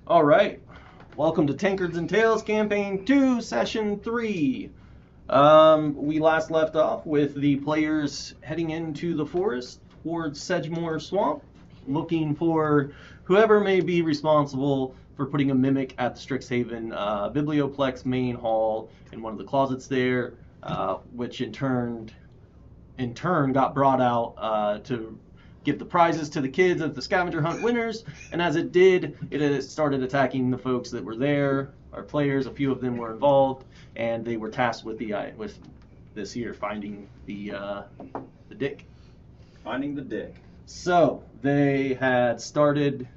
All right. Welcome to Tankards and Tales Campaign 2, Session 3. We last left off with the players heading into the forest towards Sedgemoor Swamp, looking for whoever may be responsible for putting a mimic at the Strixhaven biblioplex main hall in one of the closets there, which in turn got brought out to give the prizes to the kids of the scavenger hunt winners, and as it did, it started attacking the folks that were there, our players. A few of them were involved, and they were tasked with with this here, finding the dick. Finding the dick. So they had started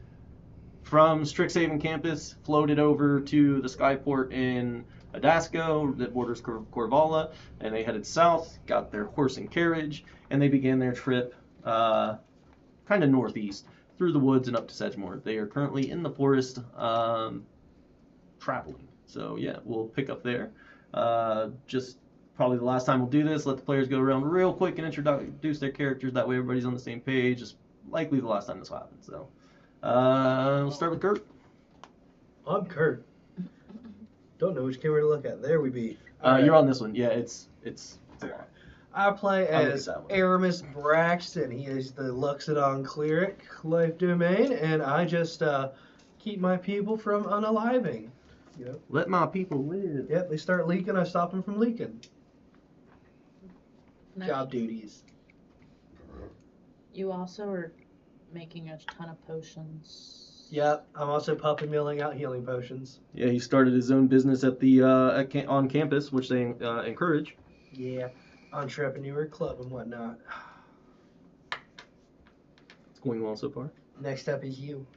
from Strixhaven campus, floated over to the skyport in Adasco that borders Corvala, and they headed south, got their horse and carriage, and they began their trip kind of northeast through the woods and up to Sedgemoor. They are currently in the forest traveling. So yeah, we'll pick up there. Just probably the last time we'll do this. Let the players go around real quick and introduce their characters. That way everybody's on the same page. It's likely the last time this will happen. So we'll start with Kurt. I'm Kurt. Don't know which camera to look at. There we be. You're on this one. Yeah, it's a lot. I play I'll look as at that one. Aramis Braxton. He is the Luxodon cleric, life domain, and I just keep my people from unaliving. You know? Let my people live. Yep, they start leaking, I stop them from leaking. Nice. Job duties. You also are making a ton of potions. Yep, I'm also puppy milling out healing potions. Yeah, he started his own business at the on campus, which they encourage. Yeah, entrepreneur club and whatnot. It's going well so far. Next up is you.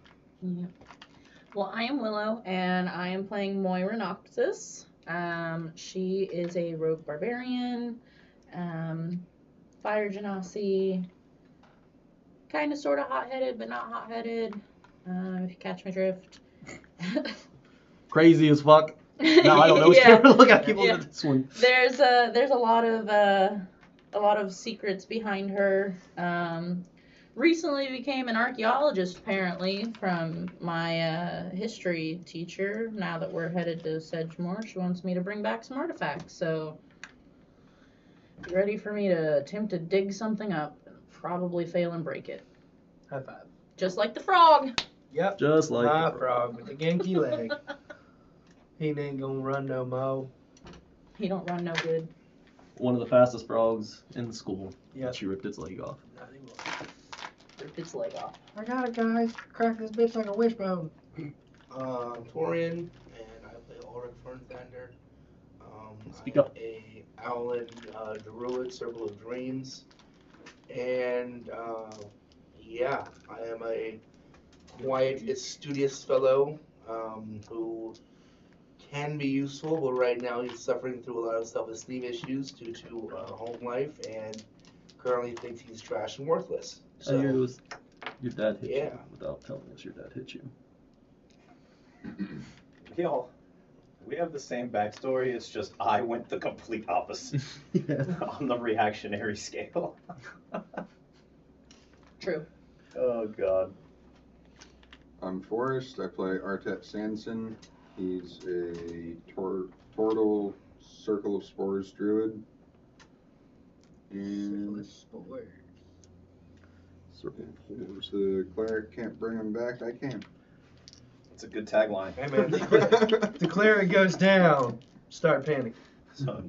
Yeah. Well, I am Willow, and I am playing Moira Noctis. She is a rogue barbarian, fire genasi, kind of sort of hot-headed, but not hot-headed, if you catch my drift. Crazy as fuck. No, I don't know which Yeah. camera to look at. People Yeah. at this one. There's a lot of secrets behind her. Recently became an archaeologist, apparently, from my history teacher. Now that we're headed to Sedgemoor, she wants me to bring back some artifacts. So, you ready for me to attempt to dig something up and probably fail and break it? High five. Just like the frog. Yep, Just like my the frog with the ganky leg. He ain't gonna run no mo. He don't run no good. One of the fastest frogs in the school. Yep. She ripped its leg off. Not anymore. Ripped its leg off. I got it, guys. Crack this bitch like a wishbone. Torian, and I play Ulrich Fernthander. Speak I'm up. a Owlin Druid, Circle of Dreams. And, yeah, I am a quiet, studious fellow who can be useful, but right now he's suffering through a lot of self-esteem issues due to home life and currently thinks he's trash and worthless. So your dad hit Yeah. you without telling us your dad hit you. Yo, we have the same backstory. It's just I went the complete opposite Yeah. on the reactionary scale. True. Oh God. I'm Forrest. I play Artet Sanson. He's a Tortle Circle of Spores druid. And Circle of Spores. The cleric can't bring him back. I can. It's a good tagline. Hey man, the cleric goes down. Start panicking. So,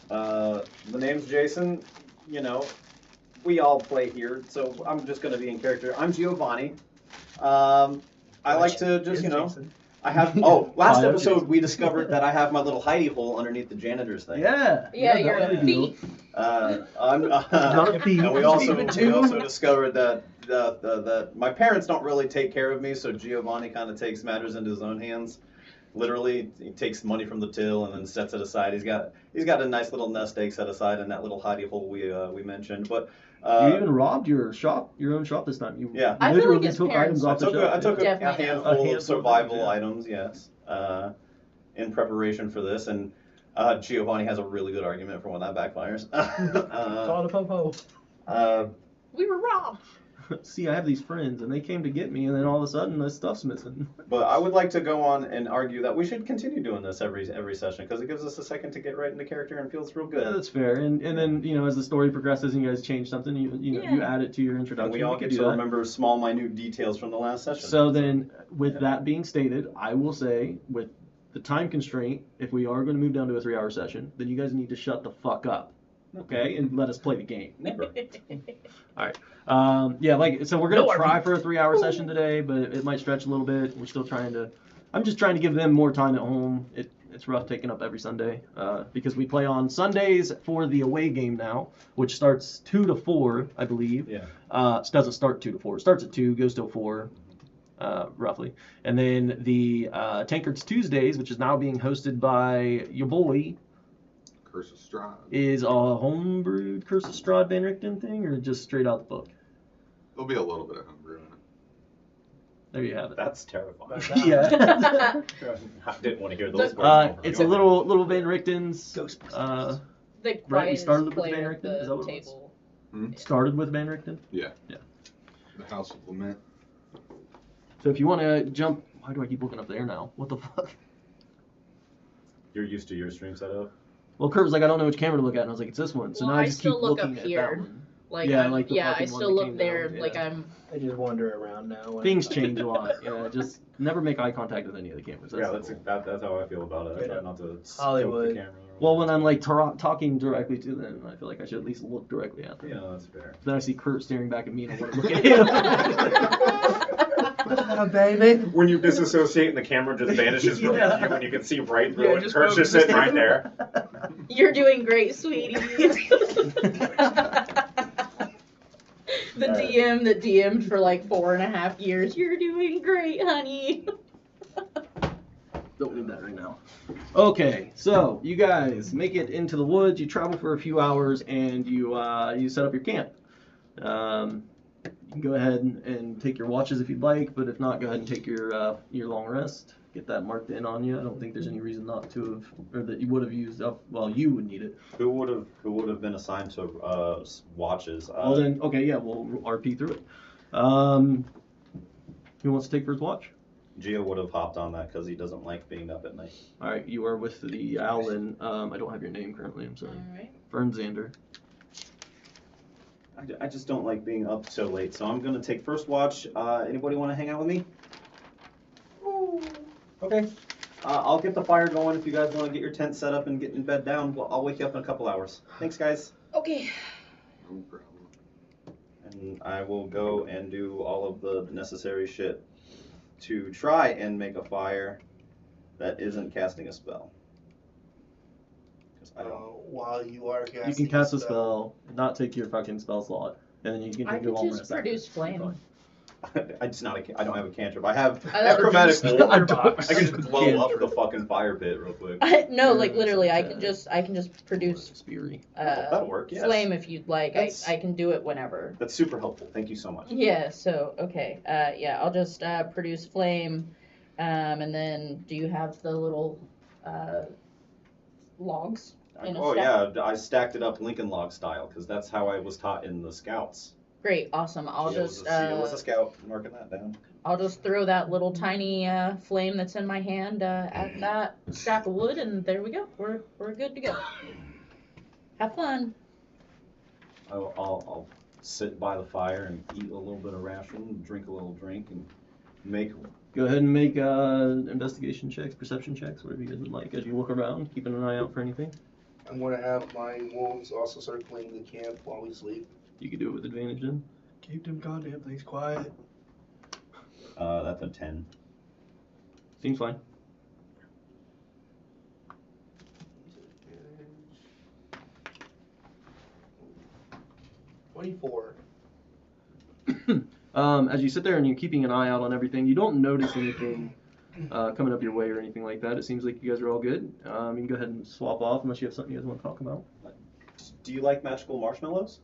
the name's Jason. You know, we all play here, so I'm just going to be in character. I'm Giovanni. I like to just, I have. Oh, last episode we discovered that I have my little hidey hole underneath the janitor's thing. Yeah. Yeah, that you're would a be thief. Not a thief. And we also discovered that that my parents don't really take care of me, so Giovanni kind of takes matters into his own hands. Literally, he takes money from the till and then sets it aside. He's got a nice little nest egg set aside in that little hidey hole we mentioned. But you even robbed your own shop this time. You Yeah. I feel like literally his took parents- items off the shelf. I took a Definitely handful of survival yeah. items, yes, in preparation for this, and Giovanni has a really good argument for when that backfires. Call the popo. We were robbed. see, I have these friends, and they came to get me, and then all of a sudden, this stuff's missing. But I would like to go on and argue that we should continue doing this every session because it gives us a second to get right into character and feels real Yeah, good. that's fair. And then, as the story progresses and you guys change something, you add it to your introduction. And we all can get do to that. remember small, minute details from the last session. So then, with that being stated, I will say, with the time constraint, if we are going to move down to a 3-hour session, then you guys need to shut the fuck up, okay, and let us play the game. Never. All right. So we're gonna try for a 3-hour session today, but it might stretch a little bit. We're still trying to. I'm just trying to give them more time at home. It's rough taking up every Sunday because we play on Sundays for the away game now, which starts 2 to 4, I believe. Yeah. It doesn't start 2 to 4. It starts at 2, goes till 4. Roughly. And then the Tankards Tuesdays, which is now being hosted by your boy, Curse of Strahd. is a homebrewed Curse of Strahd Van Richten thing, or just straight out the book? There'll be a little bit of homebrew in it. There you have it. That's terrifying. Yeah. I didn't want to hear those words. It's a little Van Richten's. Ghostbusters. The Right, we quietest started with player Van at Richten? Is that the what it was? table. Started with Van Richten. Yeah. Yeah. The House of Lament. So if you want to jump, why do I keep looking up there now? What the fuck? You're used to your stream setup? Well, Kurt was like, I don't know which camera to look at, and I was like, it's this one. So Well, now I I just still keep look looking up at here. that one. Like, Yeah, I'm- like the I fucking still one that look came there down, like yeah. I'm. I just wander around now. Things change a lot. Yeah, just never make eye contact with any of the cameras. That's the goal. That's how I feel about it. I try not to scope Hollywood. the camera. Well, when I'm like talking directly to them, I feel like I should at least look directly at them. Yeah, that's fair. Then I see Kurt staring back at me and I want to look at him. What's up, baby? When you disassociate and the camera just vanishes from Yeah. you and you can see right through Yeah, it. just Kurt's just sitting right there. You're doing great, sweetie. The DM that DM'd for like 4.5 years. You're doing great, honey. Don't need that right now. Okay, so you guys make it into the woods. You travel for a few hours, and you set up your camp. You can go ahead and take your watches if you'd like, but if not, go ahead and take your long rest. Get that marked in on you. I don't think there's any reason not to have, or that you would have used up. Well, you would need it. Who would have been assigned to watches? Well then, okay, yeah, we'll RP through it. Who wants to take first watch? Gio would have hopped on that because he doesn't like being up at night. All right, you are with the Owlin. I don't have your name currently. I'm sorry. All right. Fern Xander. I just don't like being up so late, so I'm gonna take first watch. Anybody want to hang out with me? Okay. I'll get the fire going if you guys want to get your tent set up and get in bed down. Well, I'll wake you up in a couple hours. Thanks, guys. Okay. No problem. And I will go and do all of the necessary shit to try and make a fire that isn't casting a spell. 'Cause I don't. While you are casting You can cast a spell, not take your fucking spell slot, and then you can I take your could long just rest after. produce flame. Fine. I don't have a cantrip. I have I thought- chromatic. Splinter box. I can just blow up the fucking fire pit real quick. No, like literally, I can just produce Speary. That'll work. Yes. flame if you'd like. That's- I can do it whenever. That's super helpful. Thank you so much. Yeah. So okay. Yeah, I'll just produce flame, and then do you have the little logs? In a Oh stack? yeah, I stacked it up Lincoln log style because that's how I was taught in the scouts. Great. Awesome. I'll Gio was a scout. Marking that down. I'll just throw that little tiny flame that's in my hand at that stack of wood, and there we go. We're good to go. Have fun. I'll sit by the fire and eat a little bit of ration, drink a little drink, and make. Go ahead and make investigation checks, perception checks, whatever you guys would like. As you look around, keeping an eye out for anything. I'm going to have my wolves also circling the camp while we sleep. You can do it with advantage then. Keep them goddamn things quiet. That's a 10. Seems fine. $24. As you sit there and you're keeping an eye out on everything, you don't notice anything coming up your way or anything like that. It seems like you guys are all good. You can go ahead and swap off unless you have something you guys want to talk about. Do you like magical marshmallows?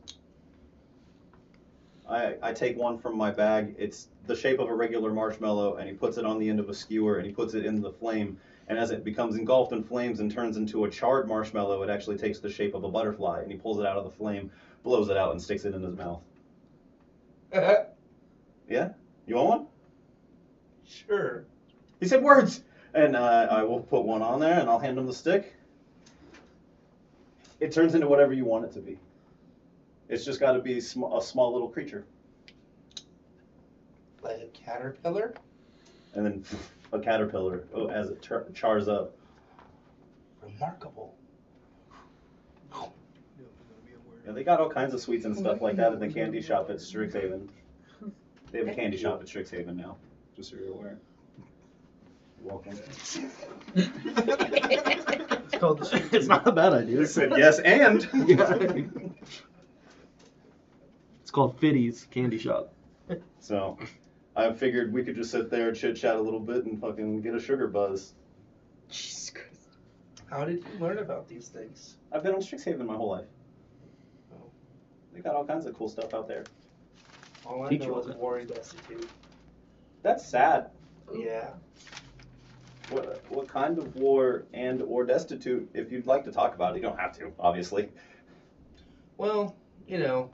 I take one from my bag. It's the shape of a regular marshmallow, and he puts it on the end of a skewer, and he puts it in the flame. And as it becomes engulfed in flames and turns into a charred marshmallow, it actually takes the shape of a butterfly, and he pulls it out of the flame, blows it out, and sticks it in his mouth. Yeah? You want one? Sure. He said words! And I will put one on there, and I'll hand him the stick. It turns into whatever you want it to be. It's just got to be a small little creature. Like a caterpillar? And then a caterpillar as it chars up. Remarkable. Yeah, they got all kinds of sweets and stuff like that at the candy shop at Strixhaven. They have a candy shop at Strixhaven now, just so you're aware. You're welcome. It's called the It's not a bad idea. They said yes and. Yeah. It's called Fiddy's Candy Shop. So, I figured we could just sit there, chit chat a little bit, and fucking get a sugar buzz. Jesus Christ. How did you learn about these things? I've been on Strixhaven my whole life. Oh. They got all kinds of cool stuff out there. All I Teach know you is all that. War and Destitute. That's sad. Yeah. What kind of war and or destitute? If you'd like to talk about it, you don't have to, obviously. Well, you know,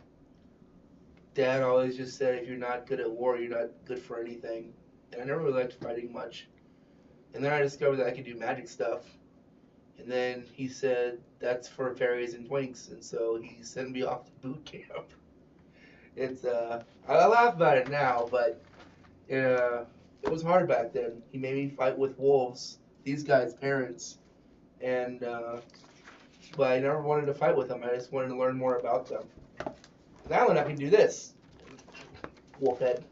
Dad always just said if you're not good at war, you're not good for anything. And I never really liked fighting much. And then I discovered that I could do magic stuff. And then he said that's for fairies and twinks, and so he sent me off to boot camp. It's I laugh about it now, but it was hard back then. He made me fight with wolves, these guys' parents, and but I never wanted to fight with them. I just wanted to learn more about them. Now I can do this. Wolf head.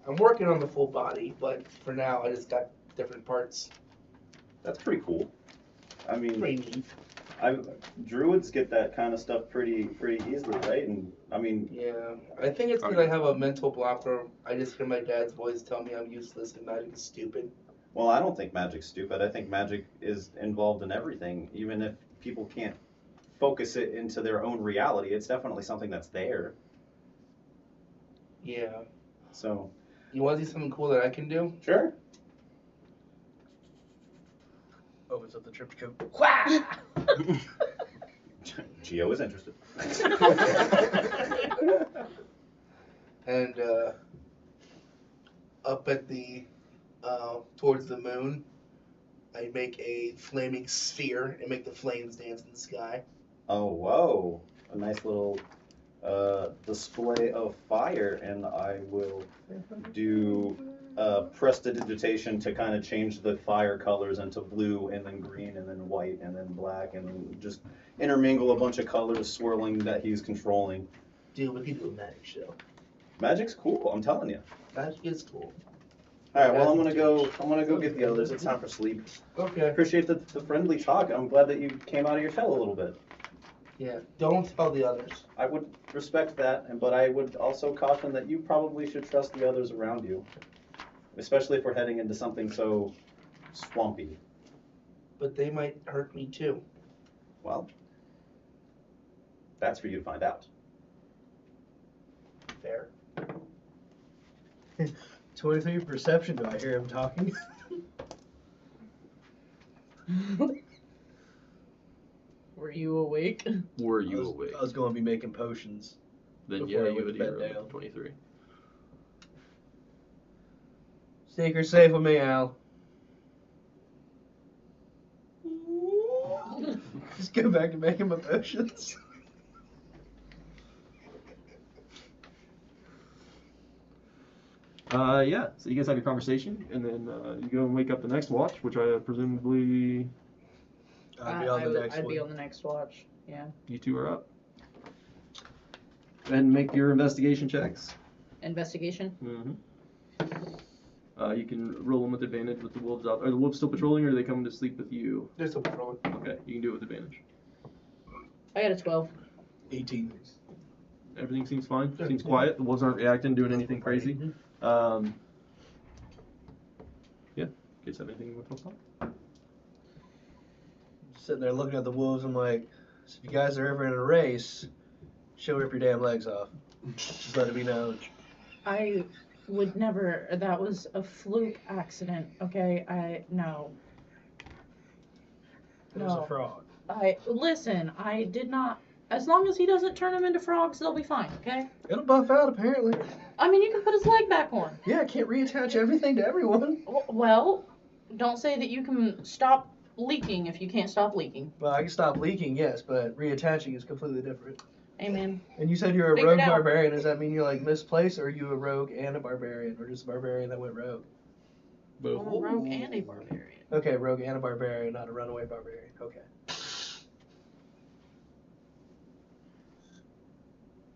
I'm working on the full body, but for now I just got different parts. That's pretty cool. I mean, Pretty neat. druids get that kind of stuff pretty easily, right? And I mean, Yeah, I think it's because I have a mental block where I just hear my dad's voice tell me I'm useless and magic is stupid. well, I don't think magic's stupid. I think magic is involved in everything, even if people can't focus it into their own reality. It's definitely something that's there. Yeah. So, You want to see something cool that I can do? sure. Opens up the trip coat. Geo is interested. And up at the towards the moon, I make a flaming sphere and make the flames dance in the sky. Oh, whoa. A nice little display of fire, and I will do prestidigitation to kind of change the fire colors into blue and then green and then white and then black and then just intermingle a bunch of colors swirling that he's controlling. Dude, we could do a magic show. Magic's cool, I'm telling you. Magic is cool. All right, well, I'm gonna go get the others. It's time for sleep. I Okay. appreciate the friendly talk. I'm glad that you came out of your shell a little bit. Yeah. Don't tell the others. I would respect that, but I would also caution that you probably should trust the others around you, especially if we're heading into something so swampy. But they might hurt me too. Well, that's for you to find out. Fair. 23 perception. Do I hear him talking? Were you awake? Were you awake? I was going to be making potions. Then before yeah, I you went would to bed hear down. 23. Secret safe with me, Al. Just go back to making my potions. Yeah, so you guys have your conversation, and then you go and wake up the next watch, which I presumably I'll be on the next I'd one. be on the next watch. Yeah. you two are up. And make your investigation checks. Investigation. Mm-hmm. You can roll them with advantage with the wolves out. Are the wolves still patrolling, or are they coming to sleep with you? They're still patrolling. Okay, you can do it with advantage. I got a 12. 18. Everything seems fine. Sure. Seems quiet. The wolves aren't reacting, doing anything crazy. Yeah. In case have anything you want to talk about? Sitting there looking at the wolves, I'm like, so if you guys are ever in a race, she'll rip your damn legs off. Just let it be known. I would never. That was a fluke accident. Okay. No. It was No. a frog. Listen. I did not. As long as he doesn't turn them into frogs, they'll be fine, okay? It'll buff out, apparently. I mean, you can put his leg back on. Yeah, I can't reattach everything to everyone. Well, don't say that you can stop leaking if you can't stop leaking. Well, I can stop leaking, yes, but reattaching is completely different. Amen. And you said you're a Figure rogue it out. barbarian. Does that mean you're like misplaced, or are you a rogue and a barbarian, or just a barbarian that went rogue? I'm a rogue and a barbarian. Okay, rogue and a barbarian, not a runaway barbarian. Okay.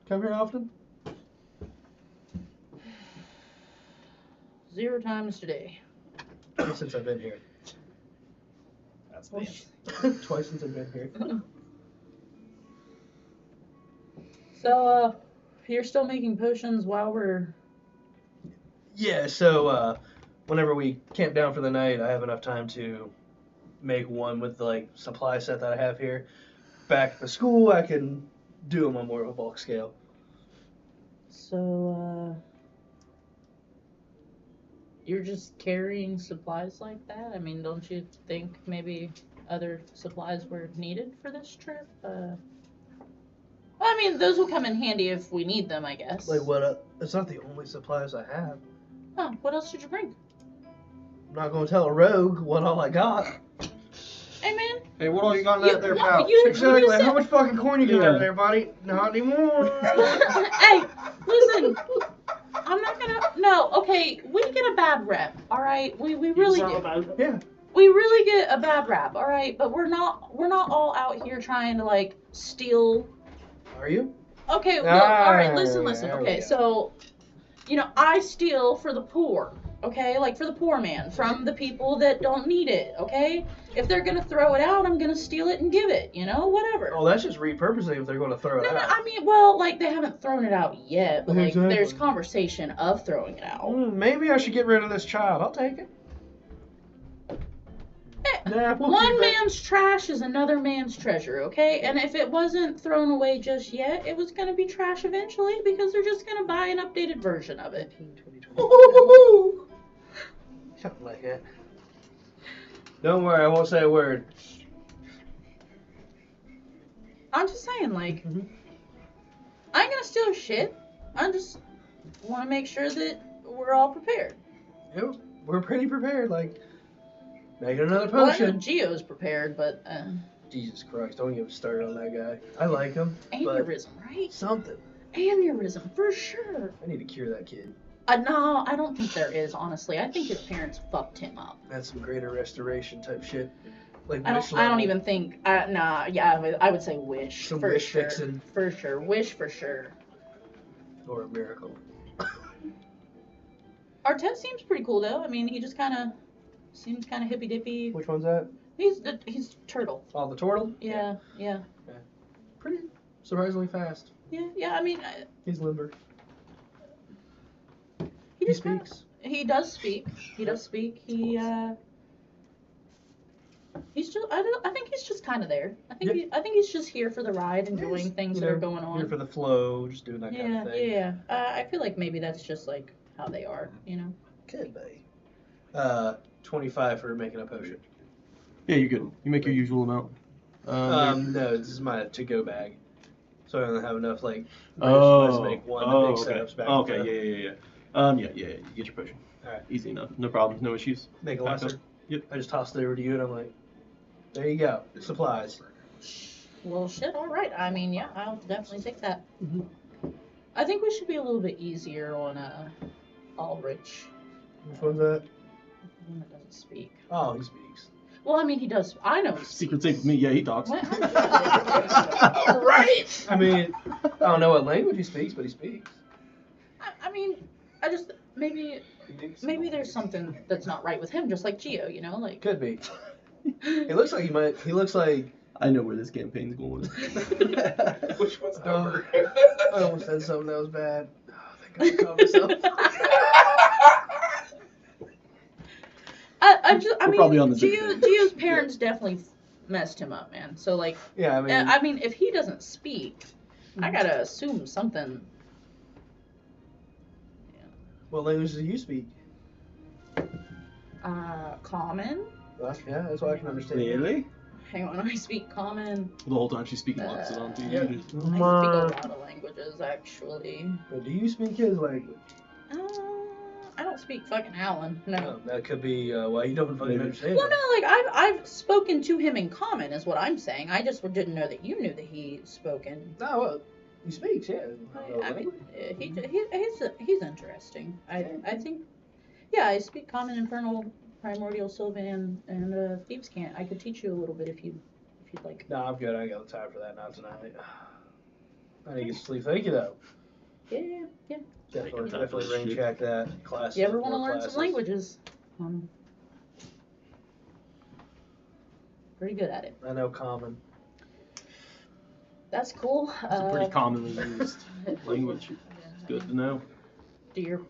Come here often? 0 times today. Twice since I've been here. That's Well, me. Twice since I've been here. So, you're still making potions while we're... Yeah, so whenever we camp down for the night, I have enough time to make one with the like supply set that I have here. Back at the school, I can do them on more of a bulk scale. So, you're just carrying supplies like that? I mean, don't you think maybe other supplies were needed for this trip? I mean, those will come in handy if we need them, I guess. Like what? It's not the only supplies I have. Huh, what else did you bring? I'm not gonna tell a rogue what all I got. Hey, man. Hey, what all you got in that there pouch? Exactly. said- How much fucking corn you got Yeah. over there, buddy? Not anymore. Hey, listen. I'm not gonna... No, okay, we get a bad rep, alright? We really do. Yeah. We really get a bad rap, alright? But we're not all out here trying to, like, steal... Are you? Okay, look, Ah, alright, listen. there we Okay, go. so, you know, I steal for the poor, okay? Like, for the poor man, from the people that don't need it, okay? If they're gonna throw it out, I'm gonna steal it and give it, you know? Whatever. Oh, that's just repurposing if they're gonna throw it No, out. I mean, well, like, they haven't thrown it out yet, but, like, Exactly. there's conversation of throwing it out. Maybe I should get rid of this child. I'll take it. Nah, we'll One keep it. man's trash is another man's treasure, okay? And if it wasn't thrown away just yet, it was going to be trash eventually because they're just going to buy an updated version of it. 20. Something like that. Don't worry, I won't say a word. I'm just saying, like, Mhm. I ain't going to steal shit. I just want to make sure that we're all prepared. Yep, we're pretty prepared. Like, making another Well, I know potion. Geo's prepared, but Jesus Christ, don't get me started on that guy. I like him, but aneurysm, right? something. Aneurysm, for sure. I need to cure that kid. No, I don't think there is, honestly. I think his parents fucked him up. That's some greater restoration type shit. Like I wish don't level. even think. I would say wish Some for wish sure. fixing. For sure, wish for sure. Or a miracle. Artet seems pretty cool though. I mean, he just kind of seems kind of hippy dippy. Which one's that? He's turtle. Oh, the turtle? Yeah. Pretty surprisingly fast. I mean, He's limber. he He just kinda- speaks. He does speak. He does speak. He's just. I think he's just kind of there. I think he's just here for the ride, enjoying things that are going on. Here for the flow, just doing that kind of thing. Yeah. I feel like maybe that's just like how they are, you know. Could be. 25 for making a potion. Yeah, you're good. You make your usual amount. No, this is my to-go bag. So I don't have enough, like, Oh, to make one oh, big okay. setups back. Okay, and yeah. You get your potion. Alright. Easy enough. No problems, no issues. Make a Back lesser. up. Yep. I just tossed it over to you, and I'm like, there you go. Supplies. Well, shit. All right. I mean, yeah, I'll definitely take that. Mhm. I think we should be a little bit easier on Ulrich. Which one's that? The one that doesn't speak. Oh, he speaks. Well, I mean, he does. I know he speaks. Secret safe with me. Yeah, he talks. What? Right! I mean, I don't know what language he speaks, but he speaks. I mean, I just maybe there's something that's not right with him, just like Geo. You know, like. Could be. He looks like he might. He looks like. I know where this campaign's going. Which one's Oh, over? I almost said something that was bad. Oh, thank God I caught myself. I We're mean, probably on the same page. Geo's parents definitely messed him up, man. So like, Yeah, I mean, if he doesn't speak, I gotta assume something. what language do you speak? Common. Well, yeah, that's what I can understand. Really? hang on, I speak common. The whole time she's speaking Luxodon to you. yeah. you just- I speak a lot of languages, actually. But do you speak his language? I don't speak fucking Alan, no. That could be why you don't fucking Maybe. understand. Well, it. no, like I've spoken to him in common, is what I'm saying. I just didn't know that you knew that he spoken. No, well, he speaks, yeah. I mean, he's interesting. I think, yeah, I speak common, infernal, primordial, sylvan, and thieves' cant. I could teach you a little bit if you'd like. No, I'm good. I ain't got the time for that. Not tonight. I need to get sleep. Thank you, though. Yeah. Definitely rain check that class. You ever want to learn some languages? Pretty good at it. I know common. That's cool. It's a pretty commonly used language. It's good to know. Do your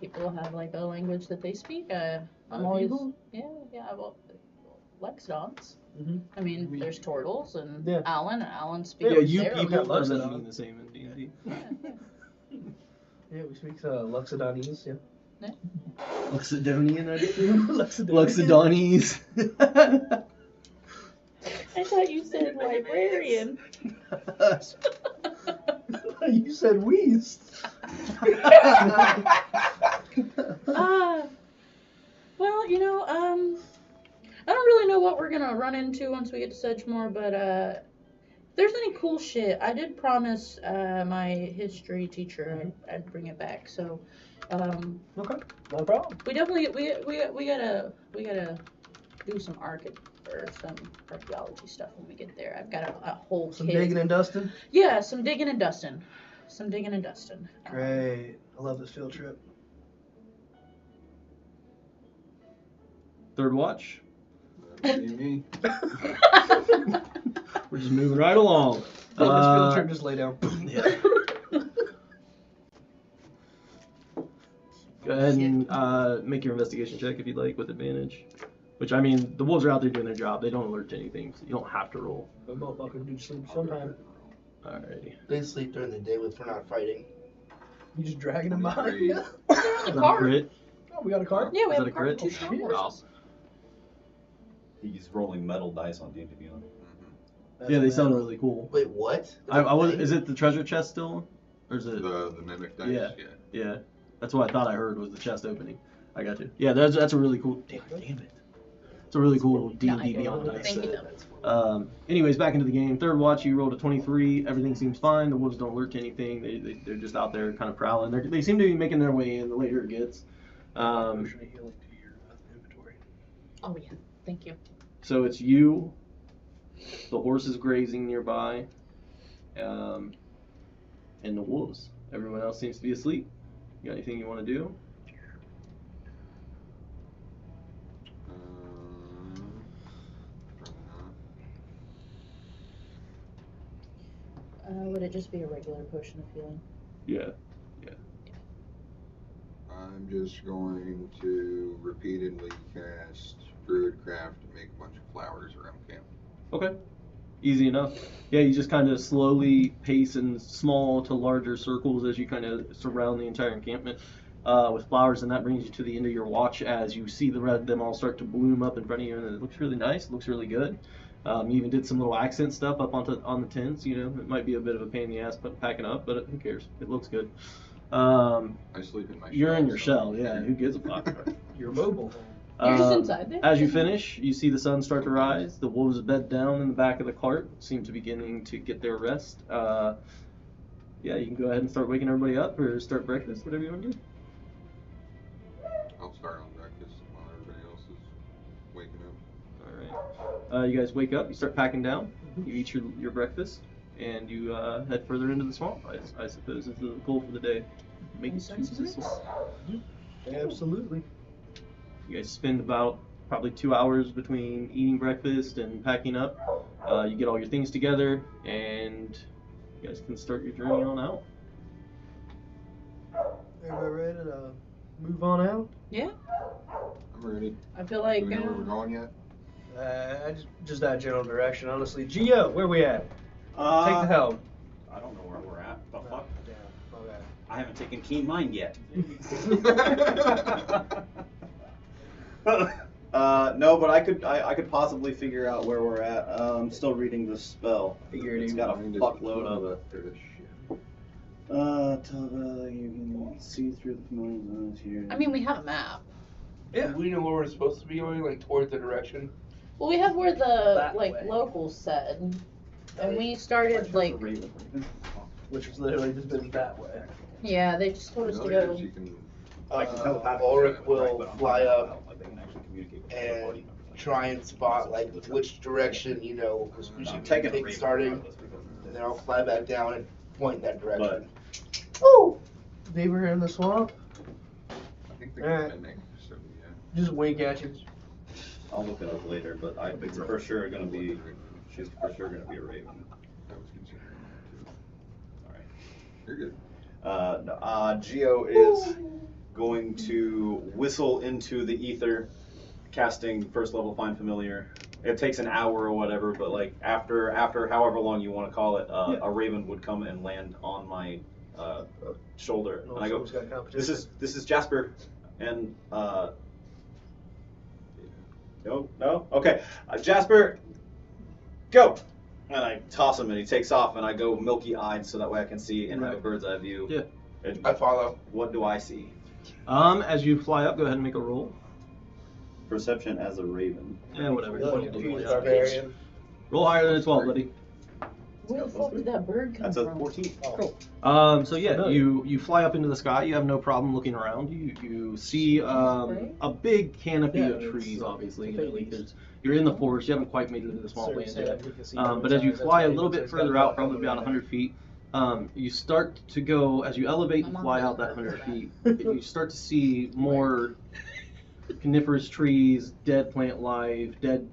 people have like a language that they speak? I'm My always people? well, Lexodons. Mhm. I mean, there's turtles and Yeah. Alan. And Alan speaks. Yeah, you their people got doesn't Luxodon. mean the same in D&D. Yeah, we speak Luxodonese, yeah. Luxodonian, I think. Luxodonese. Luxodonese. I thought you said librarian. You said Weast. Well, I don't really know what we're gonna run into once we get to Sedgemoor, but if there's any cool shit, I did promise my history teacher I'd bring it back. So, Okay, no problem. we definitely we gotta do some some archaeology stuff when we get there. I've got a whole Some kit. digging and dusting. Yeah, some digging and dusting. Great. I love this field trip. Third watch. That'd be me. We're just moving right along. Love this field trip. Just lay down. Yeah. Go ahead and make your investigation check if you'd like with advantage. Which, I mean, the wolves are out there doing their job. They don't alert to anything, so you don't have to roll. That motherfucker do sleep sometime. Alrighty. They sleep during the day if we're not fighting. You just dragging him behind. Great. Yeah. They're on the Is that a card. crit? Oh, we got a card. Yeah, we Is have that a a card and crit? 2 strong Oh, shit. horses. He's rolling metal dice on D&D Beyond. That's Yeah, they bad. sound really cool. Wait, what? I was. Is it the treasure chest still? Or is it? The mimic dice. Yeah. Yeah. That's what I thought I heard was the chest opening. I got you. Yeah, that's a really cool. Damn it. It's a really cool D&D Yeah, I Beyond know. dice Thank you, set. though. Anyways, back into the game. Third watch, you rolled a 23. Everything seems fine. The wolves don't alert to anything. They're just out there kind of prowling. They seem to be making their way in the later it gets. Potion of healing to your inventory. Oh yeah, thank you. So it's you, the horses grazing nearby, and the wolves. Everyone else seems to be asleep. You got anything you want to do? Would it just be a regular potion of healing? Yeah. I'm just going to repeatedly cast Druidcraft to make a bunch of flowers around camp. Okay. Easy enough. Yeah, you just kind of slowly pace in small to larger circles as you kind of surround the entire encampment with flowers, and that brings you to the end of your watch as you see them all start to bloom up in front of you, and it looks really nice. It looks really good. You even did some little accent stuff up on the tents. It might be a bit of a pain in the ass packing up, but who cares? It looks good. I sleep in my You're shell, in your so- shell, yeah. Who gives a fuck? You're mobile. You're just inside there? As you finish, you see the sun start to rise. The wolves bed down in the back of the cart, seem to be beginning to get their rest. Yeah, you can go ahead and start waking everybody up or start breakfast, whatever you want to do. I'll start on breakfast while everybody else is waking up. All right. You guys wake up, you start packing down, you eat your breakfast, and you head further into the swamp, I suppose is the goal for the day. Make it to the swamp. Absolutely. You guys spend about probably 2 hours between eating breakfast and packing up. You get all your things together, and you guys can start your journey on out. Everybody ready to move on out? Yeah, I'm ready. I feel Do like. we know where we're going yet? Just that general direction, honestly. Gio, where we at? Take the helm. I don't know where we're at. The fuck? Damn. Okay. I haven't taken keen mind yet. No, but I could possibly figure out where we're at. I'm still reading the spell. It's got a fuckload of it. You can see through the familiar zones here. I mean, we have a map. Yeah. Do we know where we're supposed to be going, like towards the direction? Well, we have where the That like way. locals said, and we started like, Which has literally just been that way. yeah, they just told us to Yes, go. you can. Ulrich will fly up and try and spot like which direction, you know, we should take starting, and then I'll fly back down and point that direction. Oh! Beaver in the swamp. I think they're Alright. defending, so yeah. Just wink at you. I'll look it up later, but it's for sure gonna be. She's for sure gonna be a raven. I was considering that All right. too. You're good. Geo is going to whistle into the ether, casting first level Find Familiar. It takes an hour or whatever, but like after however long you want to call it, a raven would come and land on my shoulder, and I go, Someone's got competition. "This is Jasper," and no, okay, Jasper, go. And I toss him and he takes off and I go milky eyed so that way I can see and have a Right. bird's eye view. Yeah. And I follow. what do I see? As you fly up, go ahead and make a roll. Perception as a raven. Yeah, whatever. He's barbarian. Roll higher than a 12, buddy. Where the fuck did that bird come That's a from? 14. So yeah, you fly up into the sky. You have no problem looking around. You see a big canopy of trees. Obviously, you're in the forest. You haven't quite made it into the swamp land yet. But as you fly a little bit further out, probably about 100 feet, you start to go as you elevate and fly out that 100 feet. You start to see more coniferous trees, dead plant life, dead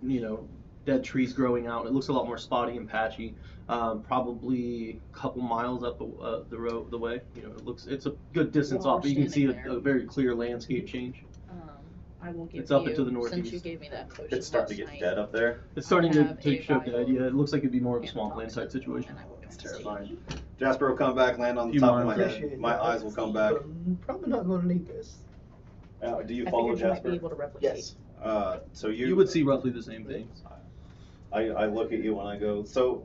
trees growing out. It looks a lot more spotty and patchy. Probably a couple miles up the way. It's a good distance off, but you can see a very clear landscape change. I will give It's up you, into the since northeast. you gave me that potion It's starting to last get night, dead up there. It's starting to have take a show vial dead. Yeah, it looks like it'd be more of a and swampland type situation. and I will It's see. terrifying. Jasper will come back, land on the Few top of my miles. head. My eyes will come back. I'm probably not going to need this. Do you I follow figured you might be Jasper? able to replicate. Yes. So You would see roughly the same thing. I look at you and I go, so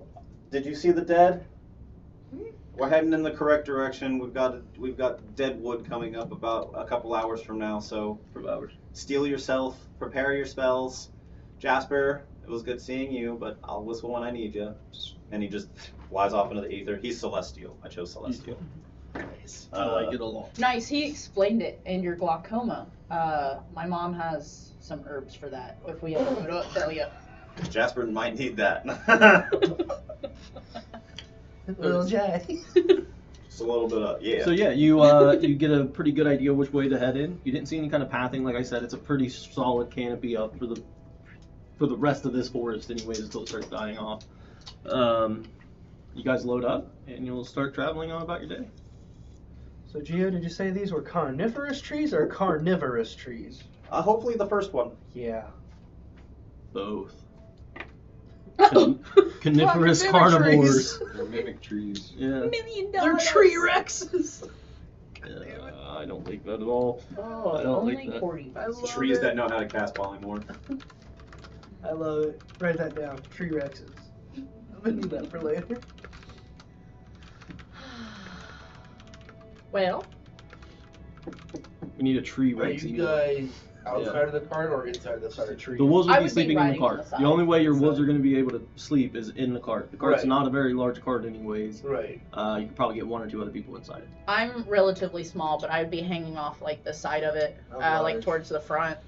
did you see the dead? We're heading in the correct direction. We've got dead wood coming up about a couple hours from now, so steel yourself, prepare your spells. Jasper, it was good seeing you, but I'll whistle when I need you. And he just flies off into the ether. He's Celestial. I chose Celestial. Nice. I like it a lot. Nice, he explained it in your glaucoma. My mom has some herbs for that. If we ever put it up, tell you. Jasper might need that. Little Jay. Just a little bit of, yeah. So yeah, you get a pretty good idea which way to head in. You didn't see any kind of pathing, like I said. It's a pretty solid canopy up for the rest of this forest, anyways, until it starts dying off. You guys load up, and you'll start traveling on about your day. So Gio, did you say these were carnivorous trees or carnivorous trees? Hopefully the first one. Yeah. Both. Oh, Coniferous Mimic carnivores. They're mimic trees. Yeah. $1 million. They're tree rexes. I don't like that at all. Oh, I don't only like that. 40 I bucks. love Trees it. that know how to cast polymorph. I love it. Write that down. Tree rexes. I'm gonna need that for later. Well, We need a tree Are rex. you guys outside Yeah. of the cart or inside the That's a cart? tree. The wolves I will be would be sleeping in the riding on cart. the The side. only way your wolves Side. are going to be able to sleep is in the cart. The cart's Right. not a very large cart, anyways. Right. You could probably get one or two other people inside it. I'm relatively small, but I'd be hanging off like the side of it, I'm like large. towards the front.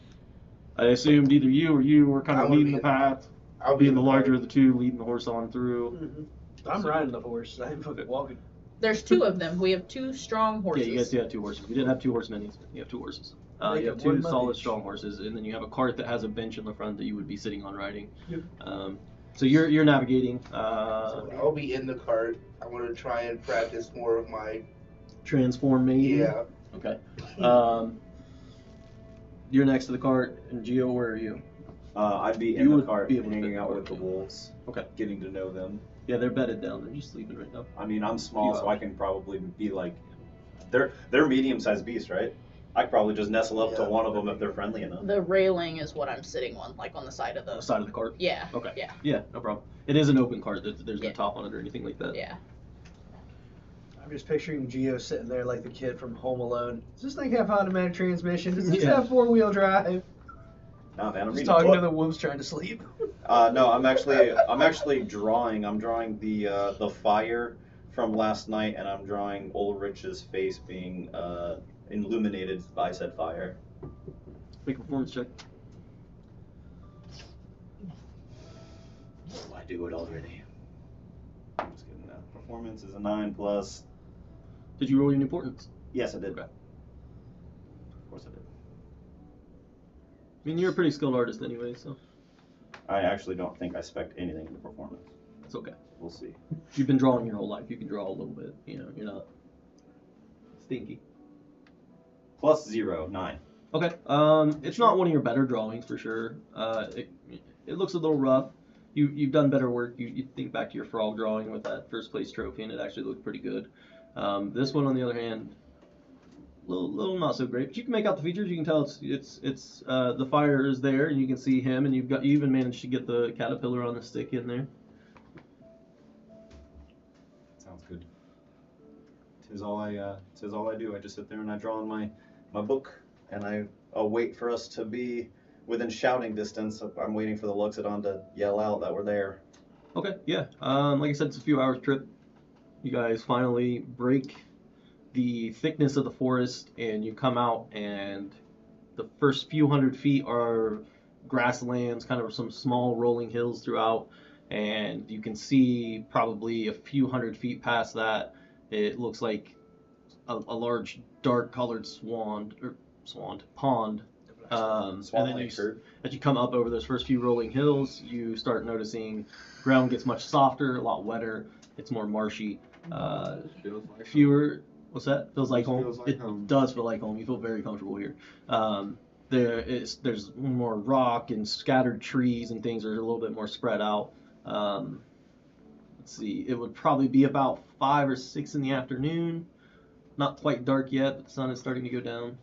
I assumed either you or you were kind I of would leading be the path, I'll be being in the the larger cart. of the two, leading the horse on through. Mm-hmm. I'm riding the horse. I'm fucking walking. There's two of them. We have two strong horses. Yeah, you guys do have two horses. You didn't have two horse minis. You have two horses. Make You it have two one solid, luggage. strong horses, and then you have a cart that has a bench in the front that you would be sitting on riding. Yep. So you're navigating. So I'll be in the cart. I want to try and practice more of my Transform me. yeah. Okay. You're next to the cart, and Gio, where are you? I'd be You in the would cart, be able to hanging fit out the with the cart. wolves. Okay. Getting to know them. Yeah, they're bedded down. They're just sleeping right now. I mean, I'm small, Few so I can probably be like, they're medium-sized beasts, right? I could probably just nestle up to Yeah. one of them if they're friendly enough. The railing is what I'm sitting on, like on the side of On the the. side of the cart. Yeah. Okay. Yeah. Yeah, no problem. It is an open cart. There's no Yeah. top on it or anything like that. Yeah. I'm just picturing Gio sitting there like the kid from Home Alone. Does this thing have automatic transmission? Does this Yeah. have 4-wheel drive? Nah, man, I'm Just reading talking a to book. the wolves trying to sleep. No, I'm actually drawing. I'm drawing the fire from last night, and I'm drawing Ulrich's face being illuminated by said fire. Make a performance check. Oh, I do it already. I'm just kidding. Now. Performance is a 9 plus. Did you roll your importance? Yes, I did. Okay. Of course I did. I mean, you're a pretty skilled artist anyway, so I actually don't think I spec'd anything in the performance. it's okay. We'll see. You've been drawing your whole life. You can draw a little bit. You know, you're not stinky. Plus 0, 9. Okay. It's not one of your better drawings for sure. It looks a little rough. You've done better work. You think back to your frog drawing with that first place trophy, and it actually looked pretty good. This one, on the other hand, little not so great. But you can make out the features. You can tell it's the fire is there, and you can see him, and you even managed to get the caterpillar on the stick in there. Sounds good. Tis all I do. I just sit there and I draw in my book, and I'll wait for us to be within shouting distance. I'm waiting for the Luxodon to yell out that we're there. Okay, yeah. Like I said, it's a few hours trip. You guys finally break the thickness of the forest, and you come out, and the first few hundred feet are grasslands, kind of some small rolling hills throughout, and you can see probably a few hundred feet past that, it looks like a large dark-colored pond. And then as you come up over those first few rolling hills, you start noticing ground gets much softer, a lot wetter. It's more marshy. Feels like Fewer. What's that? Feels like home. Feels like It home. does feel like home. You feel very comfortable here. There's more rock and scattered trees and things are a little bit more spread out. Let's see. It would probably be about 5 or 6 in the afternoon. Not quite dark yet, but the sun is starting to go down.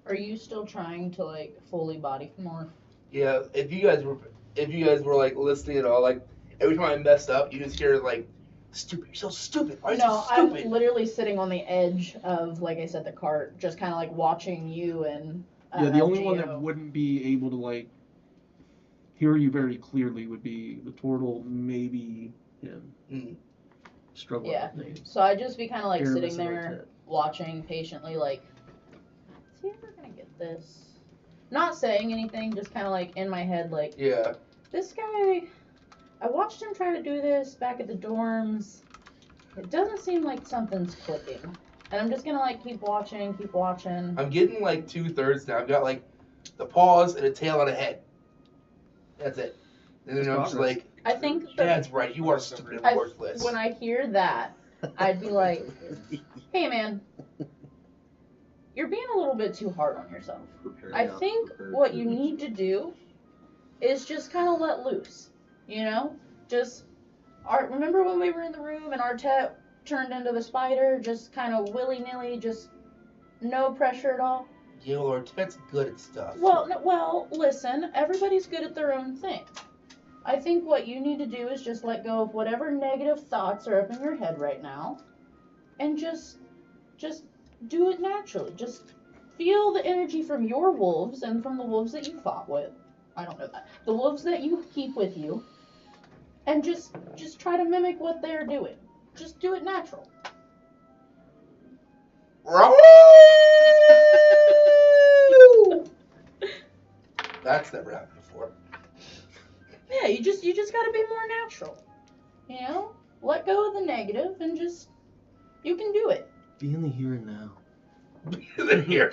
Are you still trying to like fully body morph? Yeah, if you guys were like listening at all, like every time I messed up, you just hear like, "Stupid, you're so stupid. Why are you No, so I'm stupid?" literally sitting on the edge of, like I said, the cart, just kind of like watching you and. Yeah, the only one that Gio. wouldn't be able to like hear you very clearly would be the turtle, maybe him. Mm. Struggling Yeah. with names. So I'd just be kind of like Airless sitting and there rotate. watching patiently, like, is he ever gonna get this? Not saying anything, just kind of like in my head, like, Yeah. this guy, I watched him try to do this back at the dorms. It doesn't seem like something's clicking. And I'm just gonna like keep watching. I'm getting like 2/3 now. I've got like the paws and a tail and a head. That's it. And then That's I'm just progress. like, I think that "Dad's right. You are stupid and worthless." when I hear that, I'd be like, hey man, you're being a little bit too hard on yourself. I think what you need to do is just kind of let loose, you know? Just, remember when we were in the room and Artet turned into the spider, just kind of willy-nilly, just no pressure at all? Yeah, well, Ted's good at stuff. Well, listen, everybody's good at their own thing. I think what you need to do is just let go of whatever negative thoughts are up in your head right now, and just do it naturally. Just feel the energy from your wolves and from the wolves that you fought with. I don't know that. The wolves that you keep with you, and just try to mimic what they're doing. Just do it natural. That's never happened before. Yeah, you just gotta be more natural. You know? Let go of the negative and just, you can do it. Be in the here and now. Here.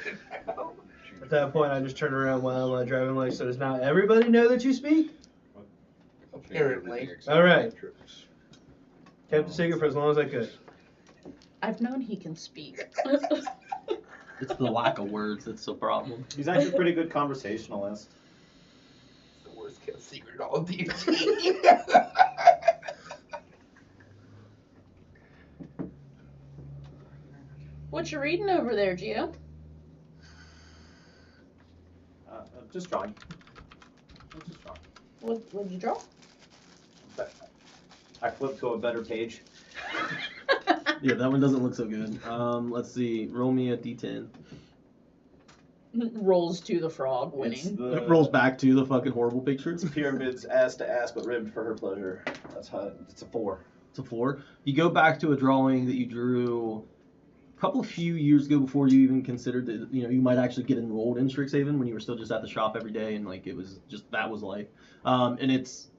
At that point, I just turn around while my driving license. So does now everybody know that you speak? Apparently. All right. Kept the secret for as long as I could. I've known he can speak. It's the lack of words that's the problem. He's actually a pretty good conversationalist. The worst kept secret in all of D&T. What you reading over there, Gio? Just drawing. Just drawing. What'd you draw? I flipped to a better page. Yeah, that one doesn't look so good. Let's see. Roll me a d10. Rolls to the frog, It's winning. the It rolls back to the fucking horrible picture. It's pyramids ass to ass, but ribbed for her pleasure. That's how it's a 4. It's a 4. You go back to a drawing that you drew a few years ago before you even considered that you might actually get enrolled in Strixhaven when you were still just at the shop every day and like it was just that was life. And it's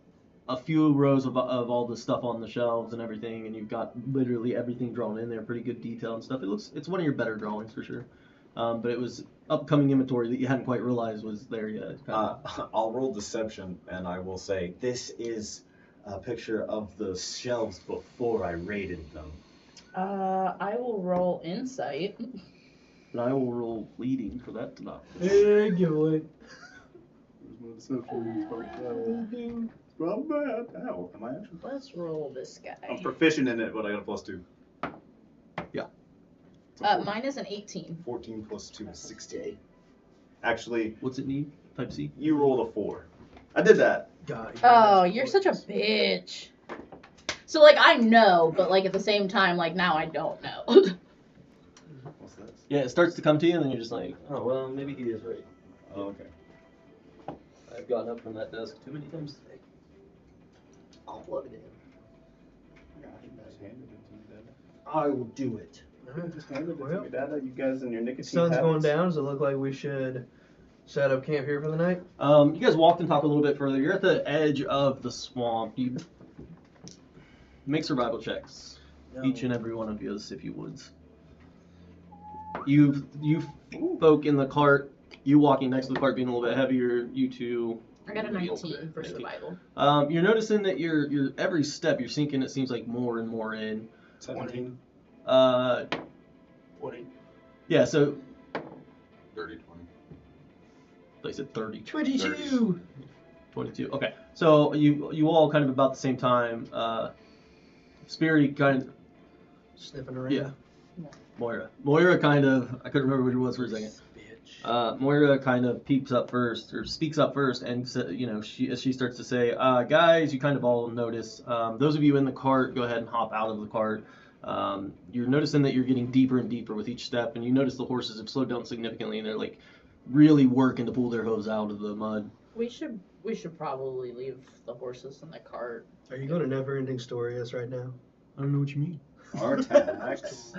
a few rows of all the stuff on the shelves and everything, and you've got literally everything drawn in there, pretty good detail and stuff. It's one of your better drawings for sure. But it was upcoming inventory that you hadn't quite realized was there yet. I'll roll deception, and I will say this is a picture of the shelves before I raided them. I will roll insight. And I will roll leading for that to not. Hey, giveaway. Well, bad. Ow, am I actually? Let's roll this guy. I'm proficient in it, but I got a +2. Yeah. Mine is an 18. 14 plus 2 is 68. Actually, What's it need? Type C? you rolled a 4. I did that. God. Oh, you're such a bitch. So, like, I know, but, like, at the same time, like, now I don't know. What's this? Yeah, it starts to come to you, and then you're just like, oh, well, maybe he is right. Oh, okay. I've gotten up from that desk too many times today. I'll plug it in. Just handed it to me, Dada. I will do it. Just handed it to Well, me, Dada. You guys and your nicotine The sun's going habits. down. Does it look like we should set up camp here for the night? You guys walked and talked a little bit further. You're at the edge of the swamp. You make survival checks, each and every one of you, if you would. You folk in the cart. You walking next to the cart being a little bit heavier. You two. I got a 19 for survival. You're noticing that you're every step you're sinking. It seems like more and more in. 17. 20. Yeah. So 30, 20. they said 30. 22. 22. Okay. So you all kind of about the same time. Spirit kind of. Sniffing around. Yeah. Moira kind of. I couldn't remember what it was for a second. Bitch. Moira kind of peeps up first, or speaks up first, and she starts to say, guys, you kind of all notice. Those of you in the cart, go ahead and hop out of the cart. You're noticing that you're getting deeper and deeper with each step, and you notice the horses have slowed down significantly, and they're like really working to pull their hooves out of the mud. We should probably leave the horses in the cart. Are you going to Never Ending Story us right now? I don't know what you mean. Artax.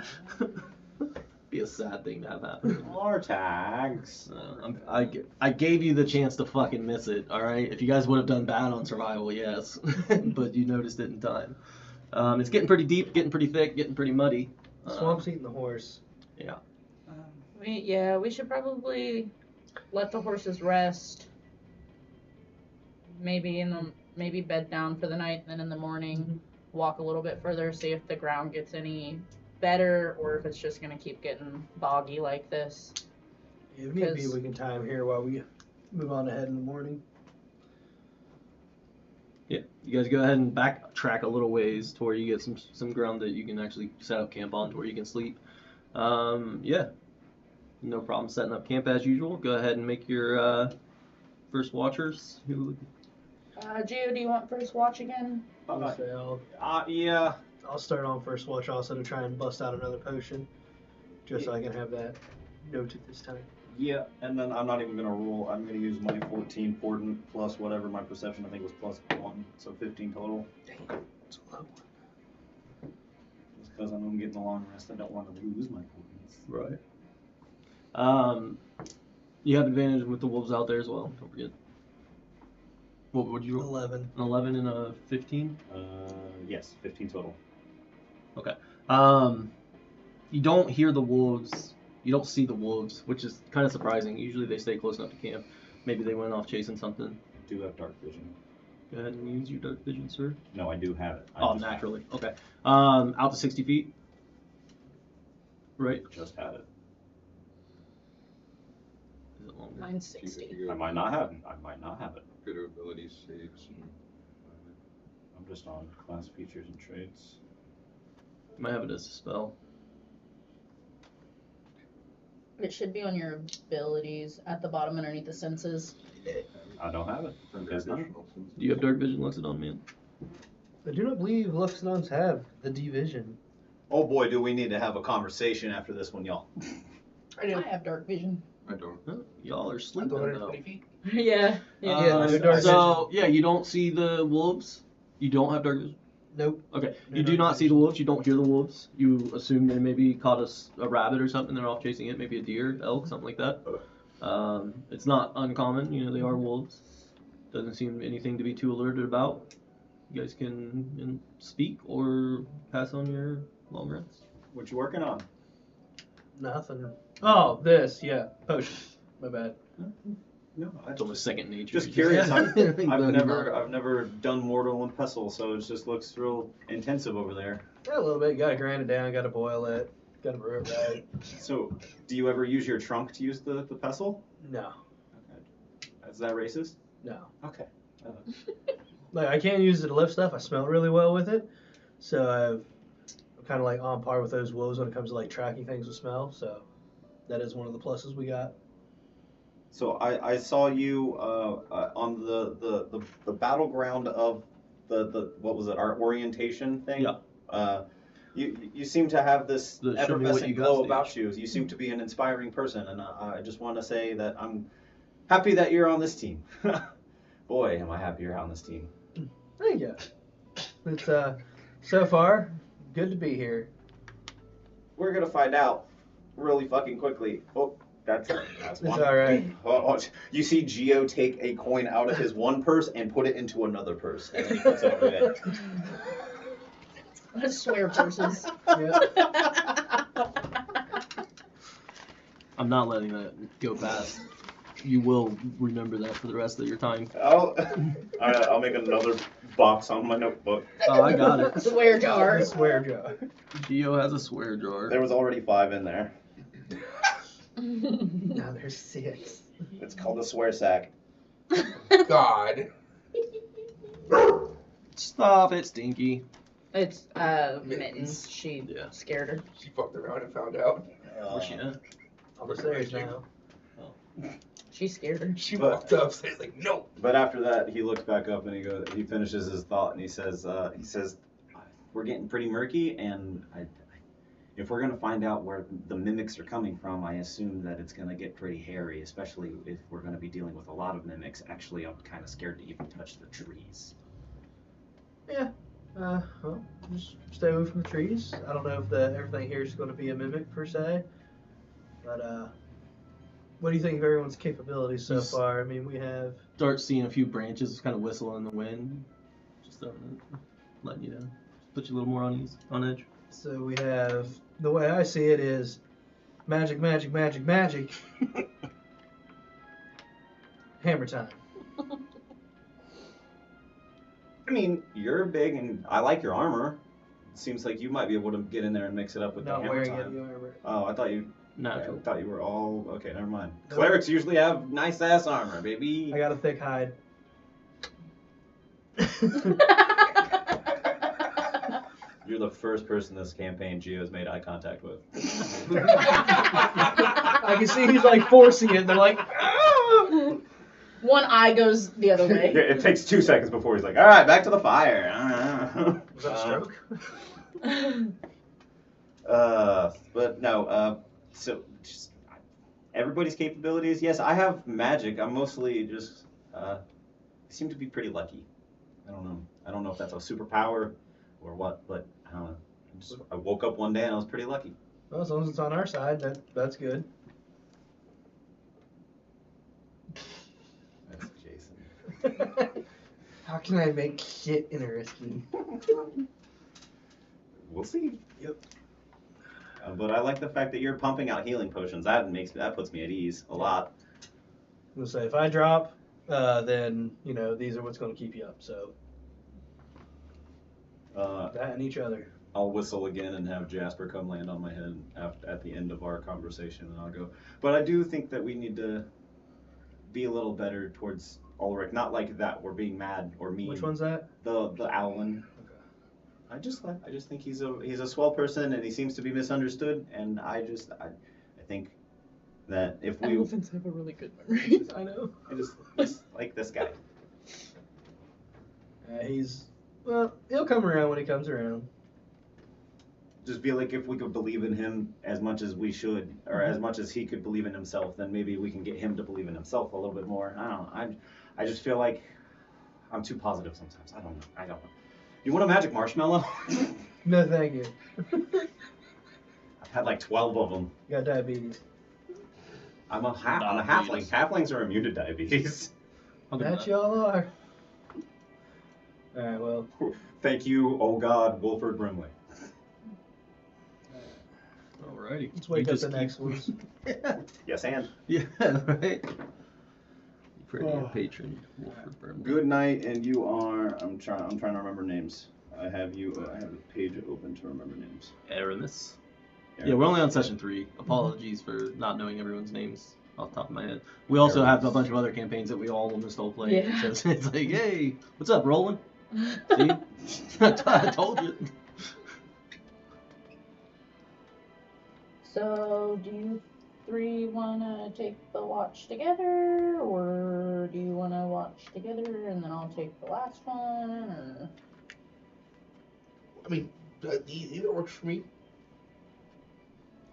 Be a sad thing to have happen. Artax. I gave you the chance to fucking miss it, alright? If you guys would have done bad on survival, yes. But you noticed it in time. It's getting pretty deep, getting pretty thick, getting pretty muddy. The swamp's eating the horse. Yeah. We should probably let the horses rest. Maybe bed down for the night, and then in the morning walk a little bit further, see if the ground gets any better, or if it's just gonna keep getting boggy like this. Yeah, if need be, we can time here while we move on ahead in the morning. Yeah, you guys go ahead and backtrack a little ways to where you get some ground that you can actually set up camp on to where you can sleep. Yeah, no problem setting up camp as usual. Go ahead and make your first watchers. Gio, do you want first watch again? Yeah. I'll start on first watch also to try and bust out another potion, just so I can have that noted this time. Yeah, and then I'm not even going to roll. I'm going to use my 14 portent plus whatever my perception I think was +1, so 15 total. Dang, it's a low one. Just because I know I'm getting a long rest, I don't want to lose my portents. Right. You have advantage with the wolves out there as well. Don't forget. What would you roll? 11. An 11 and a 15? Yes, 15 total. Okay. You don't hear the wolves. You don't see the wolves, which is kind of surprising. Usually they stay close enough to camp. Maybe they went off chasing something. I do have dark vision. Go ahead and use your dark vision, sir. No, I do have it. Naturally. Okay. Out to 60 feet. Right. Just had it. Is it longer? Mine's 60. I might not have it. I might not have it. Go to abilities, saves, and I'm just on class features and traits. You might have it as a spell. It should be on your abilities at the bottom underneath the senses. I don't have it. Guess not. Do you have dark vision, Luxodon, man? I do not believe Luxodons have the division. Oh boy, do we need to have a conversation after this one, y'all. I do. I have dark vision. I don't. Huh? Y'all are I'm sleeping, going though. 120 feet. Yeah. no dark So, yeah, you don't see the wolves. You don't have dark vision. Nope. Okay. No You do dark not see the wolves. You don't hear the wolves. You assume they maybe caught a rabbit or something. They're off chasing it. Maybe a deer, elk, something like that. It's not uncommon. You know, they are wolves. Doesn't seem anything to be too alerted about. You guys can speak or pass on your long rest. What you working on? Nothing. Oh, this, yeah. Potion. My bad. No, It's almost second nature. Just curious. I've I've never done mortal and pestle, so it just looks real intensive over there. Yeah, a little bit. Gotta grind it down, gotta boil it, gotta brew it right. So, do you ever use your trunk to use the pestle? No. Okay. Is that racist? No. Okay. Like, I can't use it to lift stuff. I smell really well with it. So I'm kind of like on par with those wolves when it comes to like tracking things with smell. So that is one of the pluses we got. So I saw you on the battleground of the what was it, our orientation thing? Yeah. You seem to have this The show me what effervescent you got glow stage. about you. You seem to be an inspiring person, and I just want to say that I'm happy that you're on this team. Boy, am I happy you're on this team. Thank you. It's so far good to be here. We're gonna find out really fucking quickly. Oh, that's It's one. all right. Oh, you see Gio take a coin out of his one purse and put it into another purse, and then he puts it over there. I swear purses. Yeah. I'm not letting that go past. You will remember that for the rest of your time. I'll make another box on my notebook. Oh, I got it. Swear jar. Swear jar. Gio has a swear jar. There was already 5 in there. Now there's 6. It's called a swear sack. God. Stop it, Stinky. It's Mittens. She Yeah. scared her. She fucked around and found out. Where's she at? On the stairs now. She scared her. She But- walked upstairs like, no. But after that, he looks back up and he finishes his thought and he says, we're getting pretty murky, and if we're gonna find out where the mimics are coming from, I assume that it's gonna get pretty hairy, especially if we're gonna be dealing with a lot of mimics. Actually, I'm kind of scared to even touch the trees. Yeah. Well, just stay away from the trees. I don't know if everything here is going to be a mimic per se, but what do you think of everyone's capabilities so far? I mean, we have. Start seeing a few branches kind of whistle in the wind. Just letting you know. Put you a little more on edge. So we have, the way I see it is magic, magic, magic, magic. Hammer time. I mean, you're big, and I like your armor. It seems like you might be able to get in there and mix it up with Not the hammer wearing it, time. you armor. Oh, I thought you were all okay. Never mind. Nope. Clerics usually have nice ass armor, baby. I got a thick hide. You're the first person this campaign Gio's made eye contact with. I can see he's like forcing it. They're like, "Ah!" One eye goes the other way. Yeah, it takes 2 seconds before he's like, all right, back to the fire. Was that a stroke? But no, so just everybody's capabilities. Yes, I have magic. I'm mostly just seem to be pretty lucky. I don't know. I don't know if that's a superpower or what, but I don't know. I woke up one day and I was pretty lucky. Well, as long as it's on our side, that's good. That's Jason. How can I make shit interesting? We'll see. Yep. But I like the fact that you're pumping out healing potions. That puts me at ease a lot. I'm gonna say if I drop, then these are what's gonna keep you up. So that and each other. I'll whistle again and have Jasper come land on my head at the end of our conversation, and I'll go. But I do think that we need to be a little better towards Ulrich. Not like that we're being mad or mean. Which one's that? The Owlin. Okay. I just think he's a swell person, and he seems to be misunderstood. And I think that if we Elephants have a really good memory. I know. just like this guy. He'll come around when he comes around. Just feel like if we could believe in him as much as we should, or as much as he could believe in himself, then maybe we can get him to believe in himself a little bit more. I don't know. I just feel like I'm too positive sometimes. I don't know. You want a magic marshmallow? No, thank you. I've had like 12 of them. You got diabetes. I'm a halfling. Diabetes. Halflings are immune to diabetes. That y'all are. Alright, well. Thank you, oh God, Wilford Brimley. Alrighty. Let's wake You up just the next one. Yes, and Yeah, right. For your patron, Wilford Burnley. Good night, and you are. I'm trying to remember names. I have the page open to remember names. Aramis. Yeah, we're only on session 3. Apologies for not knowing everyone's names off the top of my head. We also have a bunch of other campaigns that we all almost all play. Yeah. So it's like, hey, what's up, Roland? See? I told you. So, do you 3 want to take the watch together, or do you want to watch together and then I'll take the last one, or? I mean, either works for me.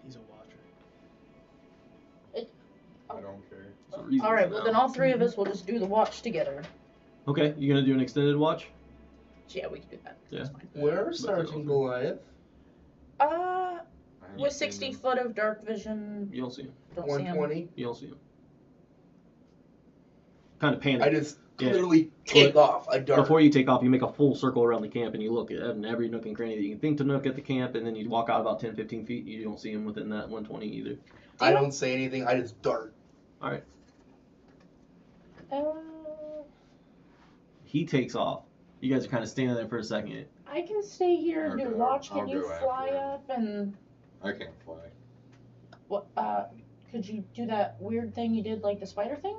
He's a watcher. I don't care. There's a reason Alright, for well that. then all 3 of us will just do the watch together. Okay, you gonna do an extended watch? Yeah, we can do that. Yeah. That's fine. Where's Sergeant Goliath? I haven't With seen 60 them. foot of dark vision, You don't see him. don't see him. 120. You don't see him. Kind of panic. I just Yeah. literally take off a dart. Before you take off, you make a full circle around the camp and you look at every nook and cranny that you can think to nook at the camp, and then you walk out about 10, 15 feet. You don't see him within that 120 either. I don't say anything. I just dart. Alright. Uh, He takes off. You guys are kind of standing there for a second. I can stay here and do Okay, watch. Can I'll you go fly after him. up and I can't fly. what? Could you do that weird thing you did, like the spider thing?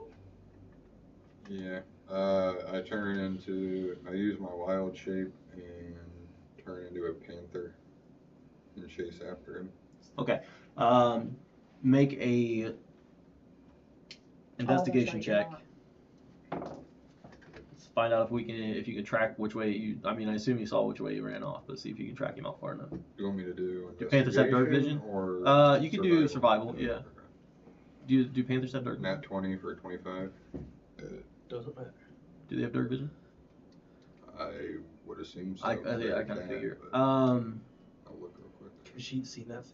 Yeah. I use my wild shape and turn into a panther and chase after him. Okay. Make a investigation check. Let's find out if you can track which way you. I mean, I assume you saw which way you ran off, but see if you can track him out far enough. You want me to do Do Panthers have dark investigation vision? Or You can do survival. Yeah. Do Panthers have dark vision? Nat 20 for 25. Doesn't matter. Do they have dark vision? I would assume so. I but kind of can't, figure. but I'll look real quick. Can she see nothing?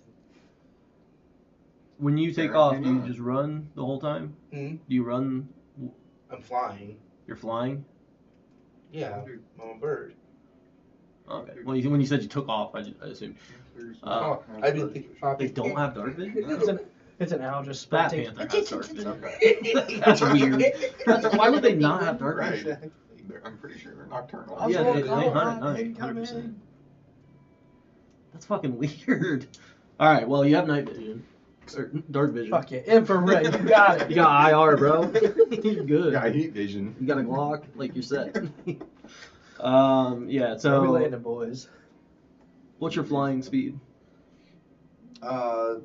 When you take Apparently off, do you not. just run the whole time? Hmm? Do you run? I'm flying. You're flying. Yeah, I'm a bird. Okay. Well, when you said you took off, I assumed Oh, I didn't think. they don't have dark vision. It's an owl just That sprinting. panther has dark vision. Okay. That's weird. Why would they not have dark Right. vision? I'm pretty sure they're nocturnal. I was Yeah, gonna they call hunt at out night. incoming. 100%. That's fucking weird. All right. Well, you have night vision. Or dark vision. Fuck yeah, infrared. You got it. You got IR, bro. You're good. Yeah, heat vision. You got a Glock, like you're set. Yeah. So we So, landing, boys. what's your flying speed? I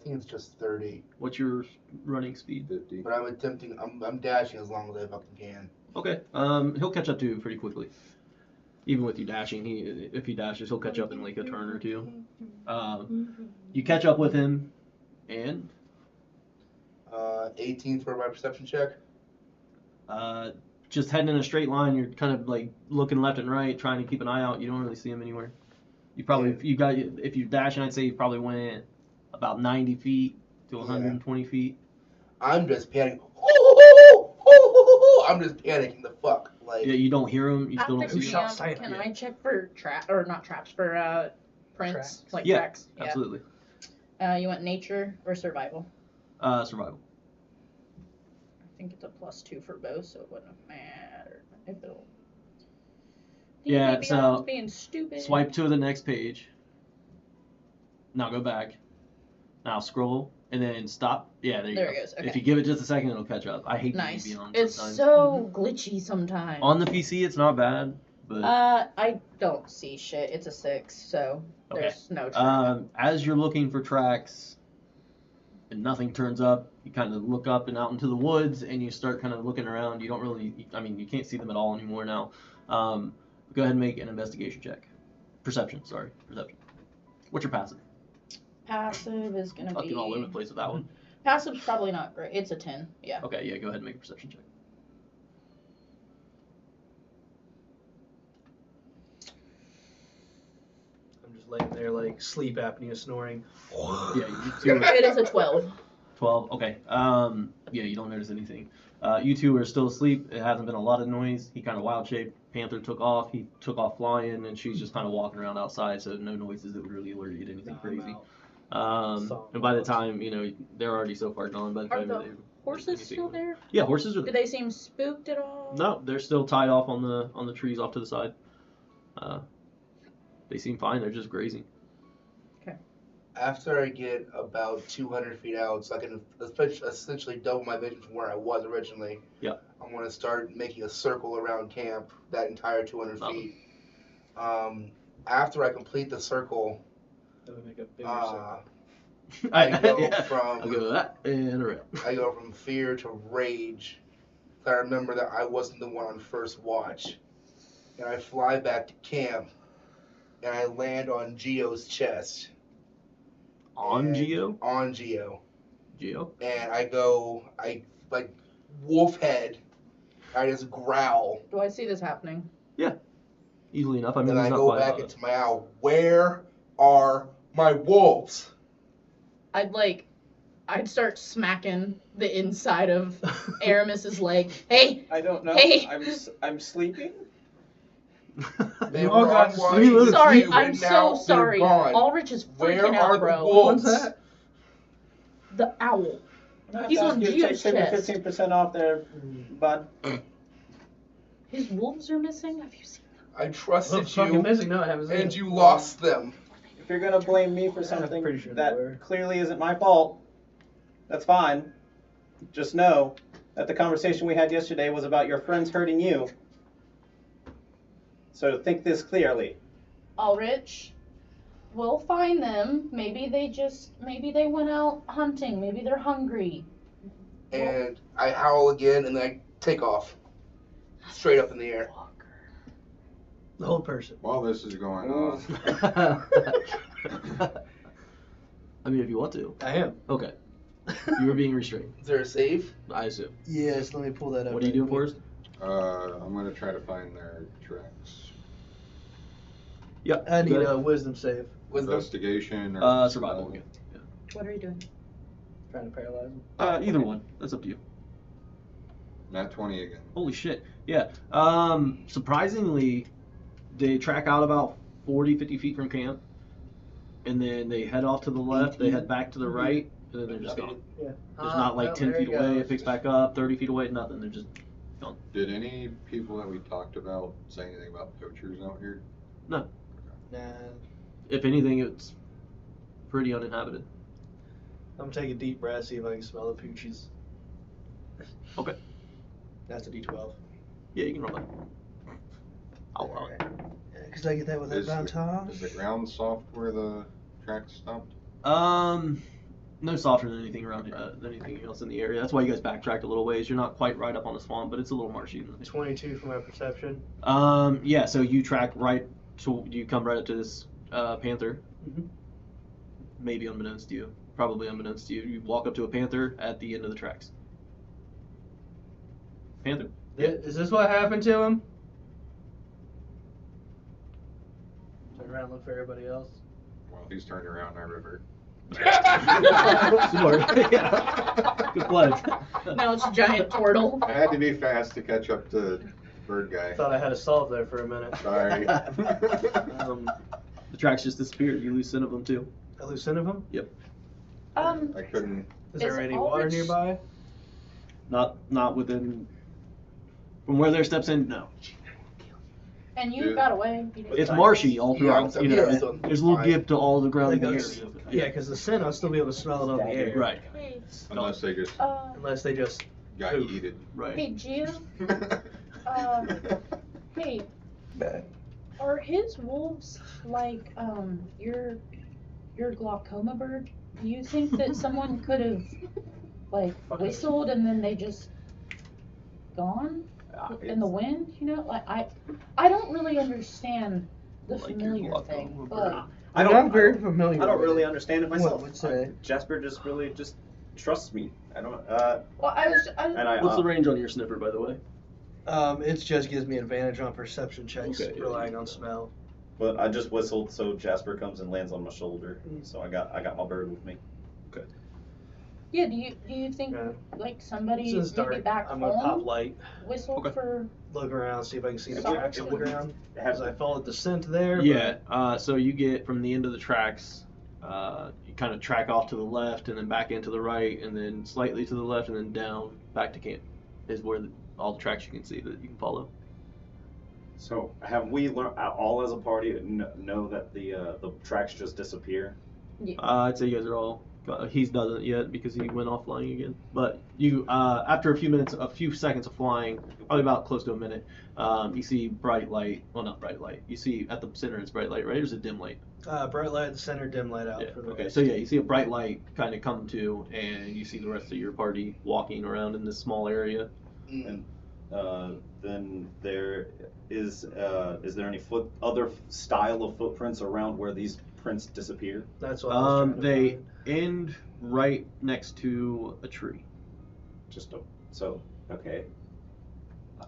think it's just 30. What's your running speed? 50. But I'm dashing as long as I fucking can. Okay. He'll catch up to you pretty quickly. Even with you dashing, if he dashes, he'll catch up in like a turn or two. You catch up with him, and 18 for my perception check. just heading in a straight line. You're kind of like looking left and right, trying to keep an eye out. You don't really see him anywhere. You probably, if you dashing, I'd say you probably went about 90 feet to 120 feet. I'm just panicking. I'm just panicking the fuck. Like, Yeah, you don't hear him. You still After don't see him. shot sight? can Yeah. I check for not traps, for prints, Tracks. like Yeah, tracks? Yeah. Absolutely. You want nature or survival? Survival. I think it's a +2 for both, so it wouldn't have mattered if it'll. Yeah, D&D so Beyond's being stupid. Swipe to the next page. Now go back. Now scroll and then stop. Yeah, there you There go. it goes. Okay. If you give it just a second, it'll catch up. I hate Nice. D&D Beyond It's sometimes. so glitchy sometimes. On the PC, it's not bad, but I don't see shit. It's a 6, so Okay. there's no track. as you're looking for tracks, and nothing turns up. You kind of look up and out into the woods, and you start kind of looking around. You don't really, I mean, you can't see them at all anymore now. Go ahead and make an investigation check. Perception. What's your passive? Passive is gonna Fucking be. all over the place with that one. Passive's probably not great. It's a 10. Yeah. Okay, yeah, go ahead and make a perception check. I'm just laying there like sleep apnea snoring. Yeah, you two. It is a 12. 12. Okay. Yeah, you don't notice anything. You two are still asleep. It hasn't been a lot of noise. He kind of wild shaped. Panther took off. He took off flying, and she's just kind of walking around outside, so no noises that would really alert you to anything crazy. And by the time, they're already so far gone. By the Are time the they horses still there? Yeah, horses are Do there. they seem spooked at all? No, they're still tied off on the trees off to the side. They seem fine. They're just grazing. After I get about 200 feet out, so I can essentially double my vision from where I was originally. Yeah. I'm going to start making a circle around camp, that entire 200 feet. After I complete the circle, That would make a bigger circle. I go Yeah, from I'll go with that and a rip. I go from fear to rage. I remember that I wasn't the one on first watch, and I fly back to camp, and I land on Geo's chest. On And- Geo? On Geo. Geo? And I like wolf head. I just growl, Do I see this happening? Easily enough. I mean, and it's I not go quite back out. into my owl. Where are my wolves? I'd start smacking the inside of Aramis's leg. Hey! I don't know. Hey. I'm sleeping. They You were all got on to watch sleep. with Sorry, you, I'm and so now they're sorry. gone. Ulrich is freaking Where are out, the bro. wolves? What's that? The owl. He's on Geo's chest. 15% off there, bud. His wolves are missing? Have you seen them? I Oh, trusted fucking you, missing. No, I haven't seen and it. you lost them. If you're gonna blame me for something pretty sure they were. that clearly isn't my fault, that's fine. Just know that the conversation we had yesterday was about your friends hurting you. So think this clearly. Ulrich, we'll find them. Maybe they went out hunting. Maybe they're hungry. And I howl again, and then I take off. Straight up in the air. The whole person. While this is going on, I mean, if you want to. I am. Okay. You were being restrained, Is there a save? I assume. Yes, let me pull that up. What are you doing for us? I'm going to try to find their tracks. Yep. I need Good. a wisdom save. Wisdom? Investigation or Survival again. What are you doing? Trying to paralyze him. Either one. That's up to you. Not 20 again. Holy shit. Yeah. Surprisingly, they track out about 40, 50 feet from camp. And then they head off to the left. They head back to the right. And then they're just gone. Yeah. There's not like 10 feet away. It picks back up. 30 feet away. Nothing. They're just gone. Did any people that we talked about say anything about poachers out here? Nah. If anything, it's pretty uninhabited. I'm gonna take a deep breath, see if I can smell the poochies. Okay. That's a D12. Yeah, you can roll that. I'll allow it. Because I get that with Is advantage. the ground soft where the tracks stopped? No softer than anything around than anything else in the area. That's why you guys backtracked a little ways. You're not quite right up on the swamp, but it's a little marshy. 22 for my perception. Yeah. So you track right to you come right up to this panther. Mhm. Maybe unbeknownst to you. Probably unbeknownst to you. You walk up to a panther at the end of the tracks. Panther. Is this what happened to him? Turn around and look for everybody else. Well, he's turned around, I revert. Smart. Yeah. Good play. Now it's a giant turtle. I had to be fast to catch up to bird guy. Thought I had a solve there for a minute. Sorry. The tracks just disappeared. You lose scent of them too. I lose scent of him? I couldn't. Is there Is any water Ulrich- nearby? Not within. From where their steps in, no. And you Yeah. got away. You didn't It's find marshy us. all Yeah, throughout. You know, yeah, so there's a little fine. gap to all the ground in the Like, area. yeah, because the scent, I'll still be able to smell it on the air. Right. Hey, Unless they just Unless they just. got Poof. yeeted. Right. hey, Gio. Hey, are his wolves like your glaucoma bird? Do you think that someone could have, like, whistled and then they just gone in the wind? You know, like I don't really understand the Like your familiar luck thing, over but I'm very familiar. I don't with really it. understand it myself. What would say? Jasper just really just trusts me. I don't. well, And I. What's the range on your sniffer, by the way? It just gives me advantage on perception checks, Okay, yeah, relying yeah. on smell. But I just whistled, so Jasper comes and lands on my shoulder. So I got my bird with me. yeah. Do you think Yeah. like somebody Since it's maybe dark, back I'm gonna pop home light, whistled Okay. for? look around, see if I can see the Sorry. tracks on the ground. Have Because I followed the scent there. Yeah. So you get from the end of the tracks, you kind of track off to the left, and then back into the right, and then slightly to the left, and then down back to camp. Is where all the tracks you can see that you can follow. So have we learned all as a party know that the tracks just disappear? I'd say you guys are all. He doesn't yet because he went off flying again. But you, after a few seconds of flying, probably about close to a minute, you see bright light. Well, not bright light. You see at the center it's bright light, right? Or is it dim light? Bright light at the center, dim light out Yeah. for the Okay. rest. So yeah, you see a bright light kind of come to, and you see the rest of your party walking around in this small area. Mm. Then there is there any other style of footprints around where these prints disappear? That's what I was trying to They find. end right next to a tree. Okay.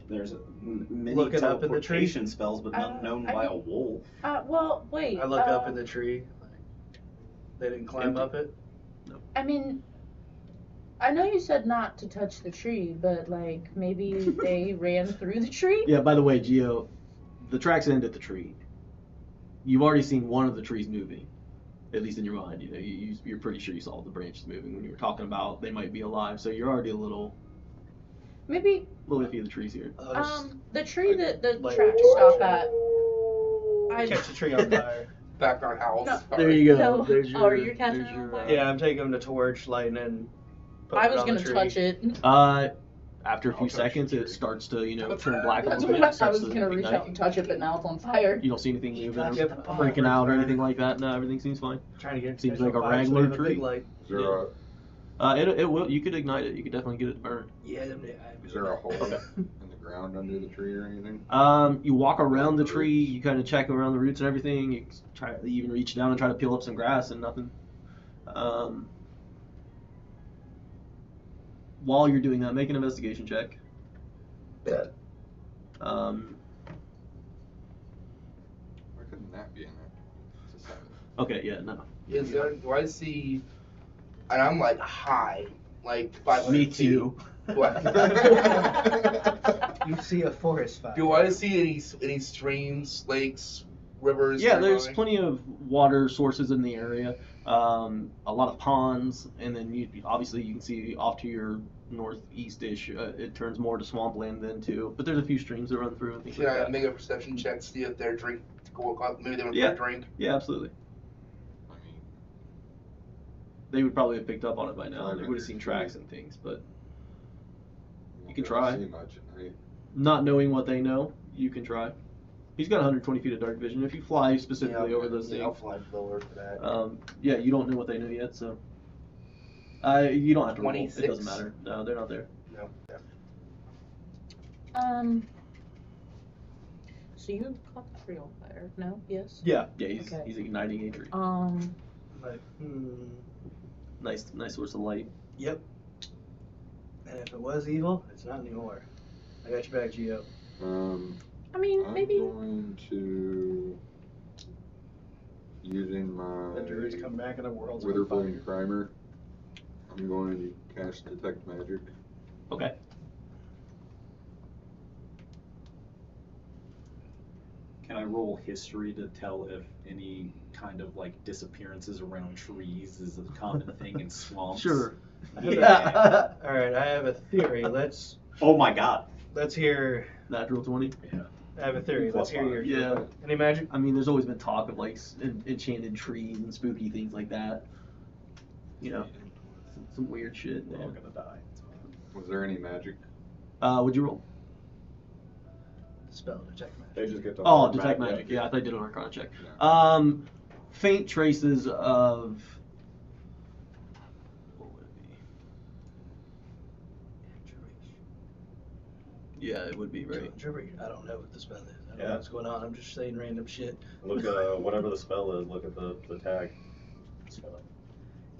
There's many Looking up in the tree? teleportation spells, but not known I by a mean- wolf. Well, wait. I look up in the tree. They didn't climb Empty. up it. I mean, I know you said not to touch the tree, but like maybe they ran through the tree. Yeah, by the way, Gio, the tracks end at the tree. You've already seen one of the trees moving, at least in your mind. You know, you're pretty sure you saw the branches moving when you were talking about they might be alive. So you're already a little Maybe iffy of the trees here. I'll just the tree that the Like- tracks stop at. catch the tree on fire. Background howls. No. There you go. No. There's Oh, your, you're catching there's it on your, fire? Yeah, I'm taking them to torch, lighting, and I was gonna touch it. After a I'll few touch seconds, the it tree. starts to turn black a That's little what bit. I Starts was to gonna reach ignite. out and touch it, but now it's on fire. You don't see anything moving, or Yep. freaking out, or anything like that. No, everything seems fine. trying to get Seems catch like on a fire, so regular we have a big tree. light. Is there a It will. You could ignite it. You could definitely get it to burn. Yeah, is there a hole in the ground under the tree or anything? You walk around the tree. You kind of check around the roots and everything. You even reach down and try to peel up some grass, and nothing. While you're doing that, make an investigation check. Why couldn't that be in there? It's a 7. Okay, yeah, no. Is there, do I see, and I'm like high, like 500 Me feet. too. Do I, You see a forest fire. do I see any streams, lakes, rivers? Yeah, there's nearby? plenty of water sources in the area. A lot of ponds, and then obviously you can see off to your northeast-ish. It turns more to swampland then too. But there's a few streams that run through and things Should like I that. make a perception check, see if they're maybe they went Yeah. for a drink? Yeah, absolutely. I mean, They would probably have picked up on it by now. They 500 would have seen tracks feet. and things, but you can don't try. See much at night. not knowing what they know, you can try. He's got 120 feet of dark vision. If you fly specifically over those I'll things, fly lower for that. yeah, you don't know what they know yet, so you don't have to roll. It 26. doesn't matter. No, they're not there. No. So you caught the tree on fire? No? Yes? Yeah, Okay. he's igniting a tree. Like, Nice source of light. Yep. And if it was evil, it's not anymore. I got your back, Gio. I mean, I'm maybe. going to using The druids my come back and the world's on Witherbloom fire. primer. I'm going to cast detect magic. Okay. Can I roll history to tell if any kind of like disappearances around trees is a common thing in swamps? Sure. Yeah. All right, I have a theory. Let's Oh my god. hear. Natural 20. I have a theory. Let's hear your. Yeah. Any magic? I mean, there's always been talk of like enchanted trees and spooky things like that. You know, some weird shit. We're Yeah. all gonna die. Was there any magic? Would you roll? Spell detect magic. They just get to Oh, detect magic. Yeah, I thought I did an Arcana check. No. Faint traces of Yeah, it would be right. I don't know what the spell is. I don't Yeah. know what's going on. I'm just saying random shit. Look, whatever the spell is, look at the tag.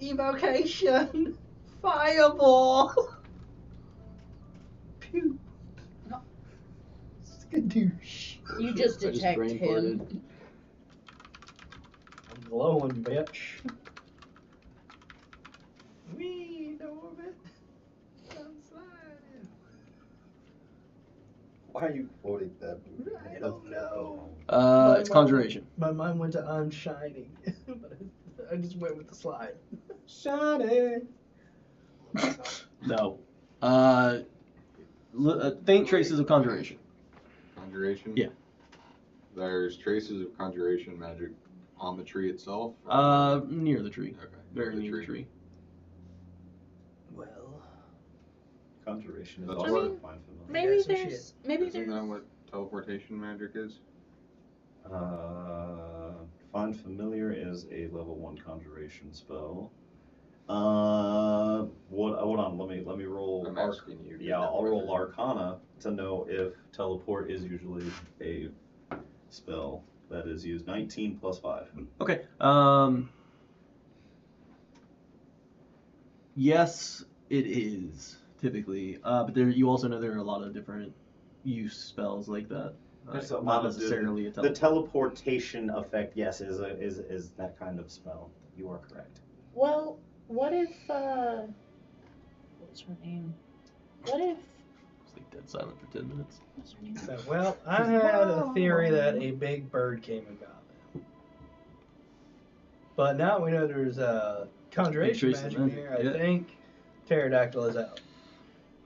Evocation! Fireball! Pew! Skadoosh. You just I just detect brain him. farted. I'm glowing, bitch. We know of it. I'm sliding. Why are you quoting that? I don't know. It's conjuration. My mind went to I'm shining, but I just went with the slide. Shining. No. Faint traces of conjuration. Conjuration? Yeah. There's traces of conjuration magic on the tree itself? Near the tree. Okay. Very near the tree. Well, Conjuration is That's also what- fine for me. Maybe got some there's maybe Isn't that there's what teleportation magic is? Find Familiar is a level 1 conjuration spell. Hold on, let me roll. I'm asking you. Yeah, I'll roll Arcana to know if teleport is usually a spell that is used. 19 plus 5. Okay. Yes, it is typically. But you also know there are a lot of different use spells like that. There's a Not lot of necessarily a the teleport. teleportation effect. Yes, is that kind of spell. You are correct. well, what if what's her name? What if It's like dead silent for 10 minutes. what's her name? so, well, I had a theory that a big bird came and got them. But now we know there's a conjuration Trace of magic magic, here. yeah. I think pterodactyl is out.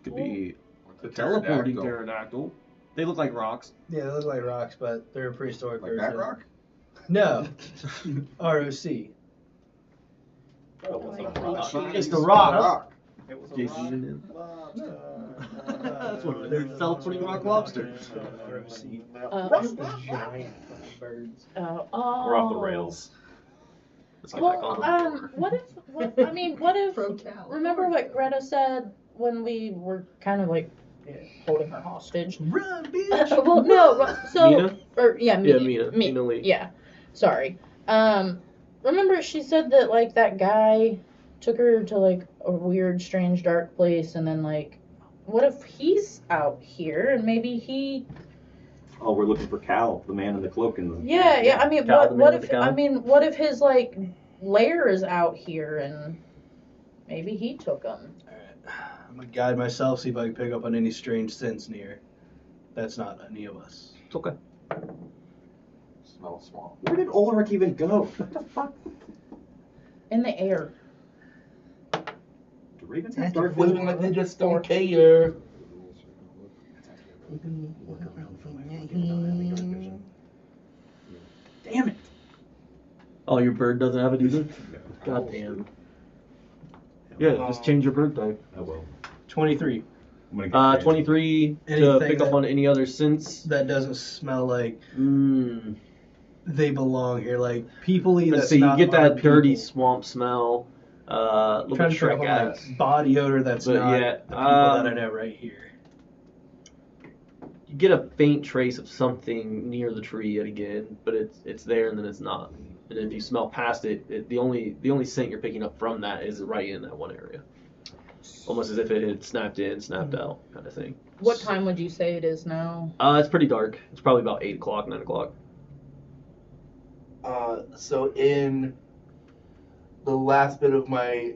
Could be What's a a teleporting pterodactyl? pterodactyl. They look like rocks. Yeah, they look like rocks, but they're a prehistoric Like version. that rock? No. ROC. It's the rock. Rock. It was a Jason rock. Ian. That's what They're teleporting rock lobster. ROC. What's The giant fucking birds. oh, We're off the rails. Let's get back Well, on. what if remember what Greta said when we were kind of like holding her hostage? Run, bitch! Well, no, so Mina? or yeah, Yeah, Mina, Mina Lee. Yeah, sorry. Remember she said that like that guy took her to like a weird, strange, dark place, and then like, what if he's out here and maybe he? Oh, we're looking for Cal, the man in the cloak and the. Yeah. I mean, Cal, the man what with if the cow? what if his like lair is out here and maybe he took him? I'm gonna guide myself, see if I can pick up on any strange scents near. That's not any of us. It's okay. Smells small. Where did Ulrich even go? What the fuck? In the air. Do ravens have That's dark women vision? like they just don't care. Damn it! Oh, your bird doesn't have it either? God damn. Yeah, just change your bird type. I will. 23. I'm gonna get 23 to Anything pick up that- on any other scents. That doesn't smell like Mmm. they belong here. Like people eat. Let's see, you get that dirty swamp smell. A little Trying bit to pick up on Shrek-esque. that body odor that's But not yeah, the people that I um, know right here. You get a faint trace of something near the tree yet again, but it's there and then it's not. And if you smell past it, the only scent you're picking up from that is right in that one area. Almost as if it had snapped in, snapped out, kind of thing. What time would you say it is now? It's pretty dark. It's probably about 8 o'clock, 9 o'clock. So in the last bit of my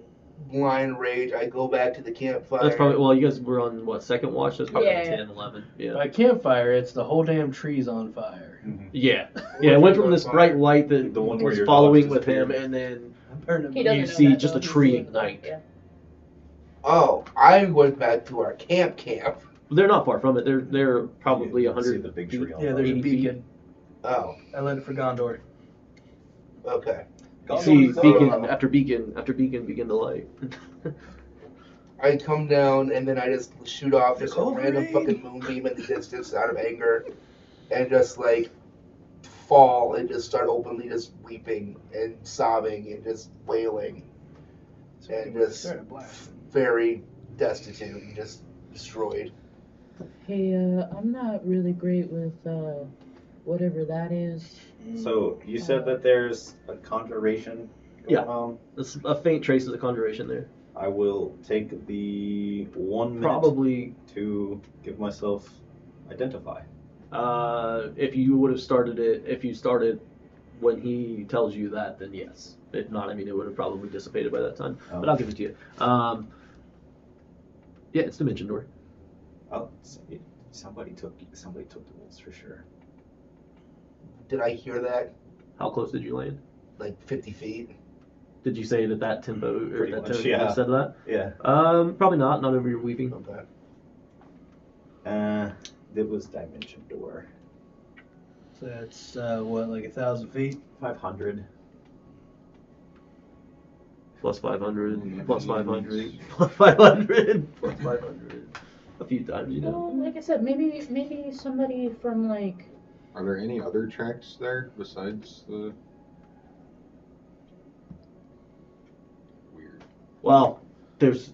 blind rage, I go back to the campfire. That's probably, well, you guys were on, what, second watch? That's probably like Yeah. 10, 11. Yeah. By campfire, it's the whole damn tree's on fire. Yeah. Yeah, it went from this bright light that The one where was your following dog with him, disappeared. and then He doesn't you know see that, just though. a He's tree doing that, ignite. yeah. Oh, I went back to our camp. They're not far from it. They're probably You can see 100 the big feet. tree on Yeah, there's a 80 feet. beacon. Oh, I let it for Gondor. okay. You see beacon Uh, after beacon after beacon begin to light. I come down and then I just shoot off just a Cold random rain. fucking moonbeam in the distance out of anger, and just like fall and just start openly just weeping and sobbing and just wailing and just very destitute and just destroyed. Hey, I'm not really great with whatever that is. So you said that there's a conjuration going Yeah. on. There's a faint trace of the conjuration there. I will take the 1 minute Probably, to give myself identify. if you would have started it, if you started when he tells you that, then yes. If not, I mean, it would have probably dissipated by that time. Oh. But I'll give it to you. Yeah, it's Dimension Door. Oh, somebody took the wolves for sure. Did I hear that? How close did you land? Like 50 feet? Did you say it at that tempo or Pretty that much, tone you yeah. said that? Yeah. Probably not. Not over your weaving. Okay. It was Dimension Door. So that's what, like 1,000 feet? 500. Plus 500. Plus 500. Plus 500. Plus 500. A few times, you know. Well, like I said, maybe somebody from like. Are there any other tracks there besides the weird? Well, there's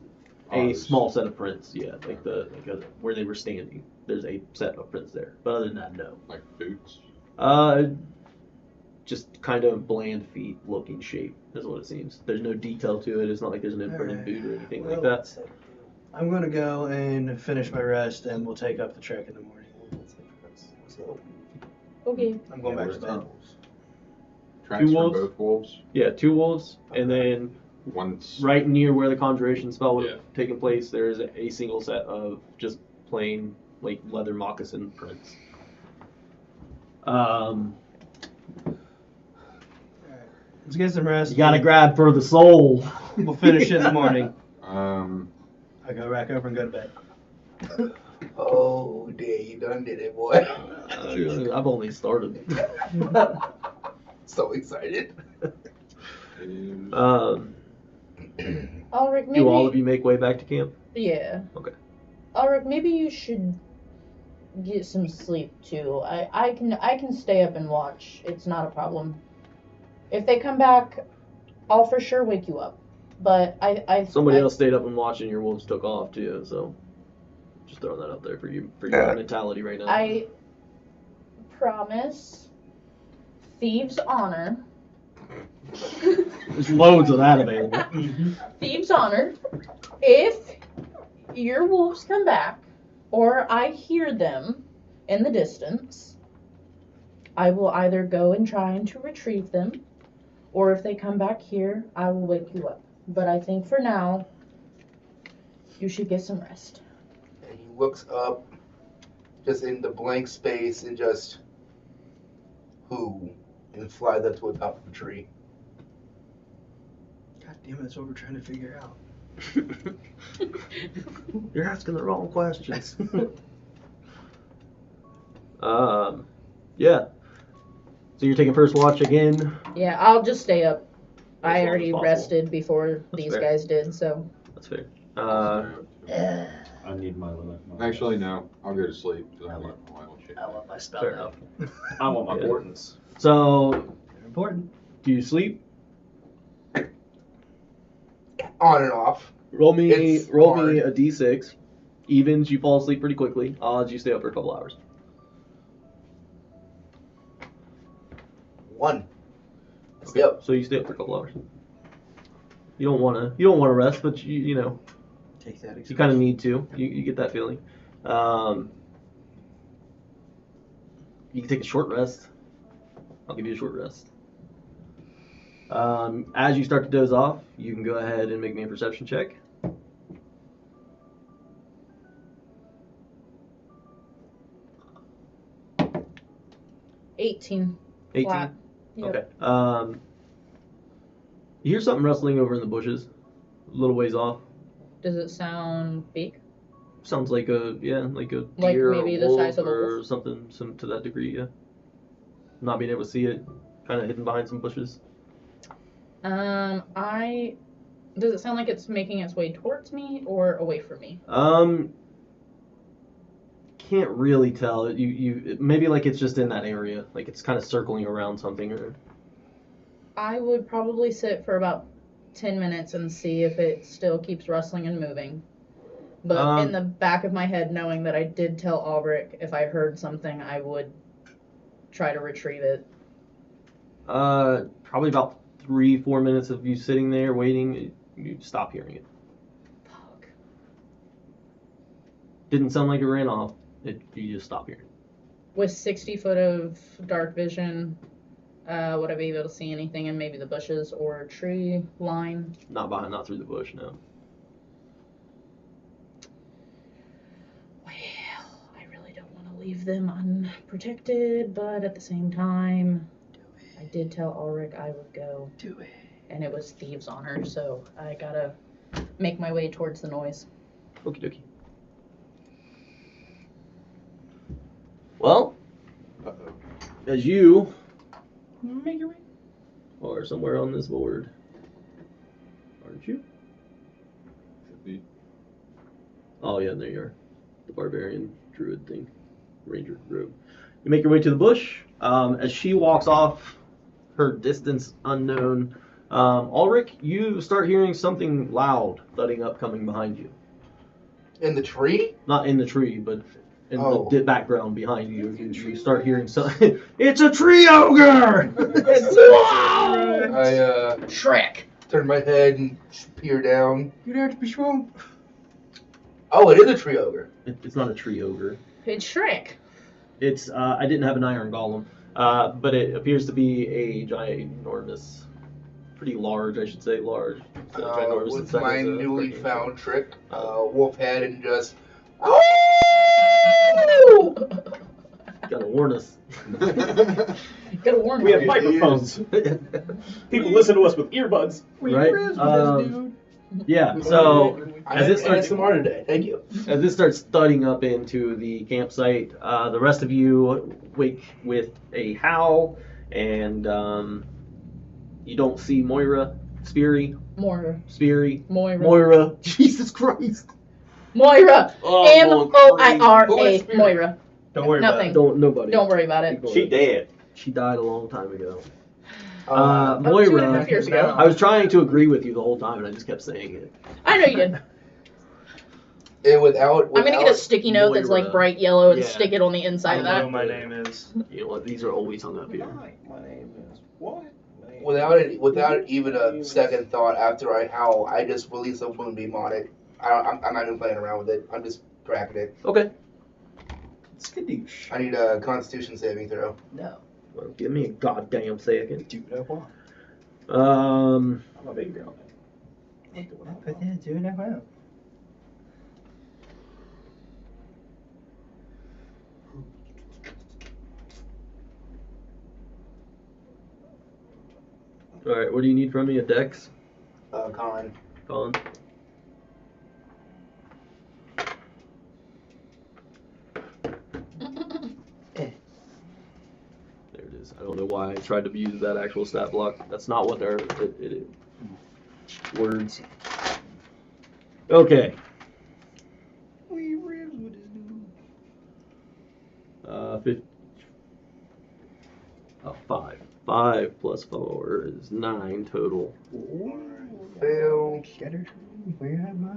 a Ours. small set of prints, yeah, where they were standing. There's a set of prints there, but other than that, no. Like boots? Just kind of bland feet looking shape is what it seems. There's no detail to it. It's not like there's an imprinted Alright. boot or anything Well, like that. I'm going to go and finish my rest, and we'll take up the trek in the morning. Okay. I'm going Yeah, back to we're bed. Tracks Two from wolves? both wolves? Yeah, 2 wolves, and then Once. right near where the conjuration spell would have Yeah. taken place, there is a single set of just plain like leather moccasin prints. Let's get some rest. You gotta grab for the soul. We'll finish it in the morning. I go back over and go to bed. Oh, dear, you done did it, boy. I've only started. So excited. Um, Ulrich, maybe. do all of you make way back to camp? Yeah. Okay. Ulrich, maybe you should get some sleep too. I can stay up and watch. It's not a problem. If they come back, I'll for sure wake you up. But Somebody else stayed up and watched, and your wolves took off too. So, just throwing that out there for your mentality right now. I promise. Thieves' honor. There's loads of that available. Thieves' honor. If your wolves come back, or I hear them in the distance, I will either go and try and to retrieve them, or if they come back here, I will wake you up. But I think for now, you should get some rest. And he looks up, just in the blank space, and just, who? And fly that to the top of a tree. God damn it, that's what we're trying to figure out. You're asking the wrong questions. Yeah. So you're taking first watch again. Yeah, I'll just stay up. As long I as already possible. rested before That's these fair. guys did, so. That's fair. I need my limit. Actually, no. I'll go to sleep. 'Cause I want my wild shape. I want my spell Fair now. I want my Yeah. importance. So, They're important. do you sleep? On and off. Roll me It's a hard. d6. Evens, you fall asleep pretty quickly. Odds, you stay up for a couple hours. 1. Yep. So you stay up for a couple hours. You don't wanna rest, but you know Take that. you kind of need to. You get that feeling. You can take a short rest. I'll give you a short rest. As you start to doze off, you can go ahead and make me a perception check. $18. 18. Flat. Yep. Okay. You hear something rustling over in the bushes, a little ways off. Does it sound big? Sounds like a deer Like or maybe a the wolf size of a or wolf? something, some to that degree. Yeah. Not being able to see it, kind of hidden behind some bushes. Does it sound like it's making its way towards me or away from me? Can't really tell. Maybe like it's just in that area, like it's kind of circling around something. Or I would probably sit for about 10 minutes and see if it still keeps rustling and moving. But in the back of my head, knowing that I did tell Ulrich if I heard something, I would try to retrieve it. Probably about 3-4 minutes of you sitting there waiting, you stop hearing it. Fuck. Didn't sound like it ran off. You just stop hearing it. With 60 foot of dark vision, would I be able to see anything in maybe the bushes or tree line? Not through the bush, no. Well, I really don't want to leave them unprotected, but at the same time, I did tell Ulrich I would go. Do it. And it was thieves' honor, so I gotta make my way towards the noise. Okie dokie. Well, Uh-oh. as you Make your way. are somewhere on this board, aren't you? Should be. Oh yeah, there you are. The barbarian druid thing. Ranger rogue. You make your way to the bush. As she walks off, her distance unknown, Ulrich, you start hearing something loud thudding up coming behind you. In the tree? Not in the tree, but in Oh. the background behind you. You start hearing something. It's a tree ogre! I Shrek! turn my head and peer down. You'd have to be strong. Oh, it is a tree ogre. It's not a tree ogre. It's Shrek. It's I didn't have an iron golem, but it appears to be a ginormous, pretty large, I should say, large. So ginormous in With size, my newly freaking- found trick, wolf head, and just. Gotta warn us. Gotta warn We you. have microphones. People listen to us with earbuds. Right? Yeah. So I as it started starts smart today. Thank you. as this starts thudding up into the campsite, the rest of you wake with a howl, and you don't see Moira, Speary, Moira. Moira. Jesus Christ. Moira. Oh, M-O-I-R-A. Moira. Don't worry Nothing. Nobody. Don't worry about it. She dead. She died a long time ago. About 2.5 Moira, years ago. I was trying to agree with you the whole time, and I just kept saying it. I know you did. And without I'm gonna get a sticky note that's like Moira. bright yellow and Yeah. stick it on the inside of I know that. what my name is. You know what? These are always hung up here. My name is what? without even a second thought after I howl, I just release a moonbeam on it. I'm not even playing around with it. I'm just cracking it. Okay. Skadoosh. I need a Constitution saving throw. No. Well, give me a goddamn second. Do what I want. Um. I'm a big girl. Do what I want. All right. What do you need from me? A dex? Con. Colin. There it is. I don't know why I tried to use that actual stat block. That's not what they're. It words. Okay. We ribs with his dude. 5. 5 plus 4 is 9 total. Fail. Scatter. Where am I?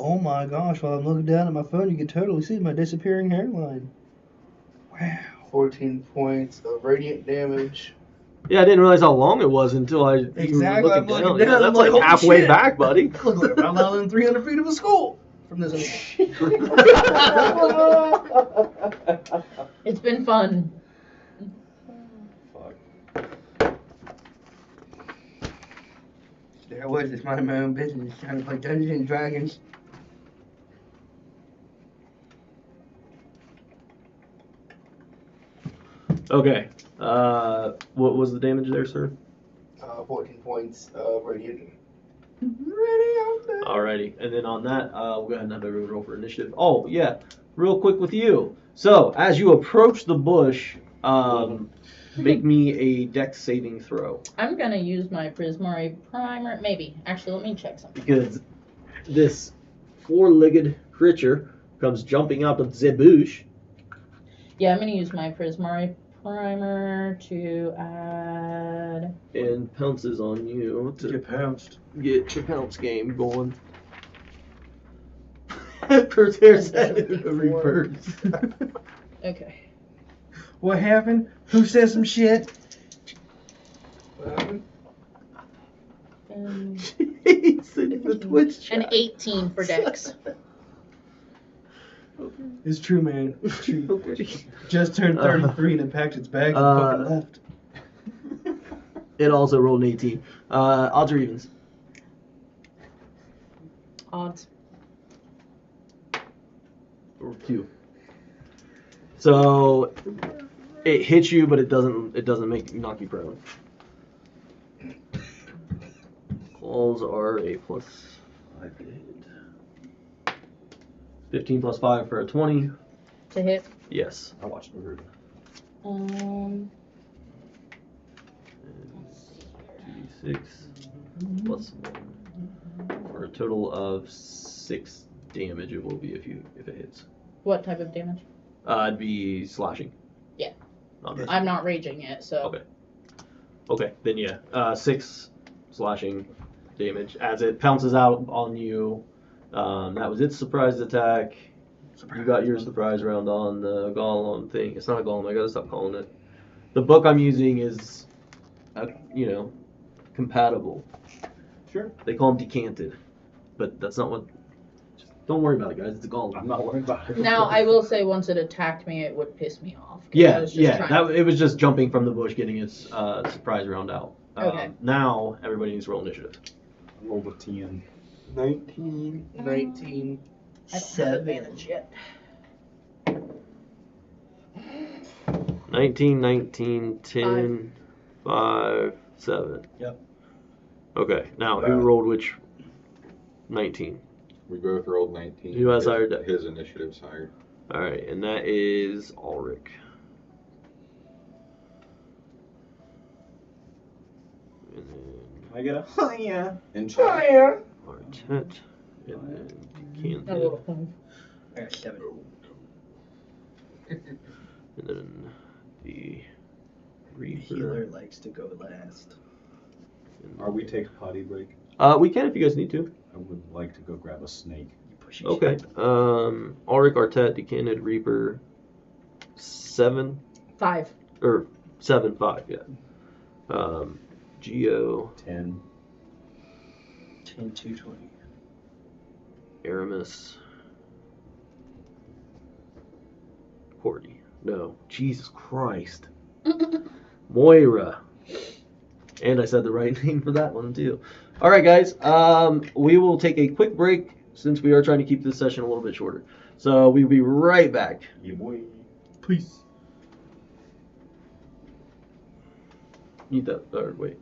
Oh my gosh, while I'm looking down at my phone, you can totally see my disappearing hairline. Wow. 14 points of radiant damage. Yeah, I didn't realize how long it was until I you Exactly, were I'm looking looking down. down, Yeah, I'm that's like like, holy halfway shit. back, buddy. Look like I'm not within 300 feet of a school from this. It's been fun. There I was, just minding my own business, trying to play Dungeons and Dragons. Okay. What was the damage there, sir? 14 points of radiant. Ready out there. Alrighty. And then on that, we'll go ahead and have everyone roll for initiative. Oh, yeah. Real quick with you. So, as you approach the bush, make me a dex saving throw. I'm gonna use my Prismari primer. Maybe. Actually, let me check something. Because this four-legged creature comes jumping out of the bush. Yeah, I'm gonna use my Prismari primer to add. And pounces on you to Get pounced. get your pounce game going. Prepare set to reverse. Okay. What happened? Who said some shit? What happened? It's the Twitch chat. An 18 for Dex. It's true, man. It's true. Okay. Just turned 33 and it packed its bags and fucking left. It also rolled an 18. Odds or evens? Odds. Or 2. So it hits you, but it doesn't knock you prone. Claws are a plus 5 to hit. 15 plus 5 for a 20. To hit. Yes, I watched the movie. 2d6 plus 1 for a total of 6 damage. It will be if it hits. What type of damage? It'd be slashing. Yeah. Not raging. I'm not raging yet, so. Okay. Okay, then yeah. 6 slashing damage as it pounces out on you. That was its surprise attack. You got your surprise round on the golem thing. It's not a golem. I gotta stop calling it. The book I'm using is, compatible. Sure. They call them decanted, but that's not what. Don't worry about it, guys. It's a golem. I'm not worried about it. Now, I will say once it attacked me, it would piss me off. 'Cause I Yeah, was just yeah. trying- It was just jumping from the bush, getting its surprise round out. Okay. Now everybody needs to roll initiative. Roll the 10. 19. 19. I don't have advantage yet. 19, 10, 5, 7. Yep. Okay, now who rolled which 19? We both rolled 19. Who has higher deck? His initiative's higher. Alright, and that is Ulrich. And then Can I get a oh yeah? In chat. Artet. And then A Decanted. little thing. I got 7. And then the Reaper. Healer likes to go last. and- Are we take a potty break? We can if you guys need to. I would like to go grab a snake. You push Okay. Ulrich, Artet, Decanted, Reaper. 7 5. or 7, 5, yeah. Geo, 10. 10, 220. Aramis, Cordy. No, Jesus Christ. Moira. And I said the right name for that one too. All right, guys. We will take a quick break since we are trying to keep this session a little bit shorter. So we'll be right back. Yeah, boy. Peace. Need that. Or wait.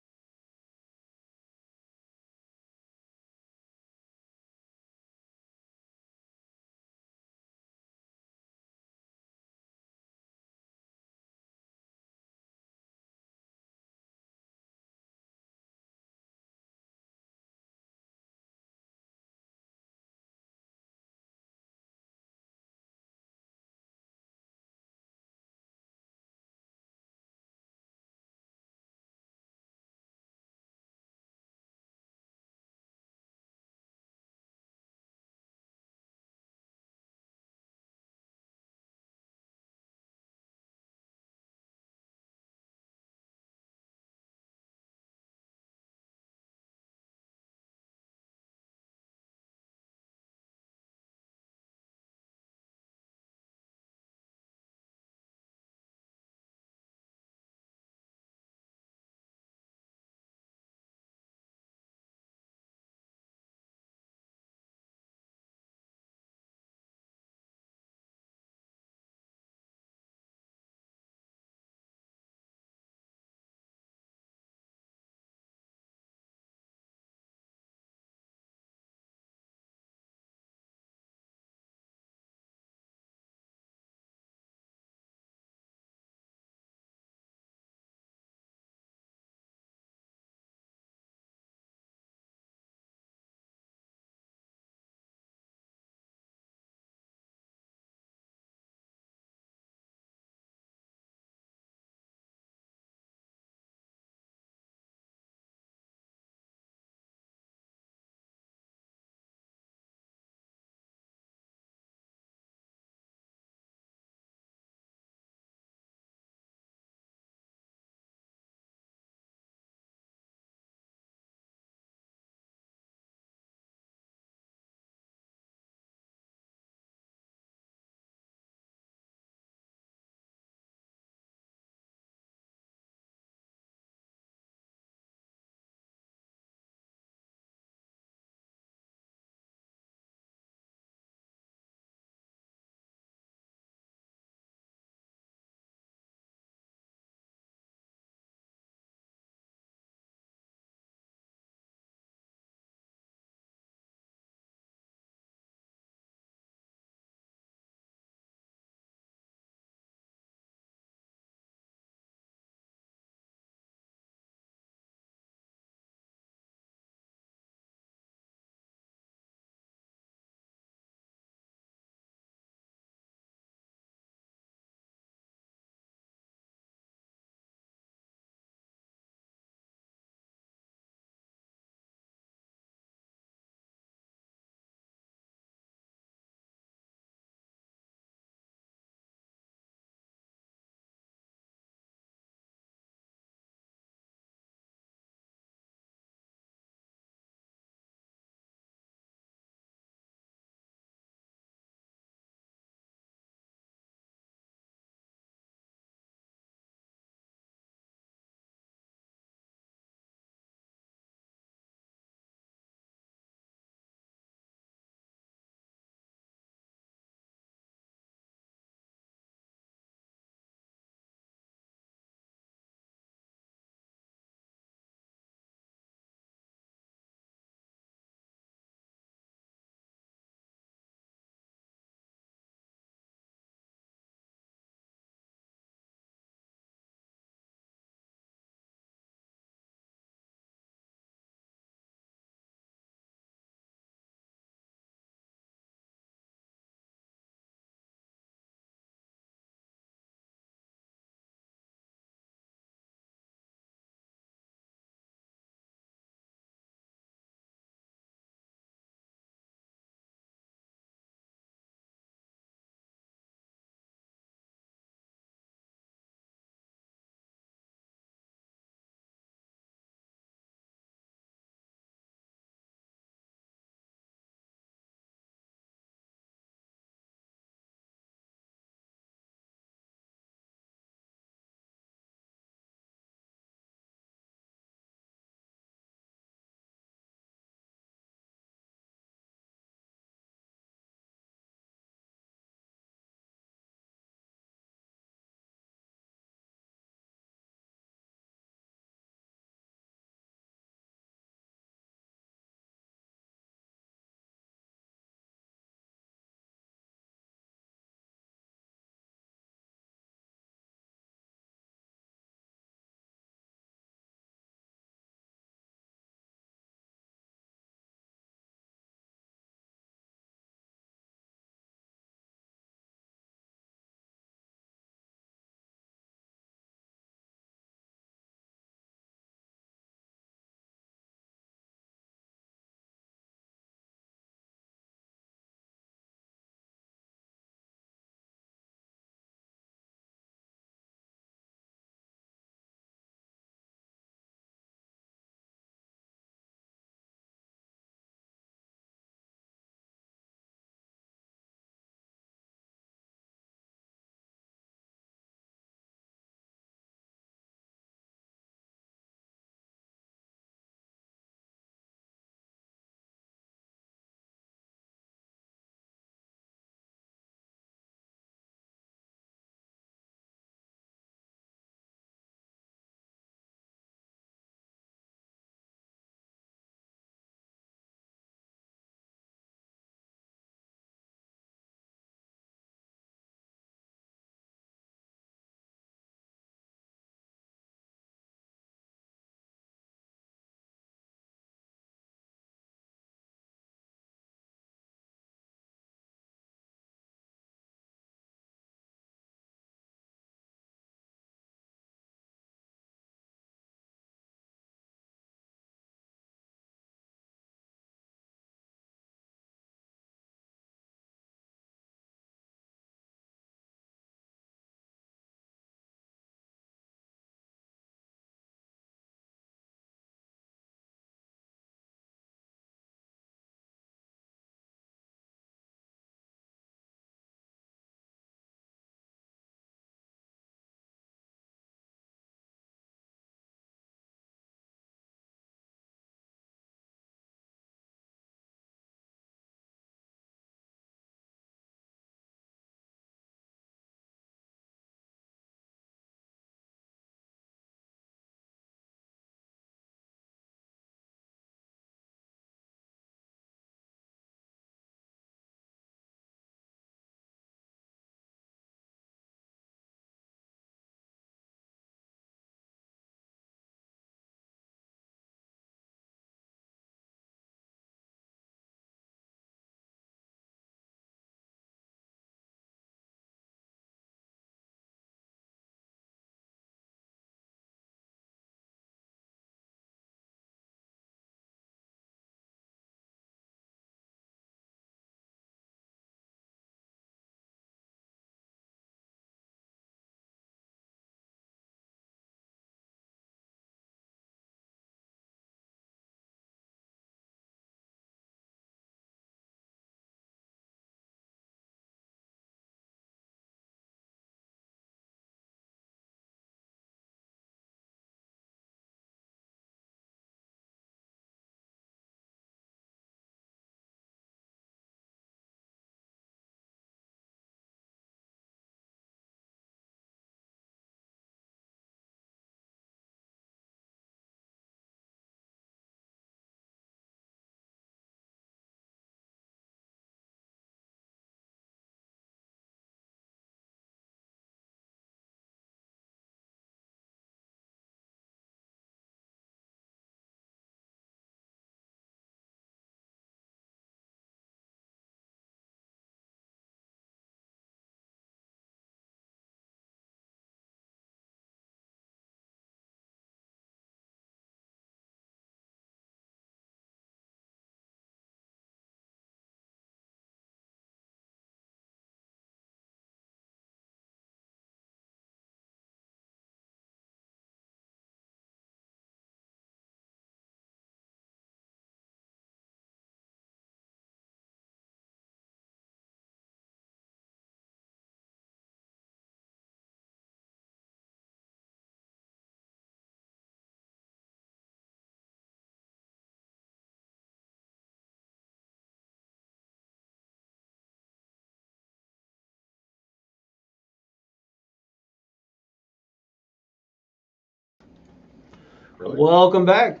Really? Welcome back,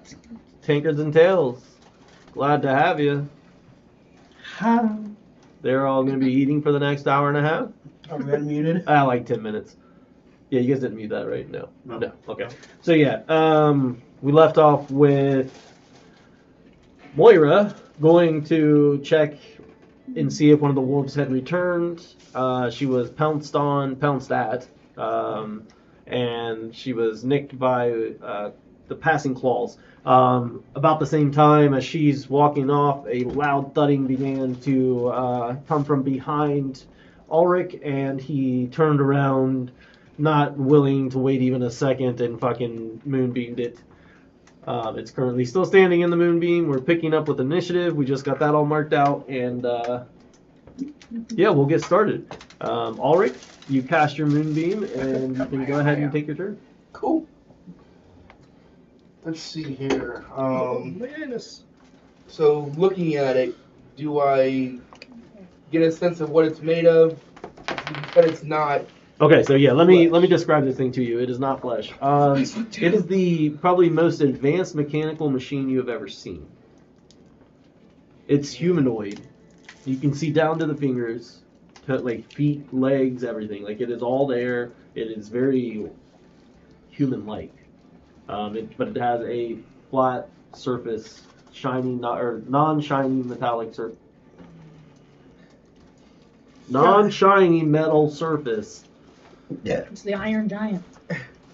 Tankers and Tales. Glad to have you. They're all going to be eating for the next hour and a half. Are we unmuted? Like 10 minutes. Yeah, you guys didn't mute that, right? No. No. Okay. So yeah, we left off with Moira going to check and see if one of the wolves had returned. She was pounced at, and she was nicked by the passing claws. About the same time as she's walking off, a loud thudding began to come from behind Ulrich, and he turned around, not willing to wait even a second, and fucking moonbeamed it. It's currently still standing in the moonbeam. We're picking up with initiative. We just got that all marked out, and yeah, we'll get started. Ulrich, you cast your moonbeam, and you can go ahead and take your turn. Cool. Let's see here. So looking at it, do I get a sense of what it's made of? But it's not. Okay, so yeah, let me describe this thing to you. It is not flesh. It is the probably most advanced mechanical machine you have ever seen. It's humanoid. You can see down to the fingers, like feet, legs, everything. Like it is all there. It is very human-like. But it has a flat surface, shiny, non-shiny metallic surface. Non-shiny metal surface. Yeah. It's the Iron Giant.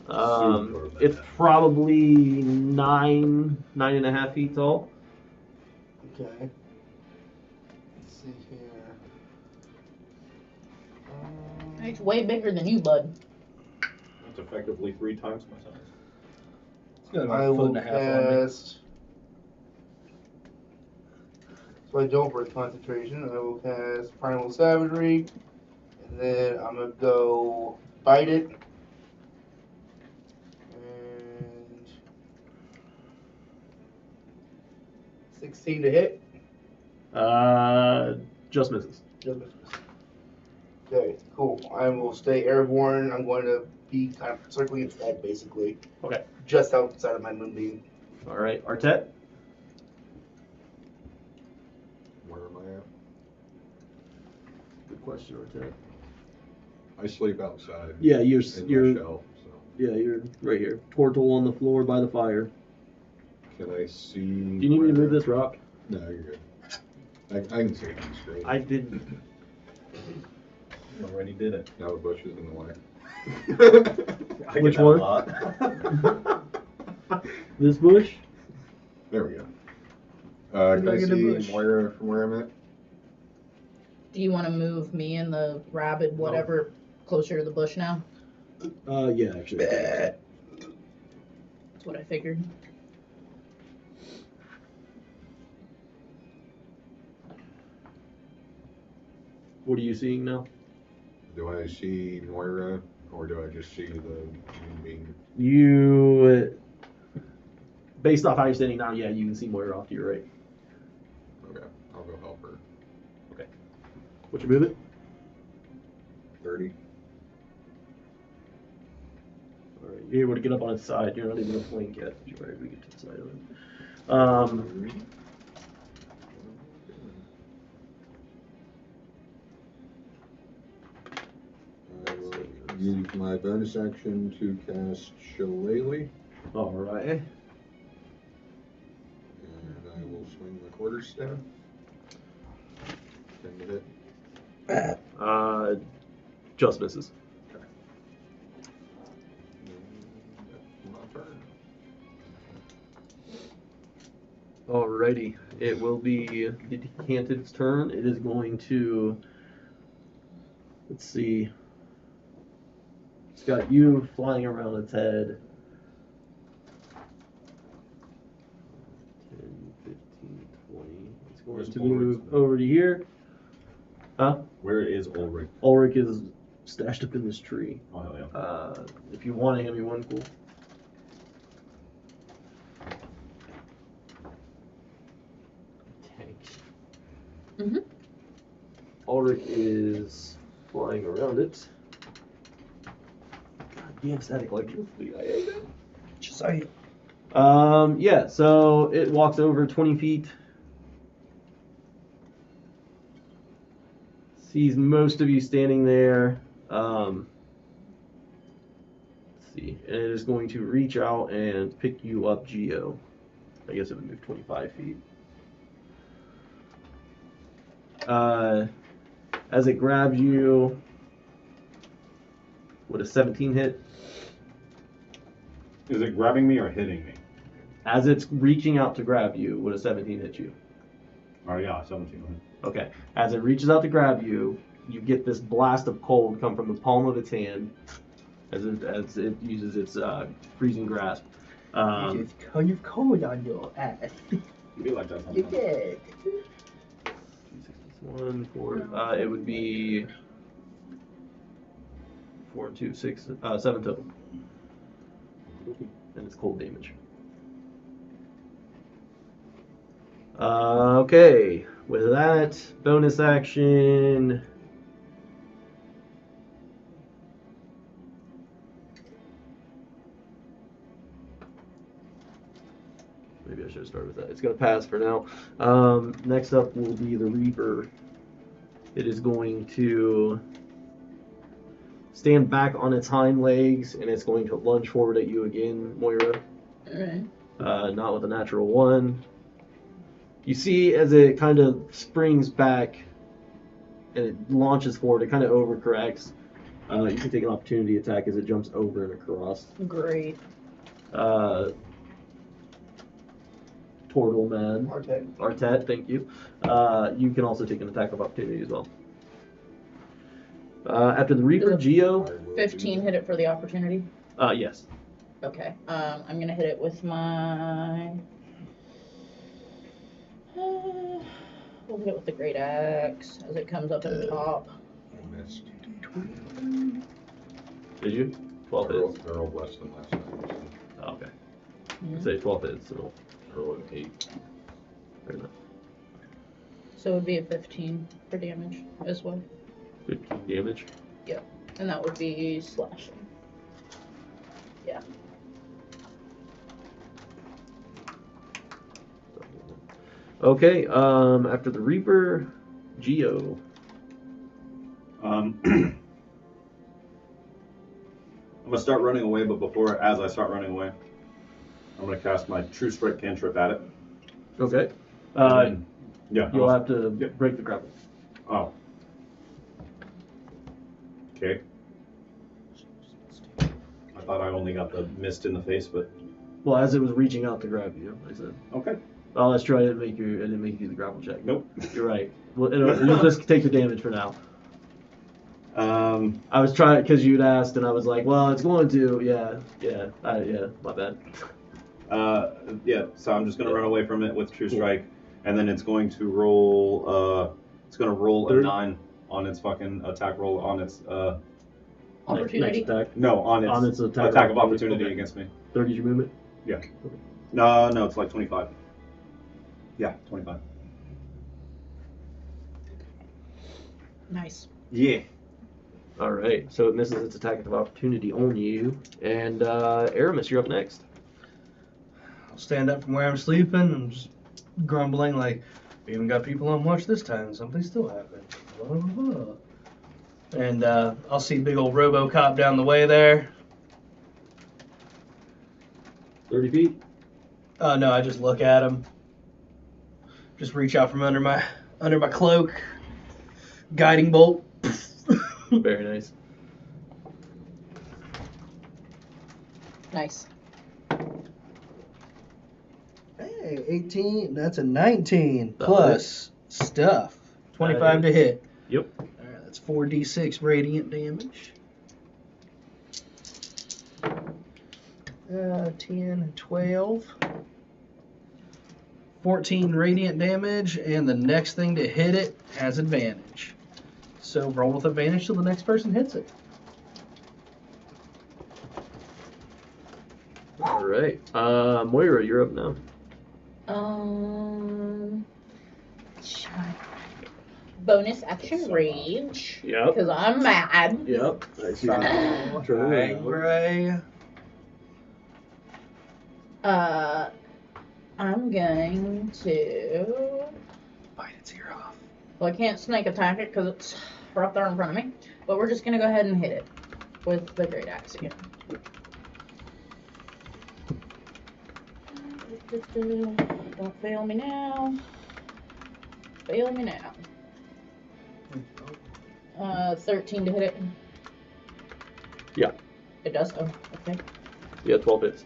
It's probably 9.5 feet tall. Okay. Let's see here. It's way bigger than you, bud. That's effectively 3 times my size. It's got I about a foot will and a half on me. cast. So I don't break concentration. I will cast Primal Savagery, and then I'm gonna go bite it. And 16 to hit. Just misses. Just misses. Okay, cool. I will stay airborne. I'm going to be kind of circling its head, basically. Okay. Just outside of my moonbeam. All right, Artet. Where am I at? Good question, Artet. I sleep outside. Yeah, you're in my shell, so. yeah, you're right here. Tortle on the floor by the fire. Can I see? Do you need me to move this rock? No, you're good. I can see it straight. I didn't. Already did it. Now the bush is in the way. I Which get that one? a lot. This bush? There we go. Can I Look at the bush. see Moira from where I'm at? Do you want to move me and the rabid whatever closer to the bush now? Yeah, actually. That's what I figured. What are you seeing now? Do I see Moira, or do I just see the moonbeam? You, based off how you're standing now, yeah, you can see Moira off to your right. Okay, I'll go help her. Okay. What's your movement? 30. All right, you're able to get up on its side. You're not even a flank yet, but you're able to get to the side of it. I will use my bonus action to cast Shillelagh, All right. and I will swing my quarterstaff. 10 to hit. Just misses. My turn. Alrighty. It will be the decanted's turn. It is going to, let's see. It's got you flying around its head. 10, 15, 20. It's going Where's to Ulrich? move over to here. Huh? Where is Ulrich? Ulrich is stashed up in this tree. Oh, hell yeah. If you want to hand me one, cool. Tanks. Mm-hmm. Ulrich is flying around it. God damn static electricity. I hate it. Just I Yeah, so it walks over 20 feet. Sees most of you standing there. Let's see. And it is going to reach out and pick you up, Geo. I guess it would move 25 feet. As it grabs you, would a 17 hit? Is it grabbing me or hitting me? As it's reaching out to grab you, would a 17 hit you? Oh yeah, 17. Okay. As it reaches out to grab you, you get this blast of cold come from the palm of its hand as it uses its freezing grasp. It's kind of cold on your ass. You be like that You sometimes. did. 1, 4. It would be 4, 2, 6, 7 total. And it's cold damage. Okay. With that, bonus action. Maybe I should have started with that. It's going to pass for now. Next up will be the Reaper. It is going to stand back on its hind legs, and it's going to lunge forward at you again, Moira. Alright. Not with a natural 1. You see as it kind of springs back and it launches forward, it kind of overcorrects. You can take an opportunity attack as it jumps over and across. Great. Turtle Man. Artet, thank you. You can also take an attack of opportunity as well. After the Reaper, Geo. 15 hit it for the opportunity. Yes. Okay. I'm gonna hit it with my. We'll hit it with the great axe as it comes up on top. I missed. Did you? 12 hits. They're all less than last time. Oh, okay. Yeah. Say 12 hits, so Roll an 8. fair enough. So it would be a 15 for damage as well. 15 damage. And that would be slashing. Yeah. Okay, after the Reaper, Geo. I'm gonna start running away, but as I start running away, I'm gonna cast my True Strike cantrip at it. Okay. And then- You'll have to Yep. break the grapple. Oh. Okay. I thought I only got the mist in the face, but Well, as it was reaching out to grab you, I said. okay. Oh, that's true. I didn't make you do the grapple check. Nope. You're right. Well, you'll just take the damage for now. Um, I was trying because you'd asked, and I was like, well, it's going to. Yeah. My bad. yeah. So I'm just gonna run away from it with True Strike, and then it's going to roll. It's gonna roll a 30? 9 on its fucking attack roll on its. Opportunity. Next attack. No, on its attack of opportunity Okay. against me. 30 is your movement. No, it's like 25. Yeah, 25. Nice. Yeah. All right. So it misses its attack of opportunity on you, and Aramis, you're up next. I'll stand up from where I'm sleeping and just grumbling like, we even got people on watch this time. Something still happened. And I'll see big old RoboCop down the way there. 30 feet. No, I just look at him. Just reach out from under my cloak. Guiding bolt. Very nice. Nice. Hey, 18. That's a 19 That plus stuff. 25 to hit. Yep. All right, that's 4d6 radiant damage. 10, 12. 14 radiant damage, and the next thing to hit it has advantage. So roll with advantage till the next person hits it. All right. Moira, you're up now. Bonus action rage. Yep. Because I'm mad. Yep. I see. Angry. I'm going to. Bite its ear off. Well, I can't snake attack it because it's right there in front of me. But we're just gonna go ahead and hit it with the great axe again. Don't fail me now. Fail me now. 13 to hit it. Yeah. It does. Oh, okay. Yeah, 12 hits.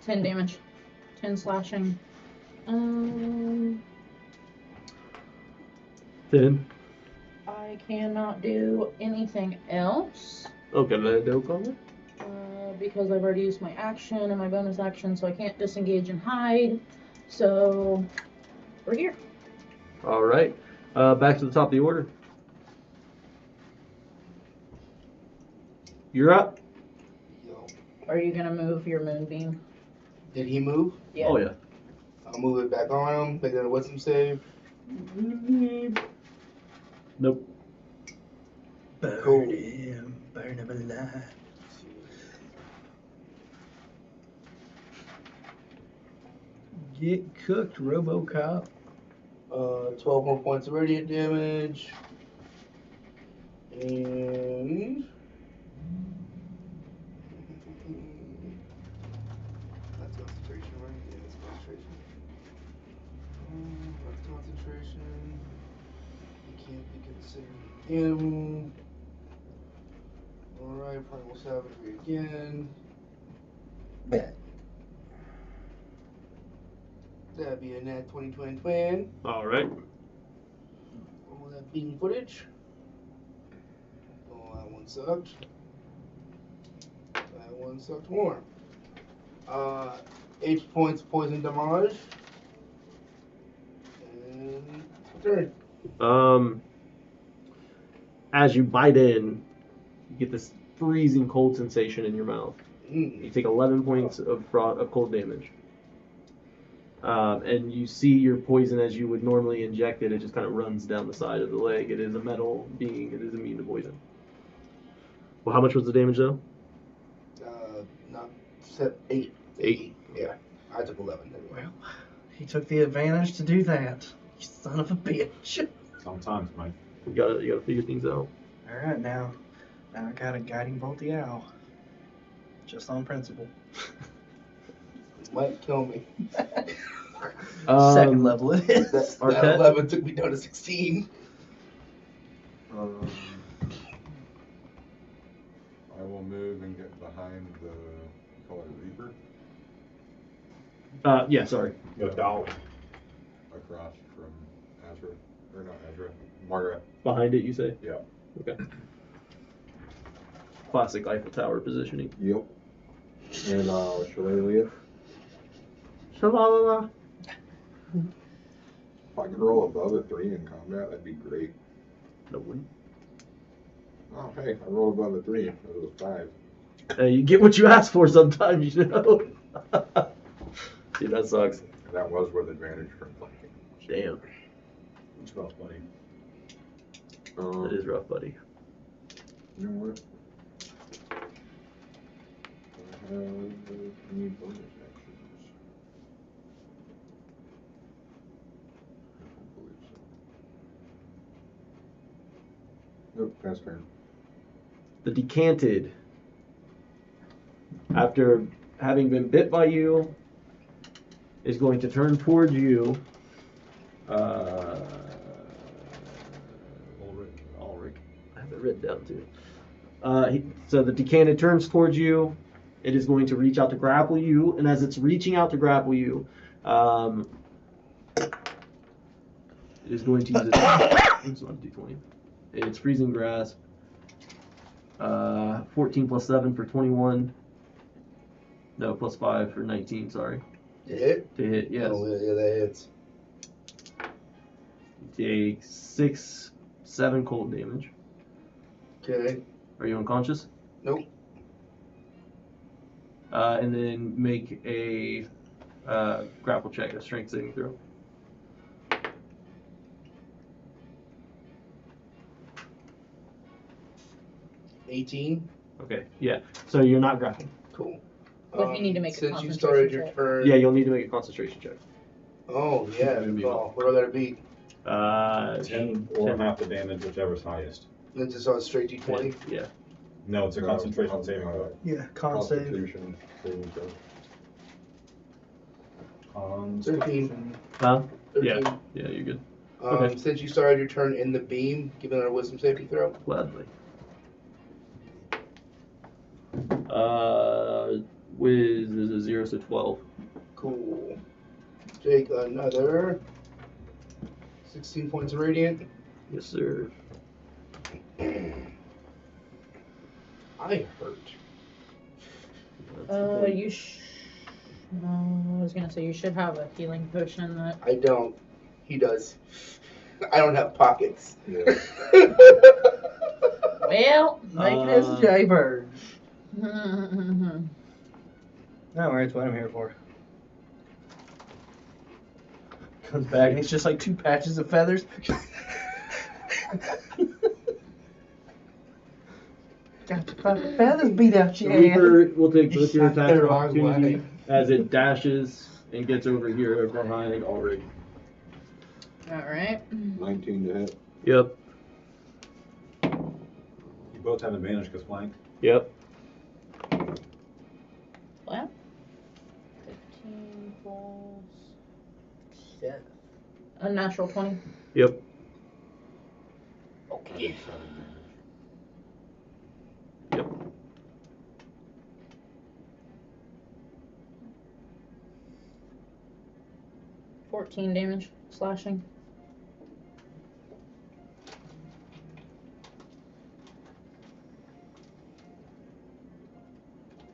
Ten damage. 10 slashing. 10. I cannot do anything else. Okay, no comment. Because I've already used my action and my bonus action, so I can't disengage and hide. So we're here. All right. Back to the top of the order. You're up. Yo. Are you gonna move your moonbeam? Did he move? Yeah. Oh, yeah. I'll move it back on him. Make that a wisdom save. Nope. Cool. Burn him alive. Get cooked, RoboCop. 12 more points of radiant damage. And that's concentration, right? Yeah, that's concentration. That's concentration. You can't be considered him. Alright, primal savagery again. That'd be a nat 20 twin. All right. All that beam footage. Oh, that one sucked. That one sucked more. 8 points of poison damage. And turn. As you bite in, you get this freezing cold sensation in your mouth. You take 11 points of cold damage. And you see your poison as you would normally inject it. It just kind of runs down the side of the leg. It is a metal being. It is immune to poison. Well, how much was the damage though? Not 8. 8. Yeah, I took 11 anyway. Well, he took the advantage to do that. You son of a bitch. Sometimes, Mike. You gotta figure things out. Alright, now I got a guiding bolt the owl. Just on principle. Might kill me. Second level it is. That Arquette? 11 took me down to 16. I will move and get behind the, call it a Reaper, Yeah, sorry. The dog. across from Azra, or not Azra, Margaret. Behind it, you say? Yeah. Okay. Classic Eiffel Tower positioning. Yep. And Shillelagh. Shalala. If I could roll above a 3 in combat, that'd be great. No one. Oh, hey, I rolled above a 3. It was a 5. You get what you ask for sometimes, you know. Dude, that sucks. That was with advantage from flanking. Damn. It's rough, buddy. That is rough, buddy. You know what? I need bonus actions. I don't believe so. Nope, pass turn. The decanted, after having been bit by you, is going to turn towards you. Ulrich. I have it written down too. So the decanted turns towards you. It is going to reach out to grapple you, and as it's reaching out to grapple you, it is going to use its not D20. It's freezing grasp. 14 plus 7 for 21. No, plus 5 for 19, sorry. To hit? To hit, yes. Oh, yeah, that hits. Take 6, 7 cold damage. Okay. Are you unconscious? Nope. And then make a grapple check, a strength saving throw. 18. Okay, yeah. So you're not grappled. Cool. But you need to make a since you concentration started your check. turn. Yeah, you'll need to make a concentration check. Oh yeah. Maybe Oh, what do I gotta beat? 10 or 10. half the damage, whichever's highest. Then just on straight D20. Yeah. No, it's a concentration saving throw. Yeah, con save. Constitution saving throw. 13. Huh? 13. Yeah. Yeah, you're good. Okay. Since you started your turn in the beam, give another wisdom saving throw. Gladly. With 0 to 12. Cool. Take another 16 points of radiant. Yes, sir. I hurt. I was gonna say you should have a healing potion that. I don't. He does. I don't have pockets. Yeah. Well. Make this Jaybird. Mhm. No worries, what I'm here for. Comes back and it's just like 2 patches of feathers. Got the fucking feathers beat out The your ass. Reaper will take both your Shot attacks their of arms opportunity away. as it dashes and gets over here behind already. All right. 19 to hit. Yep. You both have advantage because flanked. Yep. Well. 15 plus. Yeah. A natural 20. Yep. Okay. Yep. $14 damage slashing.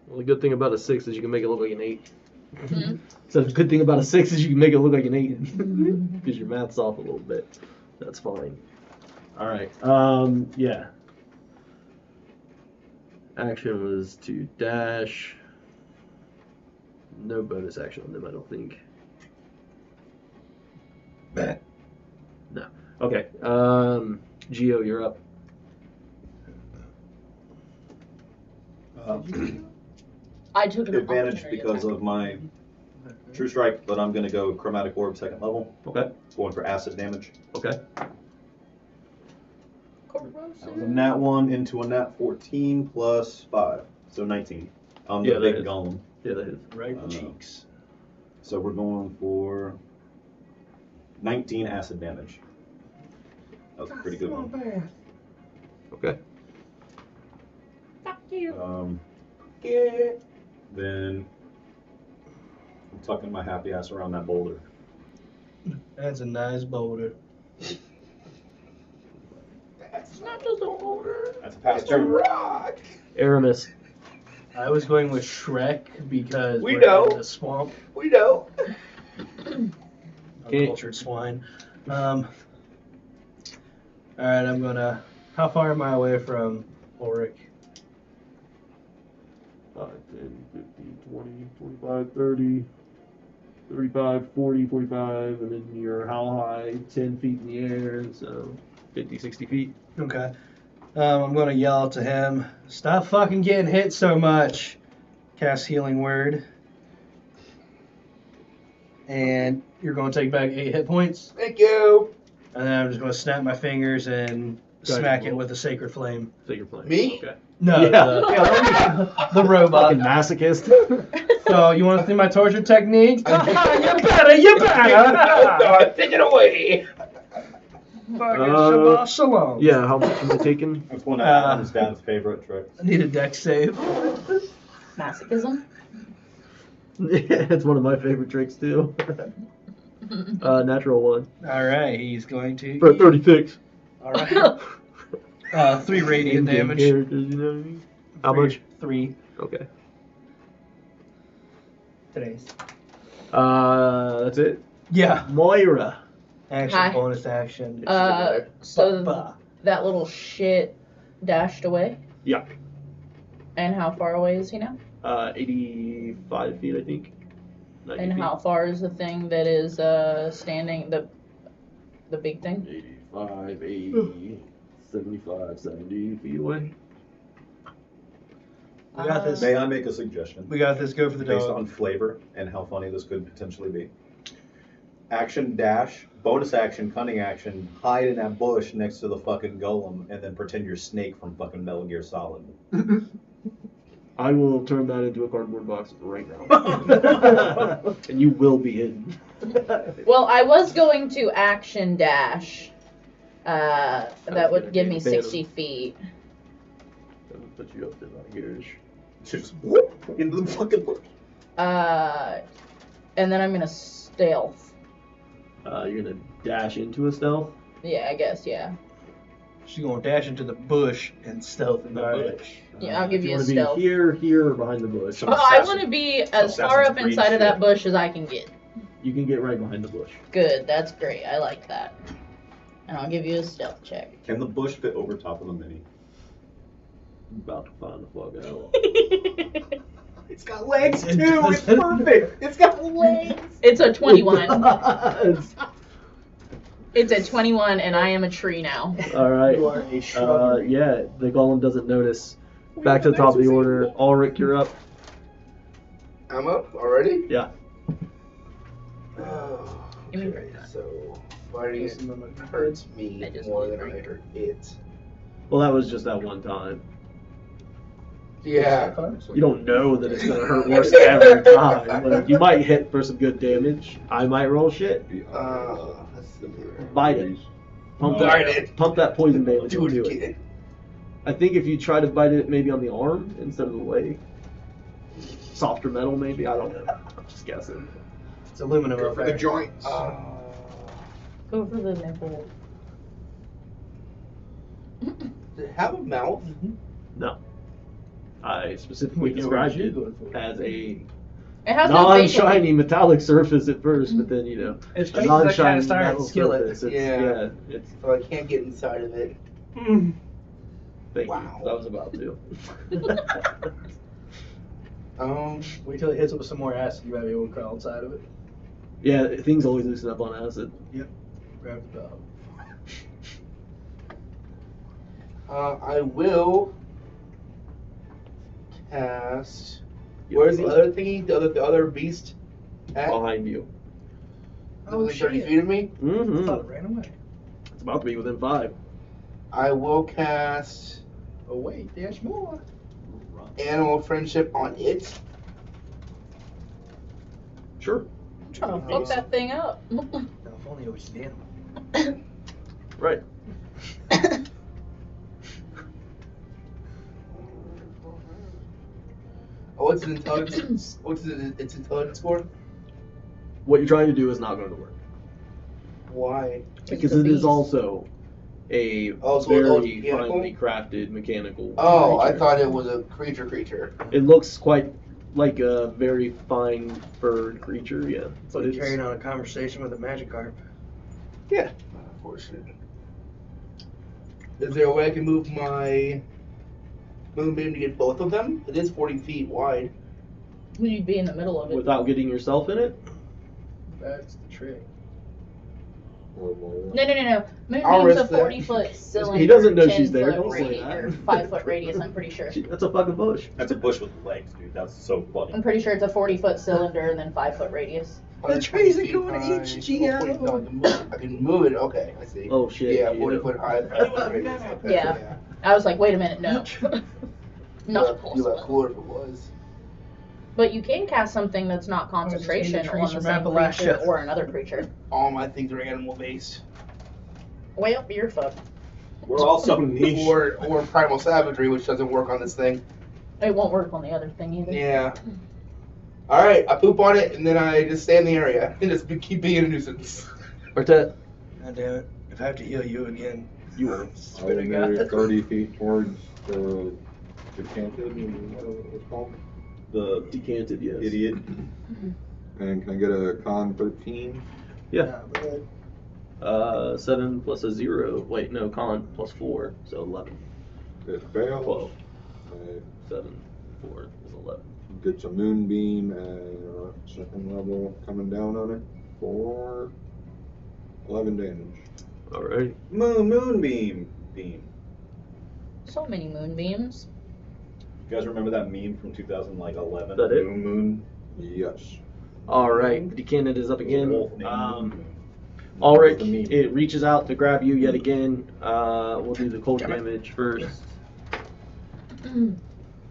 Well, the good thing about a 6 is you can make it look like an 8. Mhm. So the good thing about a 6 is you can make it look like an 8 because your math's off a little bit. That's fine. All right. Yeah. Action was to dash. No bonus action on them, I don't think. No. Okay. Geo, you're up. I took an Advantage opportunity because attack. of my True Strike, but I'm going to go Chromatic Orb 2nd level. Okay. Going for acid damage. Okay. That was a nat 1 into a nat 14 plus 5. So 19. On the Yeah, that big is. golem. Yeah, that is. Right cheeks. So we're going for 19 acid damage. That was a pretty good one. Okay. Fuck you. Then I'm tucking my happy ass around that boulder. That's a nice boulder. It's not just a boulder. That's a pass turn. Rock. Aramis. I was going with Shrek because We we're know. in the swamp. We know. Okay. Uncultured swine. Alright, I'm gonna. How far am I away from Ulrich? 5, 10, 15, 20, 25, 30, 35, 40, 45, and then you're how high? 10 feet in the air, so 50, 60 feet. Okay. I'm gonna yell to him, stop fucking getting hit so much. Cast Healing Word. And you're gonna take back 8 hit points. Thank you. And then I'm just gonna snap my fingers and Go ahead, smack it roll. with a Sacred Flame. Figure plane. Me? Okay. No, Yeah. the robot. Fucking masochist. So you want to see my torture technique? I- You better, you better. God, take it away. Fucking Shabbat Shalom. Yeah, how much am I taking? That's one of Uh, Adam's dad's favorite tricks. I need a deck save. Masochism. Yeah, it's one of my favorite tricks too. Natural 1. All right, he's going to. For 36. All right. 3 radiant In-game damage. characters, you know what I mean? How much? 3. Okay. Today's. That's it. Yeah. Moira. Action, Hi. bonus action. So Ba-ba. that little shit dashed away. Yeah. And how far away is he now? 85 feet, I think. 90 And feet. how far is the thing that is standing, the big thing? 85, 80, 75, 70 feet away. We got this. May I make a suggestion? We got this. Go for the Based dog. on flavor and how funny this could potentially be. Action dash, bonus action, cunning action, hide in that bush next to the fucking golem, and then pretend you're Snake from fucking Metal Gear Solid. I will turn that into a cardboard box right now. And you will be hidden. Well, I was going to action dash. That would give me 60 feet. That would put you up to about here-ish. Just whoop into the fucking bush. And then I'm gonna stealth. You're gonna dash into a stealth. Yeah, I guess, yeah. She's gonna dash into the bush and stealth in the bush. Yeah, I'll give Do you a wanna stealth. be here, or behind the bush? Some Oh, I Assassin- want to be some as far Assassin's up Creed inside of shit. that bush as I can get. You can get right behind the bush. Good, that's great. I like that. And I'll give you a stealth check. Can the bush fit over top of the mini? I'm about to find the fuck out. It's got legs It too. It's doesn't. perfect. It's got legs. It's a 21. It's- It's a 21, and I am a tree now. All right. You are a shrubbery. Yeah, the golem doesn't notice. Back to the top of the order. Ulrich, you're up. I'm up already? Yeah. Oh, Give me okay, so fighting it hurts me I just more need than I break. hurt it. Well, that was just that one time. Yeah. You don't know that it's gonna hurt worse every time. Like, you might hit for some good damage. I might roll shit. Let's see here. Bite it. Pump Bite that, it. Pump that poison damage Do it into it. again. I think if you try to bite it maybe on the arm instead of the leg. Softer metal maybe, I don't know. I'm just guessing. It's aluminum. Go for the okay. joints. Go for the nipple. Does it have a mouth? No. I specifically We know what described you're it going for. as a It has no facial. non-shiny metallic surface at first, but then, you know, It's a just like non-shiny cast iron metal skillet. surface. It's, Yeah. it's So I can't get inside of it. thank Wow. you. I was about to. Wait till it hits it with some more acid. You might be able to crawl inside of it. Yeah, things always loosen up on acid. Grab the dog. I will cast. Yeah. Where's the other thingy? The other beast? At? Behind you. Oh, Within 30 shit. feet of me? I thought Mm-hmm. it ran away. It's about to be within 5. I will cast Oh wait, there's more. Animal Friendship on it. Sure. I'm trying to fuck that thing up. No, if only it was an animal. Right. Oh, what's its intelligence? What's its intelligence score? What you're trying to do is not going to work. Why? Because It's a it is beast. also a Oh, so very it's mechanical? finely crafted mechanical Oh, I creature. thought it was a creature. It looks quite like a very fine furred creature, yeah. It's But like it's carrying on a conversation with a Magikarp. Yeah. Unfortunate. Is there a way I can move my moonbeam to get both of them? It is 40 feet wide. You'd be in the middle of it. without getting yourself in it. That's the trick. No. I'll Moonbeam's a risk that. 40-foot cylinder. He doesn't know 10 she's there, foot don't say radi- that. Or 5-foot radius, I'm pretty sure. That's a fucking bush. That's a bush with legs, dude. That's so funny. I'm pretty sure it's a 40-foot cylinder and then 5-foot radius. The trees are 40 feet going high. HGO. No, I can move it. Okay, I see. Oh shit. Yeah, 40 foot high. 5-foot radius. Okay, Yeah. I was like, wait a minute, no. Not It'd be a lot possible. cooler if it was. But you can cast something that's not concentration the trees on the from same Appalachia. creature or another creature. All my things are animal based. Well, you're fucked. We're all so niche. Or primal savagery, which doesn't work on this thing. It won't work on the other thing either. Yeah. All right, I poop on it and then I just stay in the area and just keep being a nuisance. Artet, God damn it. If I have to heal you again, you were. I swear would to God. move 30 feet towards the decanted, what it's called. The Decanted, yes. idiot. And can I get a con 13? Yeah. But 7 plus a 0. Wait, no, con plus 4, so 11. It fails. 12. I 7, 4 is 11. gets a moonbeam at second level coming down on it for 11 damage. Alright. Moonbeam. Beam. So many moonbeams. You guys remember that meme from 2011? That it? Moon. Yes. All right, the cannon is up again. Wolf named Moon. Ulrich, The meme. it reaches out to grab you yet again. We'll do the cold damage first.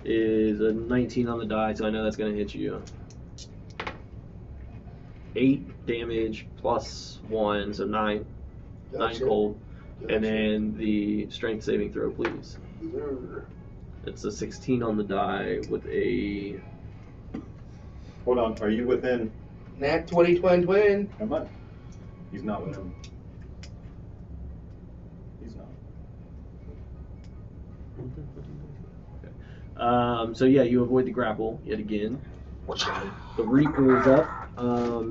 Is a 19 on the die, so I know that's going to hit you. 8 damage plus 1, so 9. 9 cold. And then the strength saving throw, please. It's a 16 on the die with a... Hold on. Are you within? Nat 20 twin. Come on. He's not within. He's not. So yeah, you avoid the grapple yet again. The Reaper is up.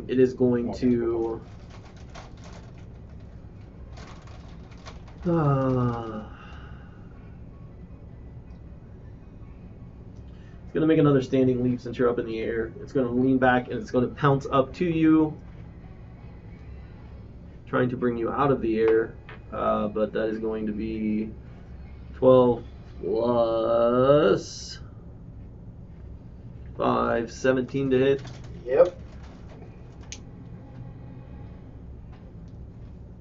It is going to... It's going to make another standing leap since you're up in the air. It's going to lean back and it's going to pounce up to you, trying to bring you out of the air. But that is going to be 12 plus 5, 17 to hit. Yep.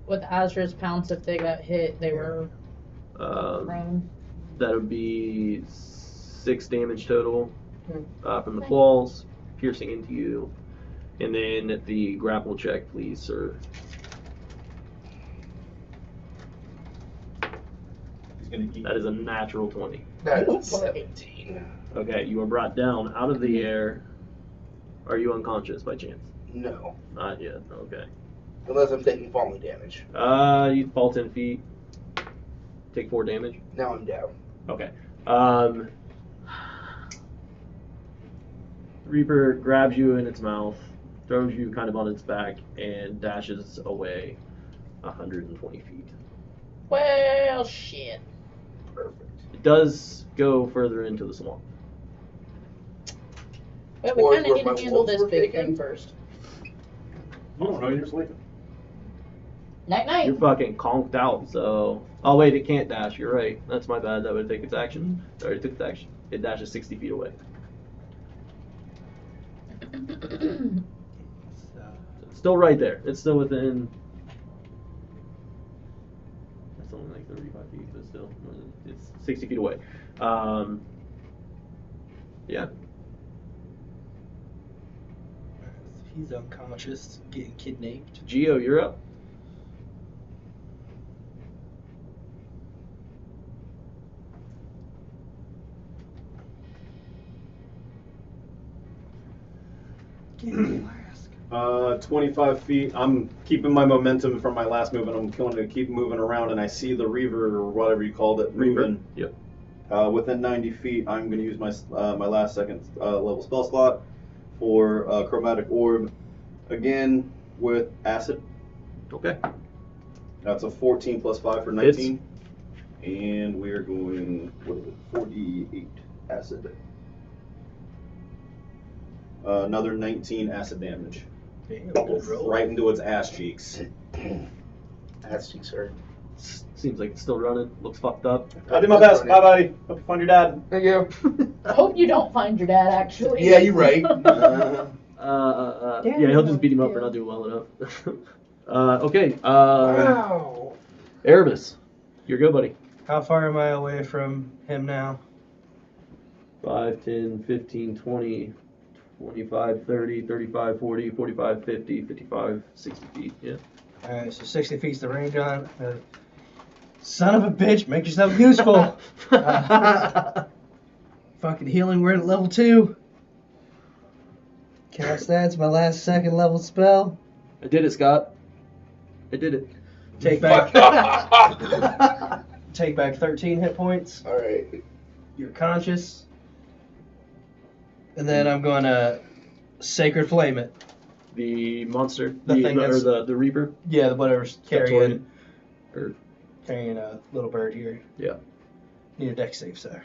With Azra's pounce, if they got hit, they were Um, prone. that would be 6 damage total from the claws, piercing into you. And then the grapple check, please, sir. He's gonna eat. That is a natural 20. That is 17. Okay, you are brought down out of the air. Are you unconscious by chance? No. Not yet. Okay. Unless I'm taking falling damage. You fall 10 feet. Take 4 damage. Now I'm down. Okay. Reaper grabs you in its mouth, throws you kind of on its back, and dashes away 120 feet. Well, shit. Perfect. It does go further into the swamp. Well, we Or kind of where need my to handle wolves this were big taken. thing first. I don't know. You're sleeping. Night night. You're fucking conked out, so... Oh, wait, it can't dash. You're right. That's my bad. That would take its action. It already took its action. It dashes 60 feet away. It's still right there. It's still within... That's only like 35 feet, but still. It's 60 feet away. Yeah. He's unconscious, getting kidnapped. Geo, you're up. Get in the flask. 25 feet. I'm keeping my momentum from my last move, and I'm going to keep moving around. And I see the Reaver, or whatever you called it, moving. Yep. Within 90 feet, I'm going to use my my last second level spell slot for Chromatic Orb, again with Acid. Okay. That's a 14 plus 5 for 19. And we're going, what is it, 48 Acid. Another 19 acid damage. Damn, good roll. Right into its ass cheeks. That's cheeks hurt. Seems like it's still running. Looks fucked up. I did my best. Bye, buddy. Hope you find your dad. Thank you. I hope you don't find your dad, actually. Yeah, you're right. Yeah, he'll just beat him up for not doing well enough. Okay. Wow. Erebus, you're good, buddy. How far am I away from him now? 5, 10, 15, 20, 25, 30, 35, 40, 45, 50, 55, 60 feet. Yeah. Alright, so 60 feet's the range on. Son of a bitch, make yourself useful. Fucking healing word at level 2. Cast that. It's my last second level spell. I did it, Scott. I did it. Take back. Take back 13 hit points. Alright. You're conscious. And then I'm going to Sacred Flame it. The monster, The thing that's- or the Reaper. Yeah, whatever's carrying Or a little bird here. yeah, Need a deck save, sir.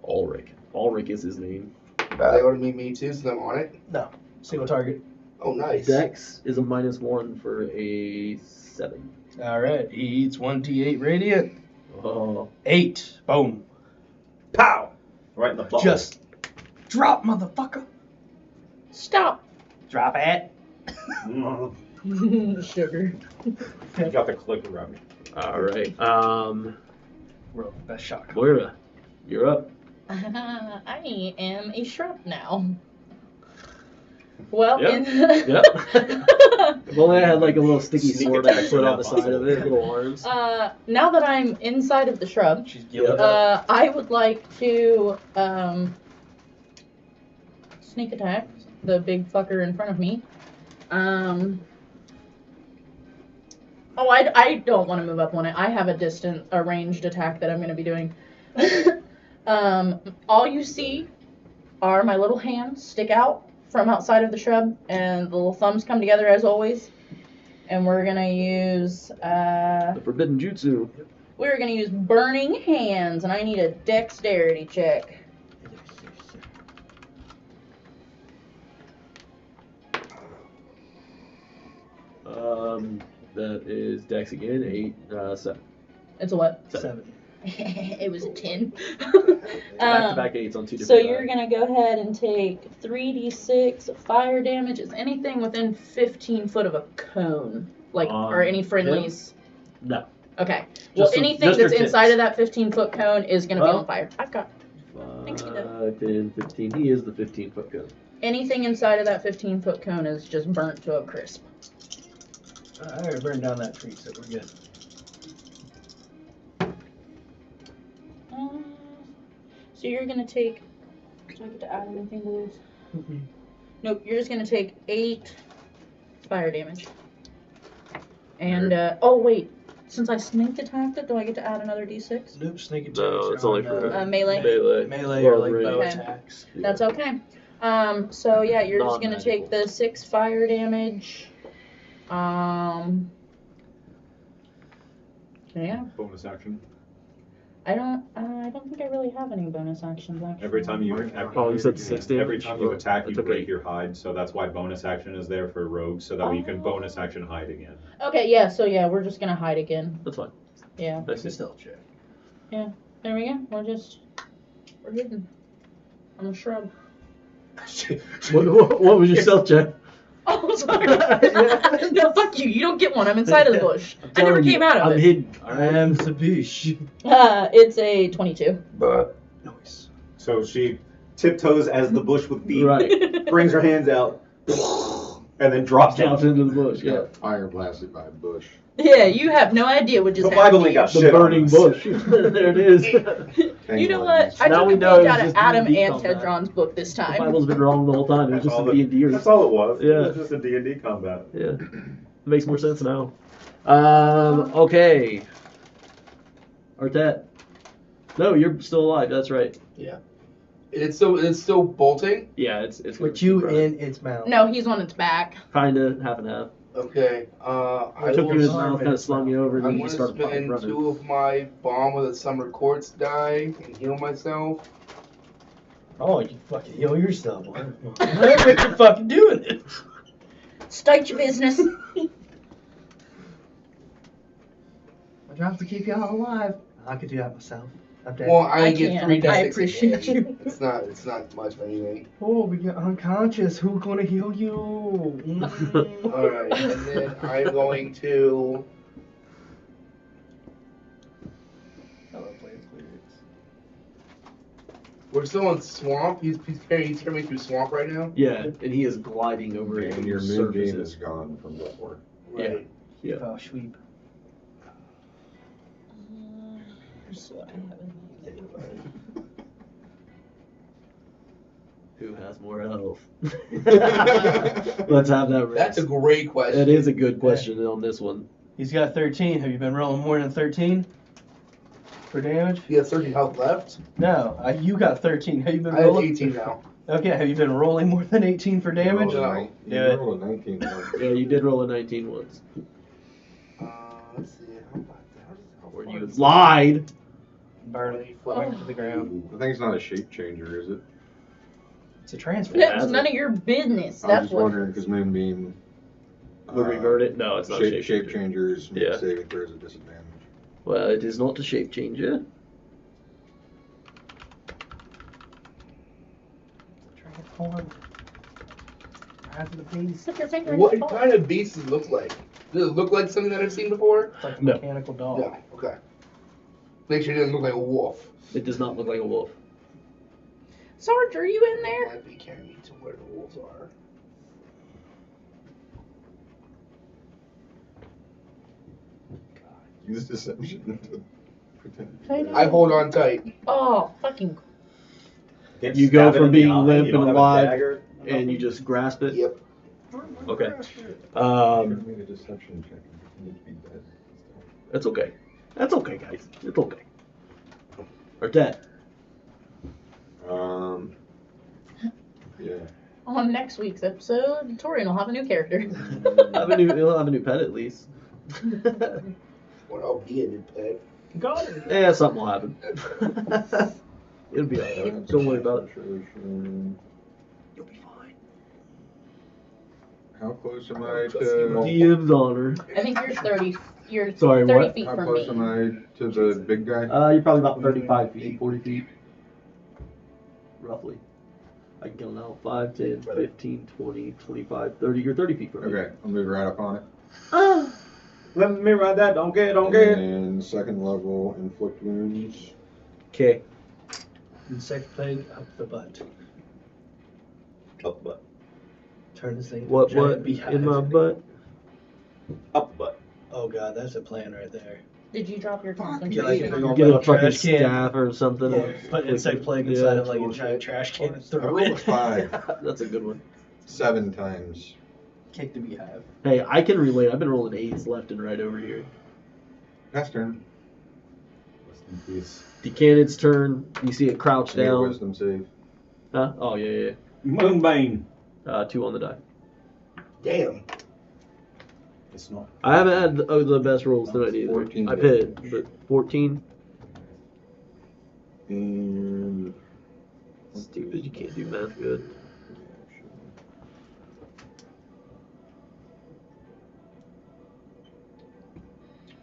Ulrich. Ulrich is his name. They ought to be me too, since I'm on it. No. Single target. Oh, nice. Dex is a -1 for a 7. Alright, he eats 1d8 radiant. Oh, 8. Boom. Pow! Right in the bubble. Just drop, motherfucker. Stop. Drop it. Sugar. You got the clicker around me. All right. World best shot. Moira, you're up. I am a shrub now. Well, Yep. Yep. If only I had like a little sticky Sneak sword I attack could put for on the that side of it, little arms. now that I'm inside of the shrub, She's gilded up. I would like to sneak attack the big fucker in front of me. Oh, I don't want to move up on it. I have a ranged attack that I'm going to be doing. All you see are my little hands stick out from outside of the shrub, and the little thumbs come together as always. And we're going to use... The forbidden jutsu. we're going to use Burning Hands, and I need a dexterity check. That is Dex again, 8, 7. It's a what? 7. It was a 10. Back-to-back 8s on 2 different So you're going to go ahead and take 3d6 fire damage. Is anything within 15 foot of a cone? Like, or any friendlies? No. Okay. Just Well, some- anything just your that's inside tips. of that 15-foot cone is going to be Oh. on fire. I've got Thanks, kiddo. 5, 10, 15. He is the 15-foot cone. anything inside of that 15-foot cone is just burnt to a crisp. I already burned down that tree, so we're good. So you're going to take... Do I get to add anything to this? Nope, you're just going to take 8 fire damage. And, oh wait, since I sneak attacked it, do I get to add another d6? Nope, sneak attacks. No, it's are only on, for Melee? melee or like range. bow Okay. attacks. That's okay. So yeah, you're just going to Non-magical. take the 6 fire damage. Yeah, Bonus action. I don't think I really have any bonus actions actually. Every time you Oh, you said 6 damage? every time you attack, you That's break okay. your hide. So that's why bonus action is there for rogues, so that way you can Oh. bonus action hide again. Okay, yeah, so yeah, we're just gonna hide again. That's fine. Yeah. That's It's a it. stealth check. There we go. We're hidden. I'm a shrub. What was your stealth check? Oh, sorry. No, fuck you. You don't get one. I'm inside of the bush. I never Telling you, came out of I'm it. hidden. I am the beast. It's a 22. Nice. So She tiptoes as the bush with feet, Right. brings her hands out, and then drops Drops down. into the bush, yeah. Got fire blasted by a bush. Yeah, you have no idea what just The Bible happened. ain't got The shit on burning us. bush. There it is. You know what? I Now took we a know page it's out of just Adam D&D and combat. Tedron's book this The time. Bible's been wrong the whole time. It was just a D&D. That's all it was. Yeah. It was just a D&D combat. Yeah. It makes more sense now. Okay. Artet. No, you're still alive. That's right. It's still bolting. Yeah, it's With you in its mouth. No, he's on its back. Kinda half and half. Okay. I I took you in his will. mouth, kind of slung you over, and then I'm you gonna just started spend running. 2 of my bomb with a summer quartz die and heal myself. Oh, you fucking heal yourself. What you fucking doing it? Start your business. I have to keep y'all alive. I could do that myself. I'm dead. Well, I I get can't. 3 I d6 appreciate again. you. It's not much of anything. Oh, but you're unconscious. Who's gonna heal you? Alright, and then I'm going to. I love playing clerics. We're still in swamp. He's carrying me through swamp right now. Yeah, and he is gliding over And your moon game is gone from before. Right. Yeah. Oh, sweep. Who has more health? Let's have that race. That's a great question. It is a good question on this one. He's got 13. Have you been rolling more than 13 for damage? He has 30 health left. No, you got 13. Have you been I have rolling? 18 now. Okay, have you been rolling more than 18 for damage? No. You Do it. rolled a 19 once. Yeah, you did roll a 19 once. Let's see. How about that? How Where far you is Burn lied. it. Fly to the ground. The thing's not a shape changer, is it? It's a transfer. That's none of your business. I was That's just what. wondering because Moonbeam. Would revert it? No, it's not shape, a shape changer. changers. Yeah. Saving throws a disadvantage. Well, it is not a shape changer. Hold on. After the piece. Slip your finger in What the ball. kind of beast does it look like? Does it look like something that I've seen before? It's like a No. mechanical dog. No. Okay. Make sure it doesn't look like a wolf. It does not look like a wolf. Sarge, are you in there? Might be carrying me to where the wolves are. Use deception to pretend. I hold on tight. Oh, fucking. Can't You go stab it from in the being eye, limp you don't and have a alive, dagger, and you nothing? just grasp it. Yep. Okay. Should make a deception check. You need to be dead. That's okay. That's okay, guys. It's okay. Or dead. Yeah. On next week's episode, Torian will have a new character. He'll have a new pet at least. Well, I'll be a new pet. Got it. Yeah, something will happen. It'll be alright. Don't worry about it. You'll be fine. How close am I Trust you. to? DM's honor. I think you're 30. You're Sorry, 30 what? feet How from close me. am I to the big guy? You're probably about 35 feet, 40 feet. Roughly. I can count now. 5, 10, 15, 20, 25, 30. You're 30 feet from me. Okay, I'll move right up on it. Oh, Let me ride that. Don't get, don't get. And second level, inflict wounds. Okay. Insect plague up the butt. Up the butt. Turn this thing. What? giant What? beehive. In my butt? Up the butt. Oh god, that's a plan right there. did you drop your Get concentration? like a big old Get a metal fucking trash can. staff or something. Yeah, put insect plague Yeah, inside of like a bullshit. giant trash can and I throw rolled a it. 5. That's a good one. 7 times. Kick the beehive. Hey, I can relate. I've been rolling 8s left and right over here. Pass turn. Rest in peace. Decannon's turn. You see it crouched Make a down. wisdom save. Huh? Oh, yeah. Moonbane. 2 on the die. Damn. It's not. I haven't had the best rolls tonight either. 14 I've hit, but 14. And Stupid, you can't do math good.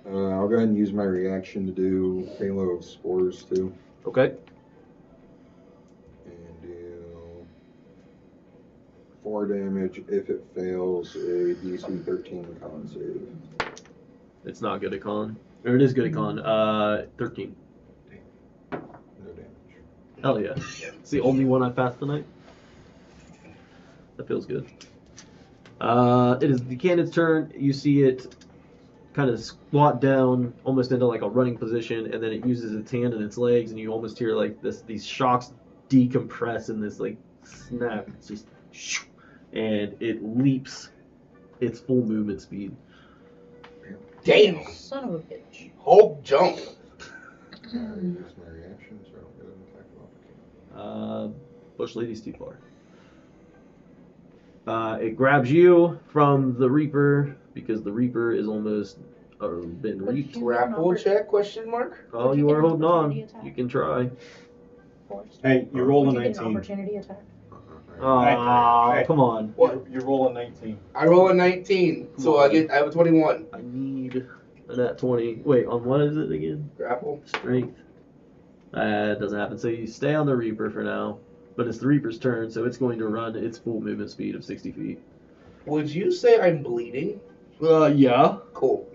I'll go ahead and use my reaction to do Halo of Spores too. Okay. And do 4 damage if it fails a DC 13 con save. It's not good at con. Or it is good at con. 13. No damage. Hell yeah. It's the only one I passed tonight. That feels good. It is the cannon's turn. You see it kind of squat down almost into like a running position, and then it uses its hand and its legs, and you almost hear like these shocks decompress in this like snap. It's just shoo, and it leaps its full movement speed. Damn. Son of a bitch. Hulk jump. I use my reaction so I don't get an attack of opportunity. Bush Lady's too far. It grabs you from the Reaper because the Reaper is almost been reached. Grapple check? Question mark. Oh, Would you you get are an holding on. opportunity attack? You can try. Forced. Hey, you roll a Would you get an 19. opportunity attack? Oh, Hey. come on. You roll a 19. I roll a 19, so I have a 21. I need a nat 20. Wait, on what is it again? Grapple. Strength. It doesn't happen. So you stay on the Reaper for now. But it's the Reaper's turn, so it's going to run its full movement speed of 60 feet. Would you say I'm bleeding? Yeah. Cool.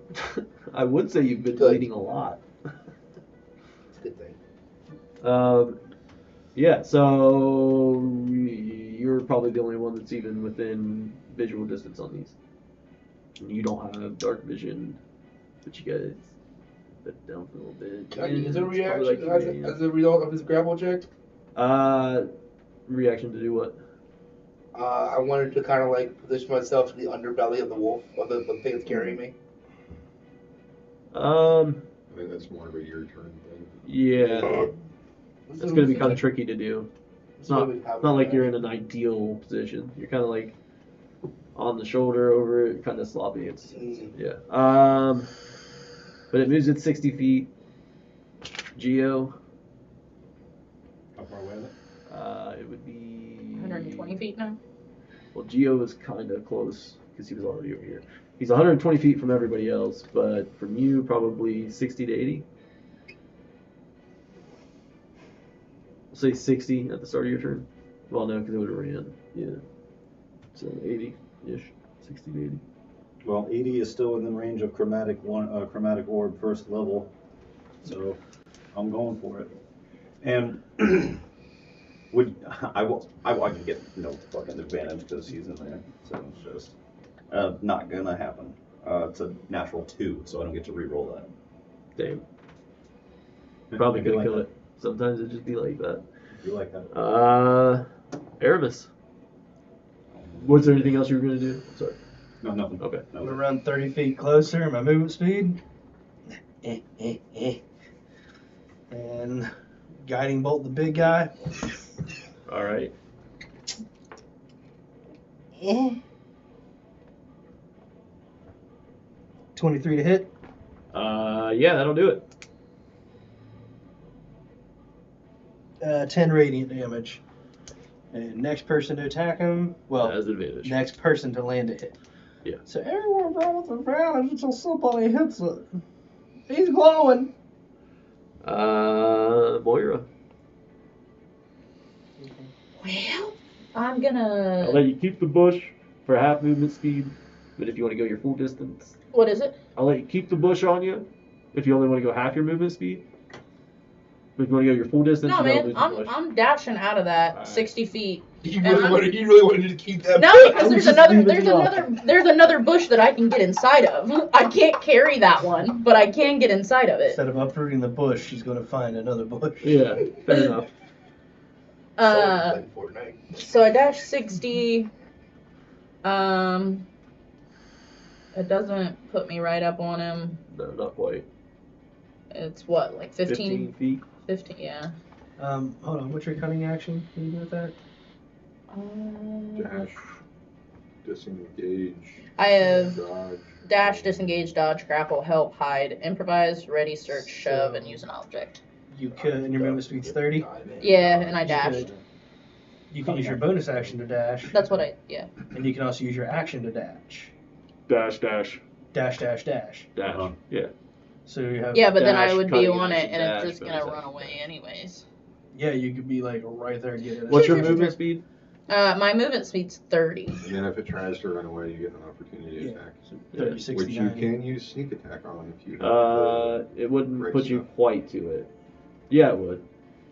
I would say you've been Good. bleeding a lot. It's a good thing. Yeah, so you're probably the only one that's even within visual distance on these. You don't have dark vision, but you guys put down for a little bit. Can I use a It's probably reaction like as a result of his grapple check? reaction to do what? I wanted to kind of like position myself to the underbelly of the wolf, of the thing that's carrying me. I think that's more of a your turn thing. Yeah, it's gonna be kind of tricky to do. It's not like you're in an ideal position. You're kind of like on the shoulder over it, kind of sloppy. It's yeah. But it moves at 60 feet. Geo. How far away is it? It would be 120 feet now. Well, Geo was kind of close because he was already over here. He's 120 feet from everybody else, but from you, probably 60 to 80. We'll say 60 at the start of your turn. Well, no, because it would have ran. Yeah. So 80-ish, 60 to 80. Well, 80 is still within range of chromatic orb first level, so I'm going for it. And I can get no fucking advantage because he's in there, so it's just not gonna happen. It's a natural 2, so I don't get to re-roll that. Damn. Probably I could do have like killed it. Sometimes it just be like that. You like that? Aramis. Was there anything else you were going to do? Sorry. No, nothing. Okay. I'm gonna run 30 feet closer. My movement speed. And guiding bolt the big guy. All right. 23 to hit. Yeah, that'll do it. 10 radiant damage. And next person to attack him, well, Has advantage. next person to land a hit. Yeah. So everyone rolls advantage until somebody hits it. He's glowing. Moira. Well, I'm I'll gonna. let you keep the bush for half movement speed, but if you want to go your full distance, What is it? I'll let you keep the bush on you if you only want to go half your movement speed. But if you want to go your full distance, No, you gotta man, lose the bush. I'm dashing out of that Alright. 60 feet. You And really I'm- wanted to keep that. No, because was just leaving it off. there's another bush that I can get inside of. I can't carry that one, but I can get inside of it. Instead of uprooting the bush, she's going to find another bush. Yeah, fair enough. Like Fortnite. So I dash 60. It doesn't put me right up on him. No, not quite. It's what, like 15 feet. 15, yeah. Hold on, what's your cunning action? Can you do with that? Dash, disengage. I have dodge. dash, disengage, dodge, grapple, help, hide, improvise, ready, search, shove, and use an object. You could, and your movement speed's 30. Yeah, and I You dashed. could- You can use your bonus action to dash. That's what I, yeah. And you can also use your action to dash. Dash, dash, Dash, dash, dash. dash. Yeah. So you have. Yeah, but then I Dash, would be cutting on it, action, and dash, it's just gonna bonus run action, away dash. anyways. Yeah, you could be like right there getting it. What's your movement speed? My movement speed's 30. And then if it tries to run away, you get an opportunity to Yeah. attack. 30, Yeah. 60, Which you 90. can use sneak attack on if you have It wouldn't Right put you stuff. quite to it. Yeah, it would.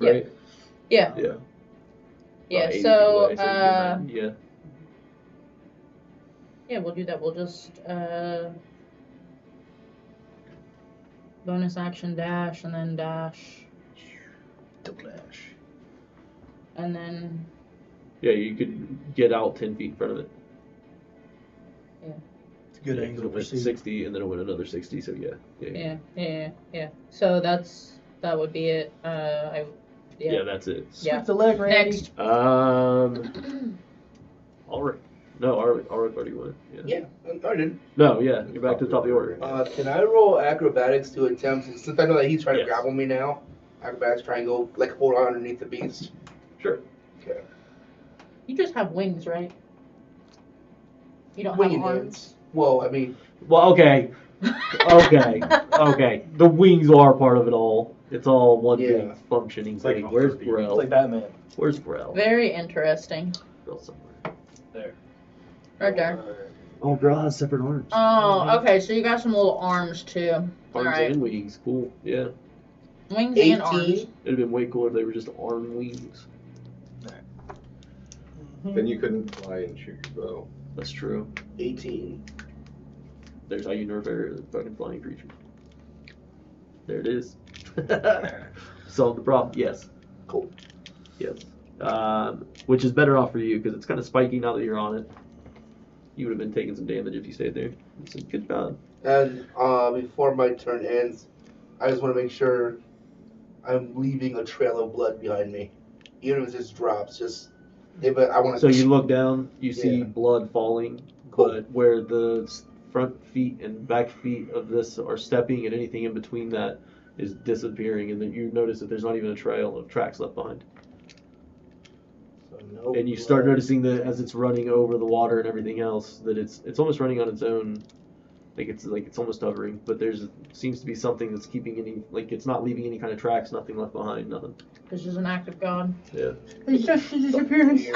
Yeah. Right? Yeah, Yeah. yeah. About 80 So, feet away, you get 90. Yeah. yeah, we'll do that. We'll just bonus action dash, and then dash, Double dash. and then Yeah, you could get out 10 feet in front of it. It's a good Yeah, angle it'll to went proceed. 60 and then it went another 60, so yeah. yeah. So that would be it. Yeah, that's it. Sweep Yeah. the leg, Randy. Next. Ulrich. No, Ulrich already went. Yeah. Yeah, I didn't. No, yeah, you're back to the top of the order. Can I roll acrobatics to attempt, since I know that he's trying Yes. to grapple me now, acrobatics try and go, like, hold on underneath the beast? Sure. Okay. You just have wings, right? You don't Winged have arms. hands. Well, I mean, Well, okay. Okay. The wings are part of it all. It's all one Yeah. big functioning It's like thing. a Where's heartbeat. Brel? It's like Batman. Where's Brel? Very interesting. Brel's somewhere. There. Right there. Oh, Brel has separate arms. Oh, okay. So you got some little arms too. Arms Alright. and wings. Cool. Yeah. Wings 18. and arms. It'd have been way cooler if they were just arm wings. Then you couldn't fly and shoot your bow. That's true. 18. There's how you nerf a fucking flying creature. There it is. Solved the problem. Yes. Cool. Yes. Which is better off for you because it's kind of spiky now that you're on it. You would have been taking some damage if you stayed there. It's a good job. And before my turn ends, I just want to make sure I'm leaving a trail of blood behind me. Even if it just drops, I want to. So you look down, you see Yeah. blood falling, Cool. but where the front feet and back feet of this are stepping and anything in between that is disappearing, and then you notice that there's not even a trail of tracks left behind. So no And you start blood. noticing that as it's running over the water and everything else, that it's almost running on its own It's almost hovering, but seems to be something that's keeping it's not leaving any kind of tracks, nothing left behind, nothing. This is an act of God. Yeah. It's just a disappearance.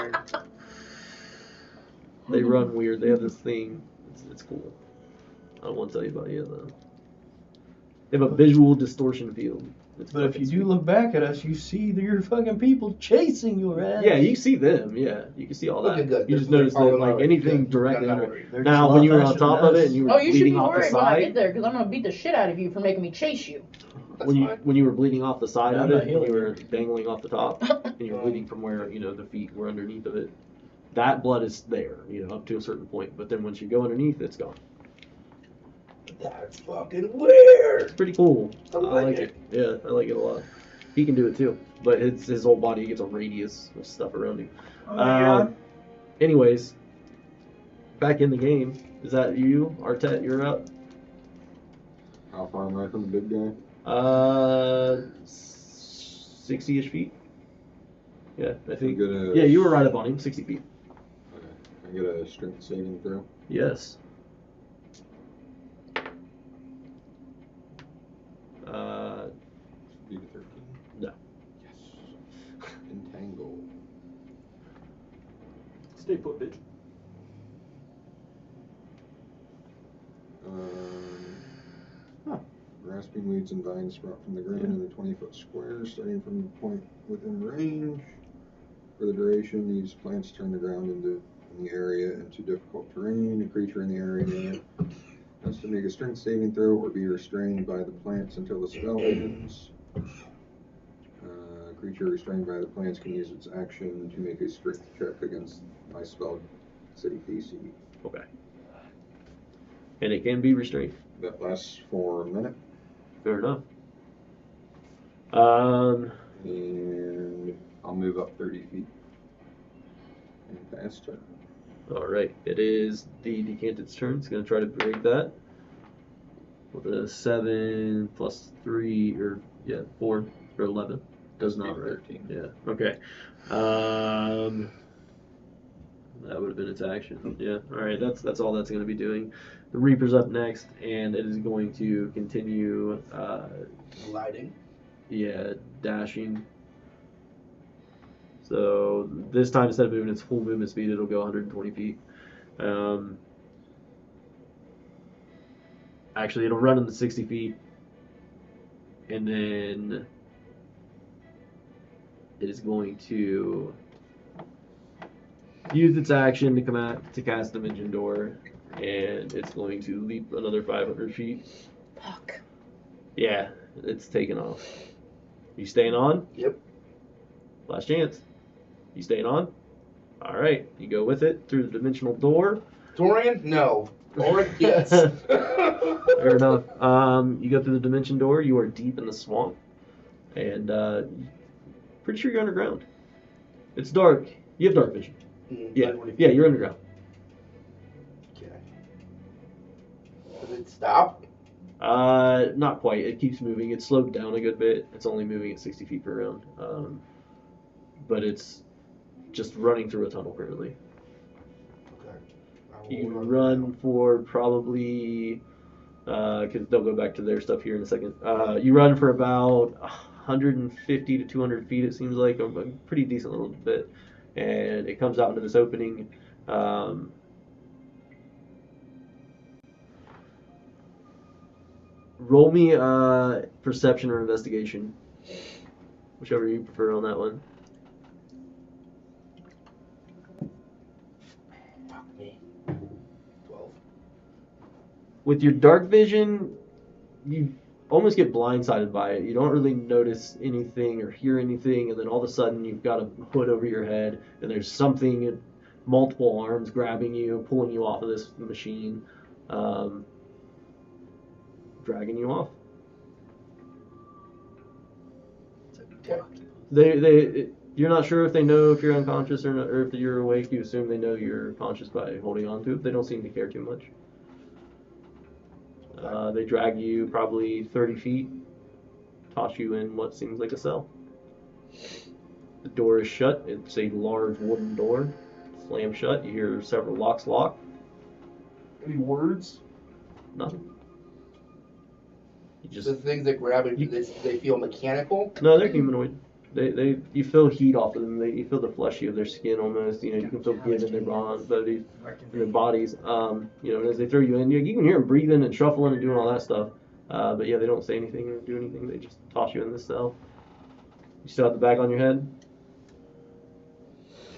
They run weird. They have this thing. It's cool. I don't want to tell you about it yet, though. They have a visual distortion field. But if you do look back at us, you see your fucking people chasing your ass. Yeah, you see them. Yeah, you can see all that. Okay, good. You just They're notice that following like our- anything good. directly Not under. worried. They're Now, just when you were a lot on top faster of than it us. and you were Oh, you should be bleeding off the worried when I get side, there, because I'm gonna beat the shit out of you for making me chase you. That's when fine. you were bleeding off the side Yeah, of I'm it, not and you healing were dangling off the top, and you were bleeding from where the feet were underneath of it. That blood is there, up to a certain point. But then once you go underneath, it's gone. That's fucking weird. It's pretty cool. I like it. Yeah, I like it a lot. He can do it too, but his whole body gets a radius of stuff around him. Anyways, back in the game. Is that you, Artet? You're up. How far am I from the big guy? 60-ish feet. Yeah, I think. Get Yeah, you were right up on him, 60 feet. Okay. I get a strength saving throw. Yes. Beat a 13. No. Yes. Entangle. Stay put, bitch. Grasping weeds and vines sprout from the ground in a 20-foot square, starting from the point within range. For the duration, these plants turn the ground in the area into difficult terrain. A creature in the area has to make a strength saving throw or be restrained by the plants until the spell ends. A creature restrained by the plants can use its action to make a strength check against my spell city DC. Okay. And it can be restrained. That lasts for a minute. Fair enough. And I'll move up 30 feet. And pass turn. All right. It is the decanted's turn. It's going to try to break that with a 7 plus 3 4 for 11. Does not, right? 13. Yeah. Okay. That would have been its action. Yeah. All right. That's all that's going to be doing. The Reaper's up next, and it is going to continue. Gliding. Yeah, dashing. So this time, instead of moving its full movement speed, it'll go 120 feet. Actually, it'll run in the 60 feet, and then it is going to use its action to come out to cast Dimension Door, and it's going to leap another 500 feet. Fuck. Yeah, it's taking off. You staying on? Yep. Last chance. You staying on? All right, you go with it through the dimensional door. Dorian? No. Or yes. Fair enough. You go through the dimension door. You are deep in the swamp, and pretty sure you're underground. It's dark. You have dark vision. Yeah, you're underground. Okay. Does it stop? Not quite. It keeps moving. It's slowed down a good bit. It's only moving at 60 feet per round. But it's just running through a tunnel currently. Okay. You run for probably, because they'll go back to their stuff here in a second. You run for about 150 to 200 feet, it seems like, a pretty decent little bit. And it comes out into this opening. Roll me perception or investigation, whichever you prefer on that one. Fuck me. 12. With your dark vision, you almost get blindsided by it. You don't really notice anything or hear anything, and then all of a sudden you've got a hood over your head, and there's something, multiple arms grabbing you, pulling you off of this machine, dragging you off. You're not sure if they know if you're unconscious or not, or if you're awake. You assume they know you're conscious by holding on to it. They don't seem to care too much. They drag you probably 30 feet, toss you in what seems like a cell. The door is shut. It's a large wooden door. Slam shut. You hear several locks lock. Any words? Nothing. You just The things that grab it, they feel mechanical. no, they're humanoid. They you feel heat off of them. You feel the fleshy of their skin almost. You know, you can feel give in their bodies, in their bodies. You know, and as they throw you in, you can hear them breathing and shuffling and doing all that stuff. But yeah, they don't say anything or do anything. They just toss you in the cell. You still have the bag on your head?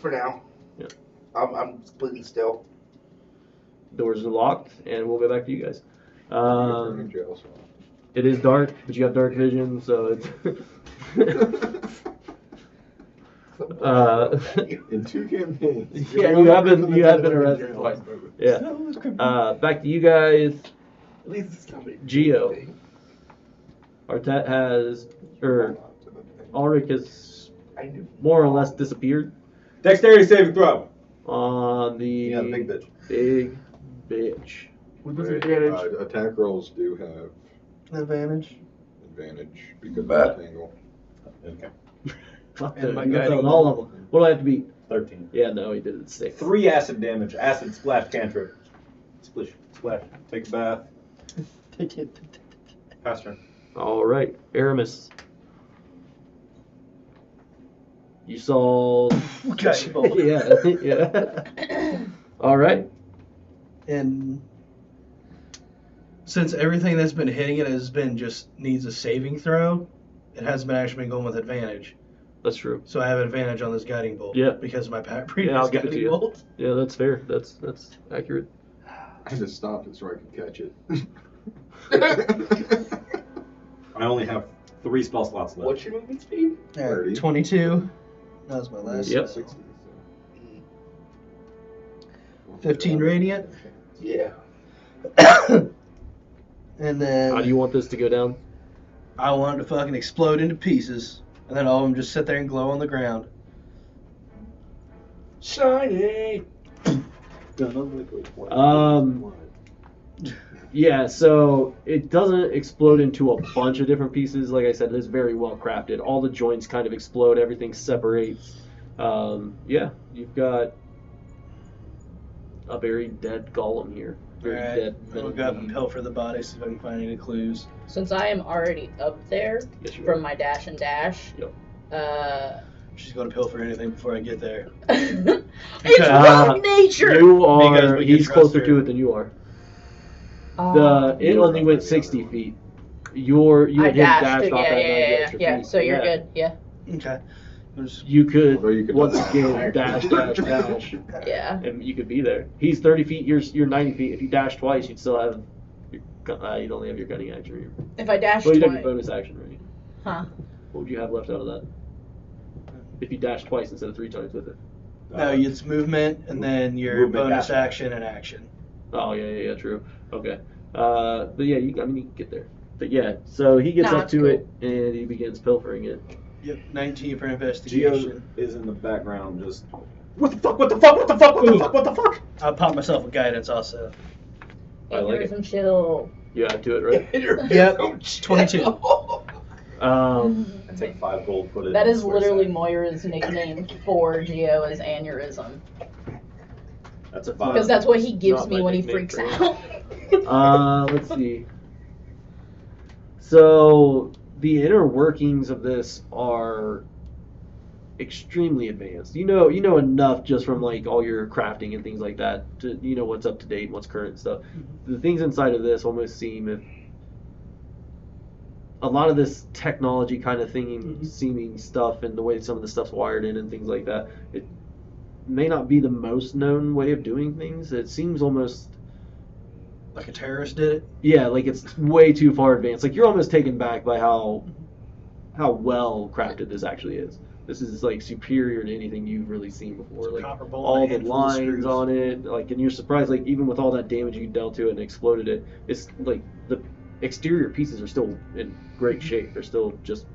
For now. Yeah. I'm completely still. Doors are locked, and we'll go back to you guys. You're in jail, so. It is dark, but you have dark vision, so it's. In 2 campaigns. Yeah, you have been arrested twice. Yeah. Back to you guys. At least it's not a Geo. thing. Artet has, or Ulrich has I knew. more or less disappeared Dexterity saving throw. on the Yeah, big bitch. big bitch. With disadvantage. Attack rolls do have Advantage. advantage because of But- the tangle. Okay. Fuck And that, my you guiding failed all of them. What do I have to beat? 13. Yeah, no, he did it 6. 3 acid damage. Acid splash cantrip. Splish. Splash. Take a bath. Pass turn. All right, Aramis. You saw. Okay. yeah. All right. And since everything that's been hitting it has been just needs a saving throw, it hasn't been actually been going with advantage. That's true. So I have advantage on this guiding bolt. Yeah. Because of my Yeah, previous I'll give it to guiding you. bolt. Yeah, that's fair. That's accurate. I just stopped it so I could catch it. I only have 3 spell slots left. What's your movement speed? 30. 22. That was my last. Yep. 60, 15 radiant. Yeah. And then How do you want this to go down? I want it to fucking explode into pieces. And then all of them just sit there and glow on the ground. Shiny. Yeah, so it doesn't explode into a bunch of different pieces. Like I said, it's very well crafted. All the joints kind of explode. Everything separates. Yeah, you've got a very dead golem here. Very Alright, dead. I'll go up and pilfer the body, see if I can find any clues. Since I am already up there Yes, you from are. my dash and dash, She's going to pilfer anything before I get there. it's Uh, rogue nature. You Because are. we can He's trust closer her. to it than you are. It You- only went 60 feet. You I had him dashed dashed it. off Yeah, that 90 yeah. extra feet. So you're good. Yeah. Okay. You could, Although you could once do that. again dash, dash, Yeah. and you could be there. He's 30 feet. You're 90 feet. If you dash twice, you'd still have. You'd only have your gunning action. If I dash Well, you'd have your twice, bonus action, right? huh? What would you have left out of that? If you dash twice instead of 3 times with it. No, it's movement and then your Movement, bonus dash, action and action. Oh yeah, true. Okay. But yeah, you can get there. But yeah, so he gets Nah, up it's to cool. it and he begins pilfering it. Yep. 19 for Geo investigation. is in the background just. What the fuck? What the fuck? What the fuck? What the fuck? What the fuck? I'll pop myself a guidance also. I like it. Aneurysm chill. You add to it, right? Yep. 22. I take 5 gold, put it. That in is square literally sack. Moira's nickname for Geo as aneurysm. That's a That's 5. Because that's what he gives Not me my when he nickname freaks for you. out. Let's see. So the inner workings of this are extremely advanced. You know enough just from like all your crafting and things like that to what's up to date and what's current and stuff. The things inside of this almost seem if a lot of this technology kind of seeming stuff and the way some of the stuff's wired in and things like that, it may not be the most known way of doing things. It seems almost Like a terrorist did it. yeah, like it's way too far advanced. Like you're almost taken back by how well crafted this actually is. This is like superior to anything you've really seen before. Like Copper bolt all and a the handful of lines screws. on it, like, and you're surprised, like even with all that damage you dealt to it and exploded it, it's like the exterior pieces are still in great shape. They're still just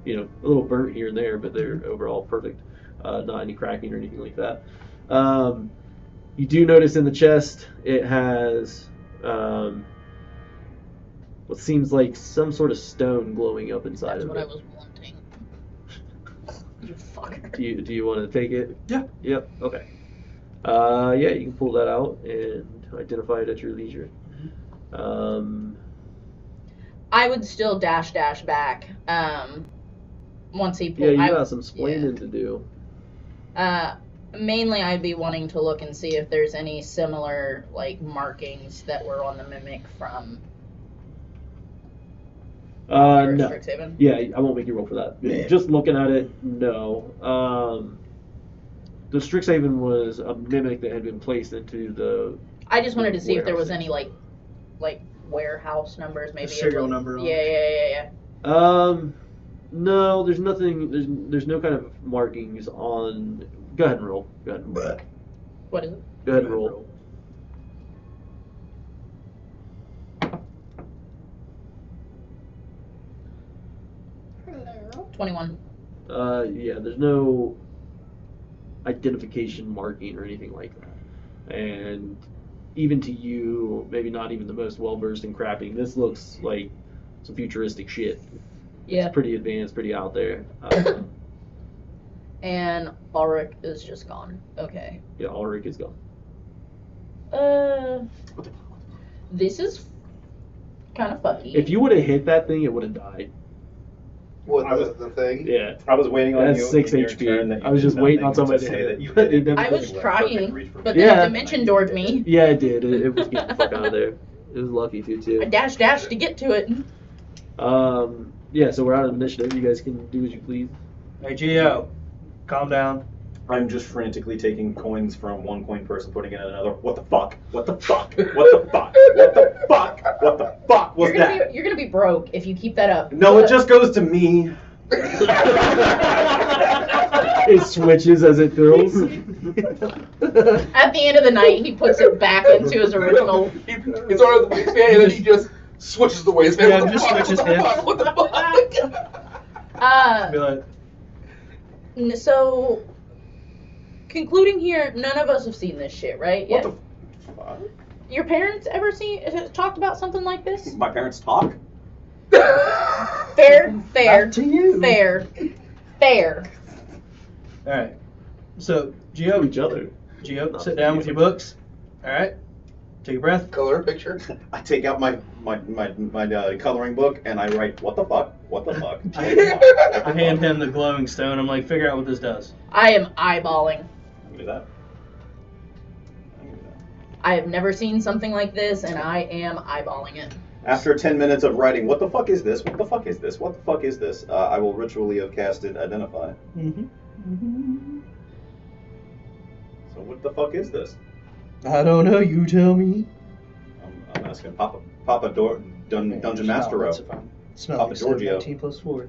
a little burnt here and there, but they're overall perfect. Not any cracking or anything like that. You do notice in the chest it has what seems like some sort of stone glowing up inside That's of what I it. was wanting. You fucker. Do you want to take it? Yeah. Yep. Okay. Yeah, you can pull that out and identify it at your leisure. I would still dash back. Once he Yeah, pulled. you got some splaining to do. Mainly, I'd be wanting to look and see if there's any similar like markings that were on the mimic from. No. Strixhaven. Yeah, I won't make you roll for that. Yeah. Just looking at it, no. The Strixhaven was a mimic that had been placed into the. I just wanted to see if there was warehouse. any like warehouse numbers, maybe. serial number on it. Yeah. No, there's nothing. There's no kind of markings on. Go ahead and roll. Go ahead and roll. What is it? Go ahead and roll. Hello. 21. Yeah, there's no identification marking or anything like that. And even to you, maybe not even the most well versed in crafting, this looks like some futuristic shit. Yeah. It's pretty advanced, pretty out there. And Ulrich is just gone. Okay. Yeah, Ulrich is gone. This is kind of fucky. If you would have hit that thing, it would have died. What, the thing? Yeah. I was waiting on That's you. 6 in your HP. turn that you I was did just waiting on nothing somebody to to say hit that it. you But did it never I was did. trying, but then Yeah. a dimension doored me. Yeah, it did. It was getting the fuck out of there. It was lucky too. I dash to get to it. Yeah, so we're out of initiative. You guys can do as you please. Hey, Gio, calm down. I'm just frantically taking coins from one coin person, putting it in another. What the fuck? What the fuck? What the fuck? What the fuck? What the fuck was that? You're gonna be broke if you keep that up. No, it just goes to me. It switches as it throws. At the end of the night, he puts it back into his original. It's on the waistband, and then he just switches the waistband. Yeah, What the just fuck? switches What the hips. fuck? What the fuck? Be like, So, concluding here, none of us have seen this shit, right? What Yeah. the fuck? Your parents ever talked about something like this? My parents talk? Fair. Up to you. Fair. all right. So, To Gio, each other. sit down with your books. All right. Take a breath. Color picture. I take out my coloring book and I write, what the fuck? What the fuck? I hand him the glowing stone. I'm like, figure out what this does. I am eyeballing. I can do that. I have never seen something like this, and I am eyeballing it. After 10 minutes of writing, what the fuck is this? What the fuck is this? What the fuck is this? I will ritually have casted Identify. So what the fuck is this? I don't know. You tell me. I'm asking Papa Dungeon Master Row. Smell Papa like Giorgio. 19 plus 4.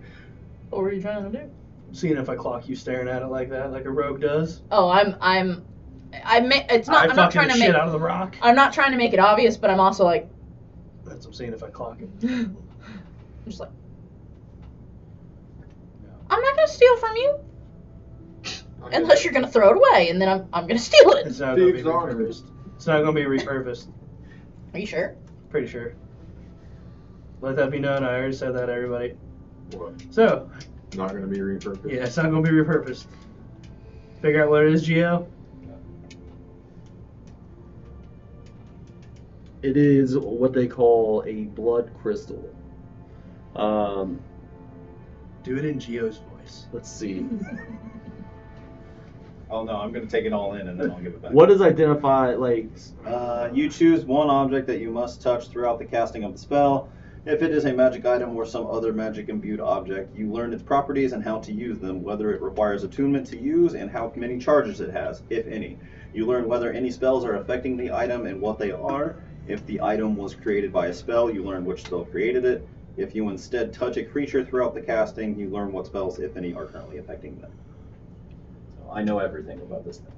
What were you trying to do? Seeing if I clock you staring at it like that, like a rogue does. Oh, it's not. I I'm not fucking trying the to shit make. out of the rock. I'm not trying to make it obvious, but I'm also like, That's what I'm seeing if I clock it. I'm just like, I'm not gonna steal from you unless you're gonna throw it away, and then I'm gonna steal it. It's not gonna be Thieves are. repurposed. It's not gonna be repurposed. Are you sure? Pretty sure. Let that be known. I already said that, everybody. What? So, Not going to be repurposed. yeah, it's not gonna be repurposed. Figure out what it is, Gio. It is what they call a blood crystal. Do it in Gio's voice. Let's see. Oh no, I'm gonna take it all in and then I'll give it back. What does identify like? You choose one object that you must touch throughout the casting of the spell. If it is a magic item or some other magic imbued object, you learn its properties and how to use them, whether it requires attunement to use and how many charges it has, if any. You learn whether any spells are affecting the item and what they are. If the item was created by a spell, you learn which spell created it. If you instead touch a creature throughout the casting, you learn what spells, if any, are currently affecting them. So I know everything about this thing.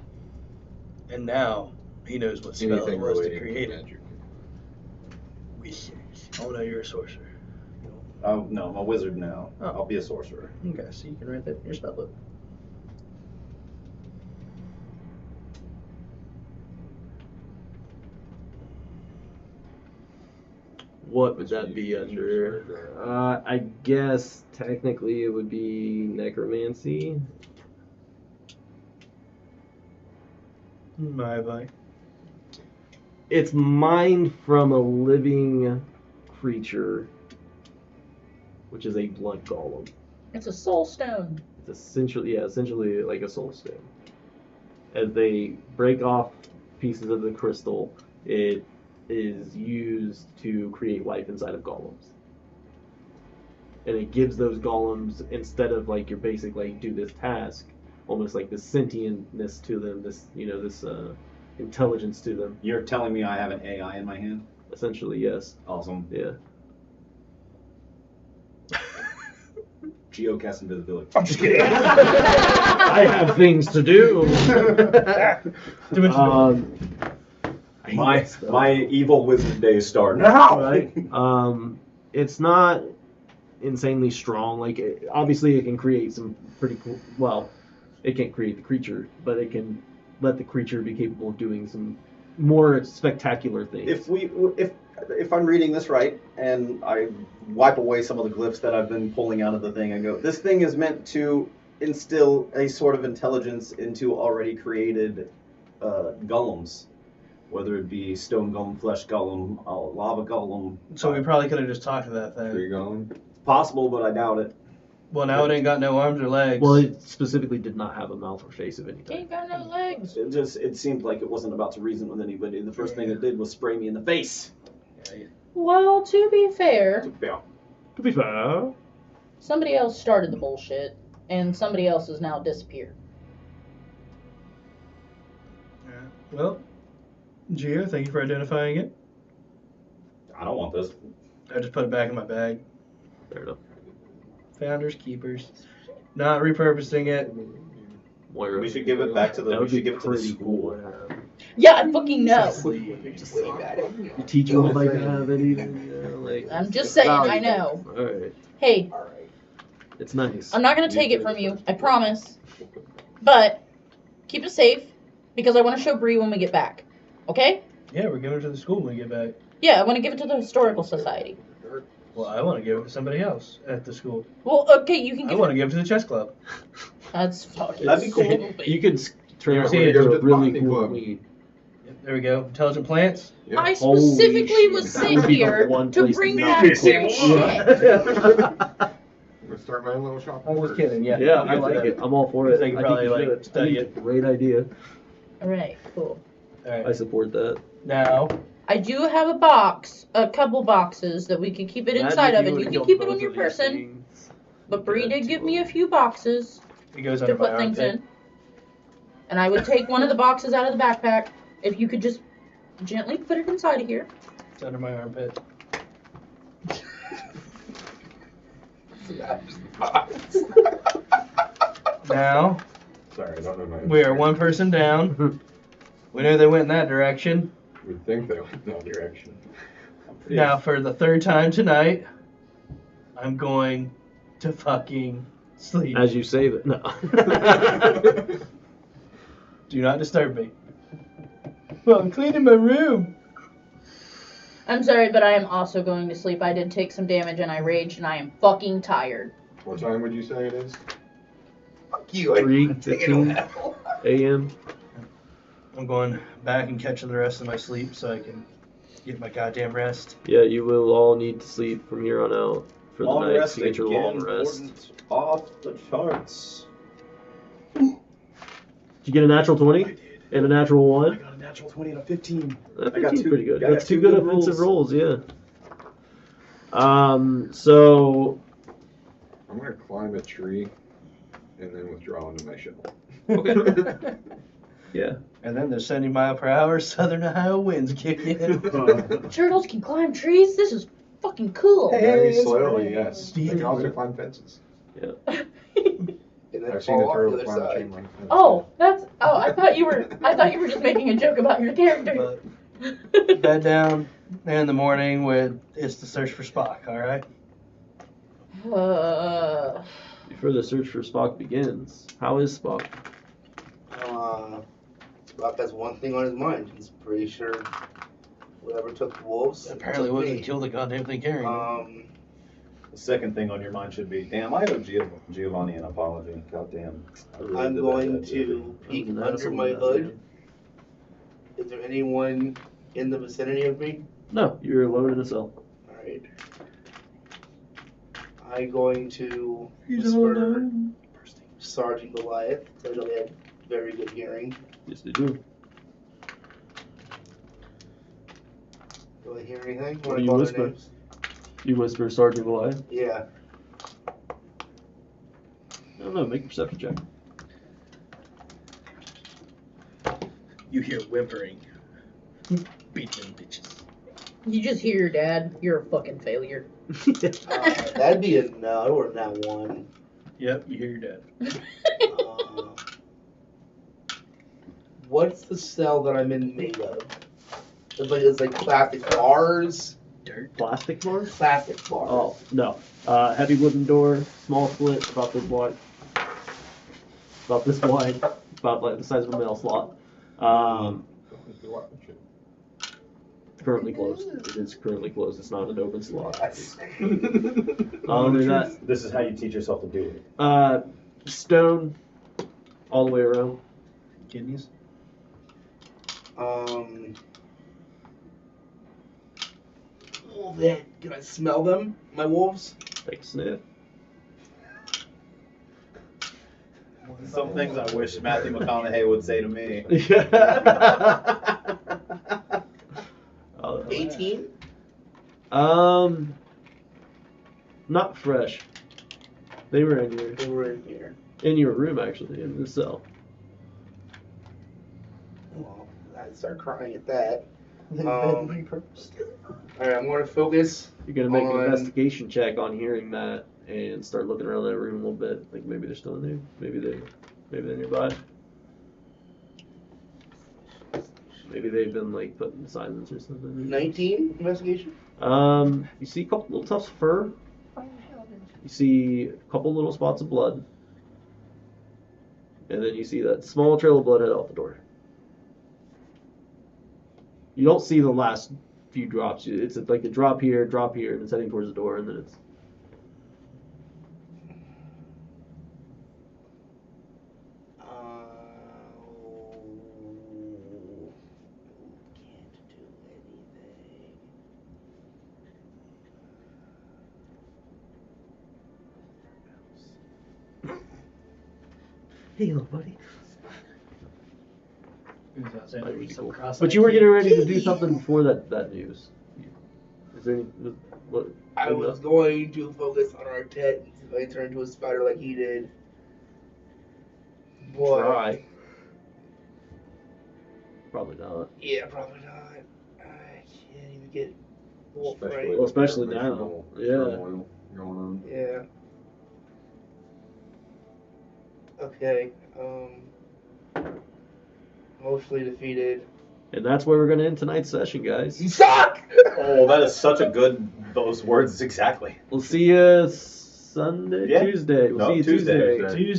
And now he knows what spell it Anything was to related create to it. magic. Wizard. Oh no, you're a sorcerer. Oh no, I'm a wizard now. Oh. I'll be a sorcerer. Okay, so you can write that in your spell book. What would that be under? I guess technically it would be necromancy. Bye bye. It's mined from a living creature, which is a blood golem. It's a soul stone. It's essentially like a soul stone. As they break off pieces of the crystal, it is used to create life inside of golems. And it gives those golems, instead of like your basic like do this task, almost like this sentientness to them, this intelligence to them. You're telling me I have an AI in my hand? Essentially, yes. Awesome. Yeah. Geocast invisibility. I'm just kidding. I have things to do. Too much My evil wizard day is starting. Right? It's not insanely strong. Like, obviously, it can create some pretty cool. Well, it can't create the creature, but it can let the creature be capable of doing some more spectacular things. If I'm reading this right, and I wipe away some of the glyphs that I've been pulling out of the thing, I go, this thing is meant to instill a sort of intelligence into already created golems, whether it be stone golem, flesh golem, lava golem. So we probably could have just talked to that thing. Tree golem. Possible, but I doubt it. Well, now it ain't got no arms or legs. Well, it specifically did not have a mouth or face of any type. Ain't got no legs. It seemed like it wasn't about to reason with anybody. The first thing it did was spray me in the face. Well, to be fair, Yeah. To be fair. somebody else started the bullshit, and somebody else has now disappeared. Well, Gio, thank you for identifying it. I don't want this. I just put it back in my bag. Fair enough. Founders, keepers. Not repurposing it. Moira. We should give it back to the. That We would should be give it to the pretty school. cool. Yeah, I fucking know. You teach them like that, even like. I'm just saying, I know. All right, Hey, it's nice. I'm not gonna take it from you, I promise. But keep it safe, because I want to show Bree when we get back. Okay? Yeah, we're giving it to the school when we get back. Yeah, I want to give it to the historical society. Well, I want to give it to somebody else at the school. Well, okay, you can I give want it. to give it to the chess club. That's fucking. That'd be cool. You could transfer Yeah, it to go to a the really botany cool club. weed. There we go. Intelligent plants. Yeah. I Holy specifically was shit, that sent would be the here one to place bring to back not cool quit. shit. I'm gonna start my own little shop. I'm just kidding. Yeah, Yeah, I like it. I'm all for it. They could I probably, think you like, should. study I think it's a great idea. Alright, cool. All I right. support that. Now, I do have a couple boxes that we can keep it inside of, and you can keep it on your person. But Bree did give me a few boxes it goes to under my put things armpit. in. And I would take one of the boxes out of the backpack. If you could just gently put it inside of here. It's under my armpit. Now, Sorry, I don't know my. we are one person down. We know they went in that direction. We think they went that direction. Now, for the third time tonight, I'm going to fucking sleep. As you say that, no. Do not disturb me. Well, I'm cleaning my room. I'm sorry, but I am also going to sleep. I did take some damage and I raged and I am fucking tired. What time would you say it is? Fuck you. 3:15 a.m. I'm going back and catching the rest of my sleep so I can get my goddamn rest. Yeah, you will all need to sleep from here on out for the Long night rest to get your again, long rest. important, off the charts. Did you get a natural 20 and a natural 1? I got a natural 20 and a 15. That I got 15's two- pretty good. I got That's two two good good offensive rolls. rolls, yeah. So I'm gonna climb a tree and then withdraw into my shell. okay. Yeah. And then the 70 mile per hour Southern Ohio winds kick in. Turtles can climb trees? This is fucking cool. Very it's slowly, great. yes. They can also climb fences. And then I've seen a fall off turtle the climb a other chain side. link fence. I thought you were just making a joke about your character. But bed down in the morning it's the search for Spock, alright? Before the search for Spock begins, how is Spock? Spock has one thing on his mind. He's pretty sure whatever took the wolves. Apparently took wasn't me. kill the goddamn thing carrying. The second thing on your mind should be, damn, I owe Giovanni an apology. Goddamn. I really I'm did going that. to peek That's under a my lot, hood. Is there anyone in the vicinity of me? No, you're alone in a cell. Alright. I'm going to He's whisper Sergeant Goliath, so I know they have very good hearing. Yes, they do. Do I hear anything? What do you whisper? You whisper Sergeant Goliath? Yeah. I don't know, make a perception check. You hear whimpering. Beat them bitches. You just hear your dad. You're a fucking failure. That'd be a no. I would have not one. Yep, you hear your dad. What's the cell that I'm in made of? It's like plastic bars. Dirt. Plastic bars? Plastic bars. Oh, no. Heavy wooden door, small split, about this wide. About this wide. About like the size of a mail slot. Currently closed. It is currently closed. It's not an open slot. This is how you teach yourself to do it. Stone all the way around. Kidneys. Oh, man. Can I smell them, my wolves? Take a sniff. Some things I wish Matthew McConaughey would say to me. 18? Not fresh. They were in They were in here. your room actually, in the cell. Well, I start crying at that. Alright, I'm going to focus. You're gonna make an on- investigation check on hearing that and start looking around that room a little bit. Like maybe they're still in there. Maybe they're nearby. Maybe they've been like put in silence or something. 19 investigation? You see a couple little tufts of fur. You see a couple little spots of blood. And then you see that small trail of blood head out the door. You don't see the last few drops. It's like a drop here, and it's heading towards the door, and then it's... Hey, little buddy. But you were getting ready to do something before that news. Is there any... What? I was going to focus on our tent and see if I can turn into a spider like he did. But, Try. Probably not. yeah, probably not. I can't even get wolf right. Well, especially now. Yeah. Turmoil going on. Yeah. Okay. Emotionally defeated. And that's where we're going to end tonight's session, guys. You suck! Oh, that is such a good, those words exactly. We'll see you Sunday, Yeah. Tuesday. We'll No, see you Tuesday. Tuesday.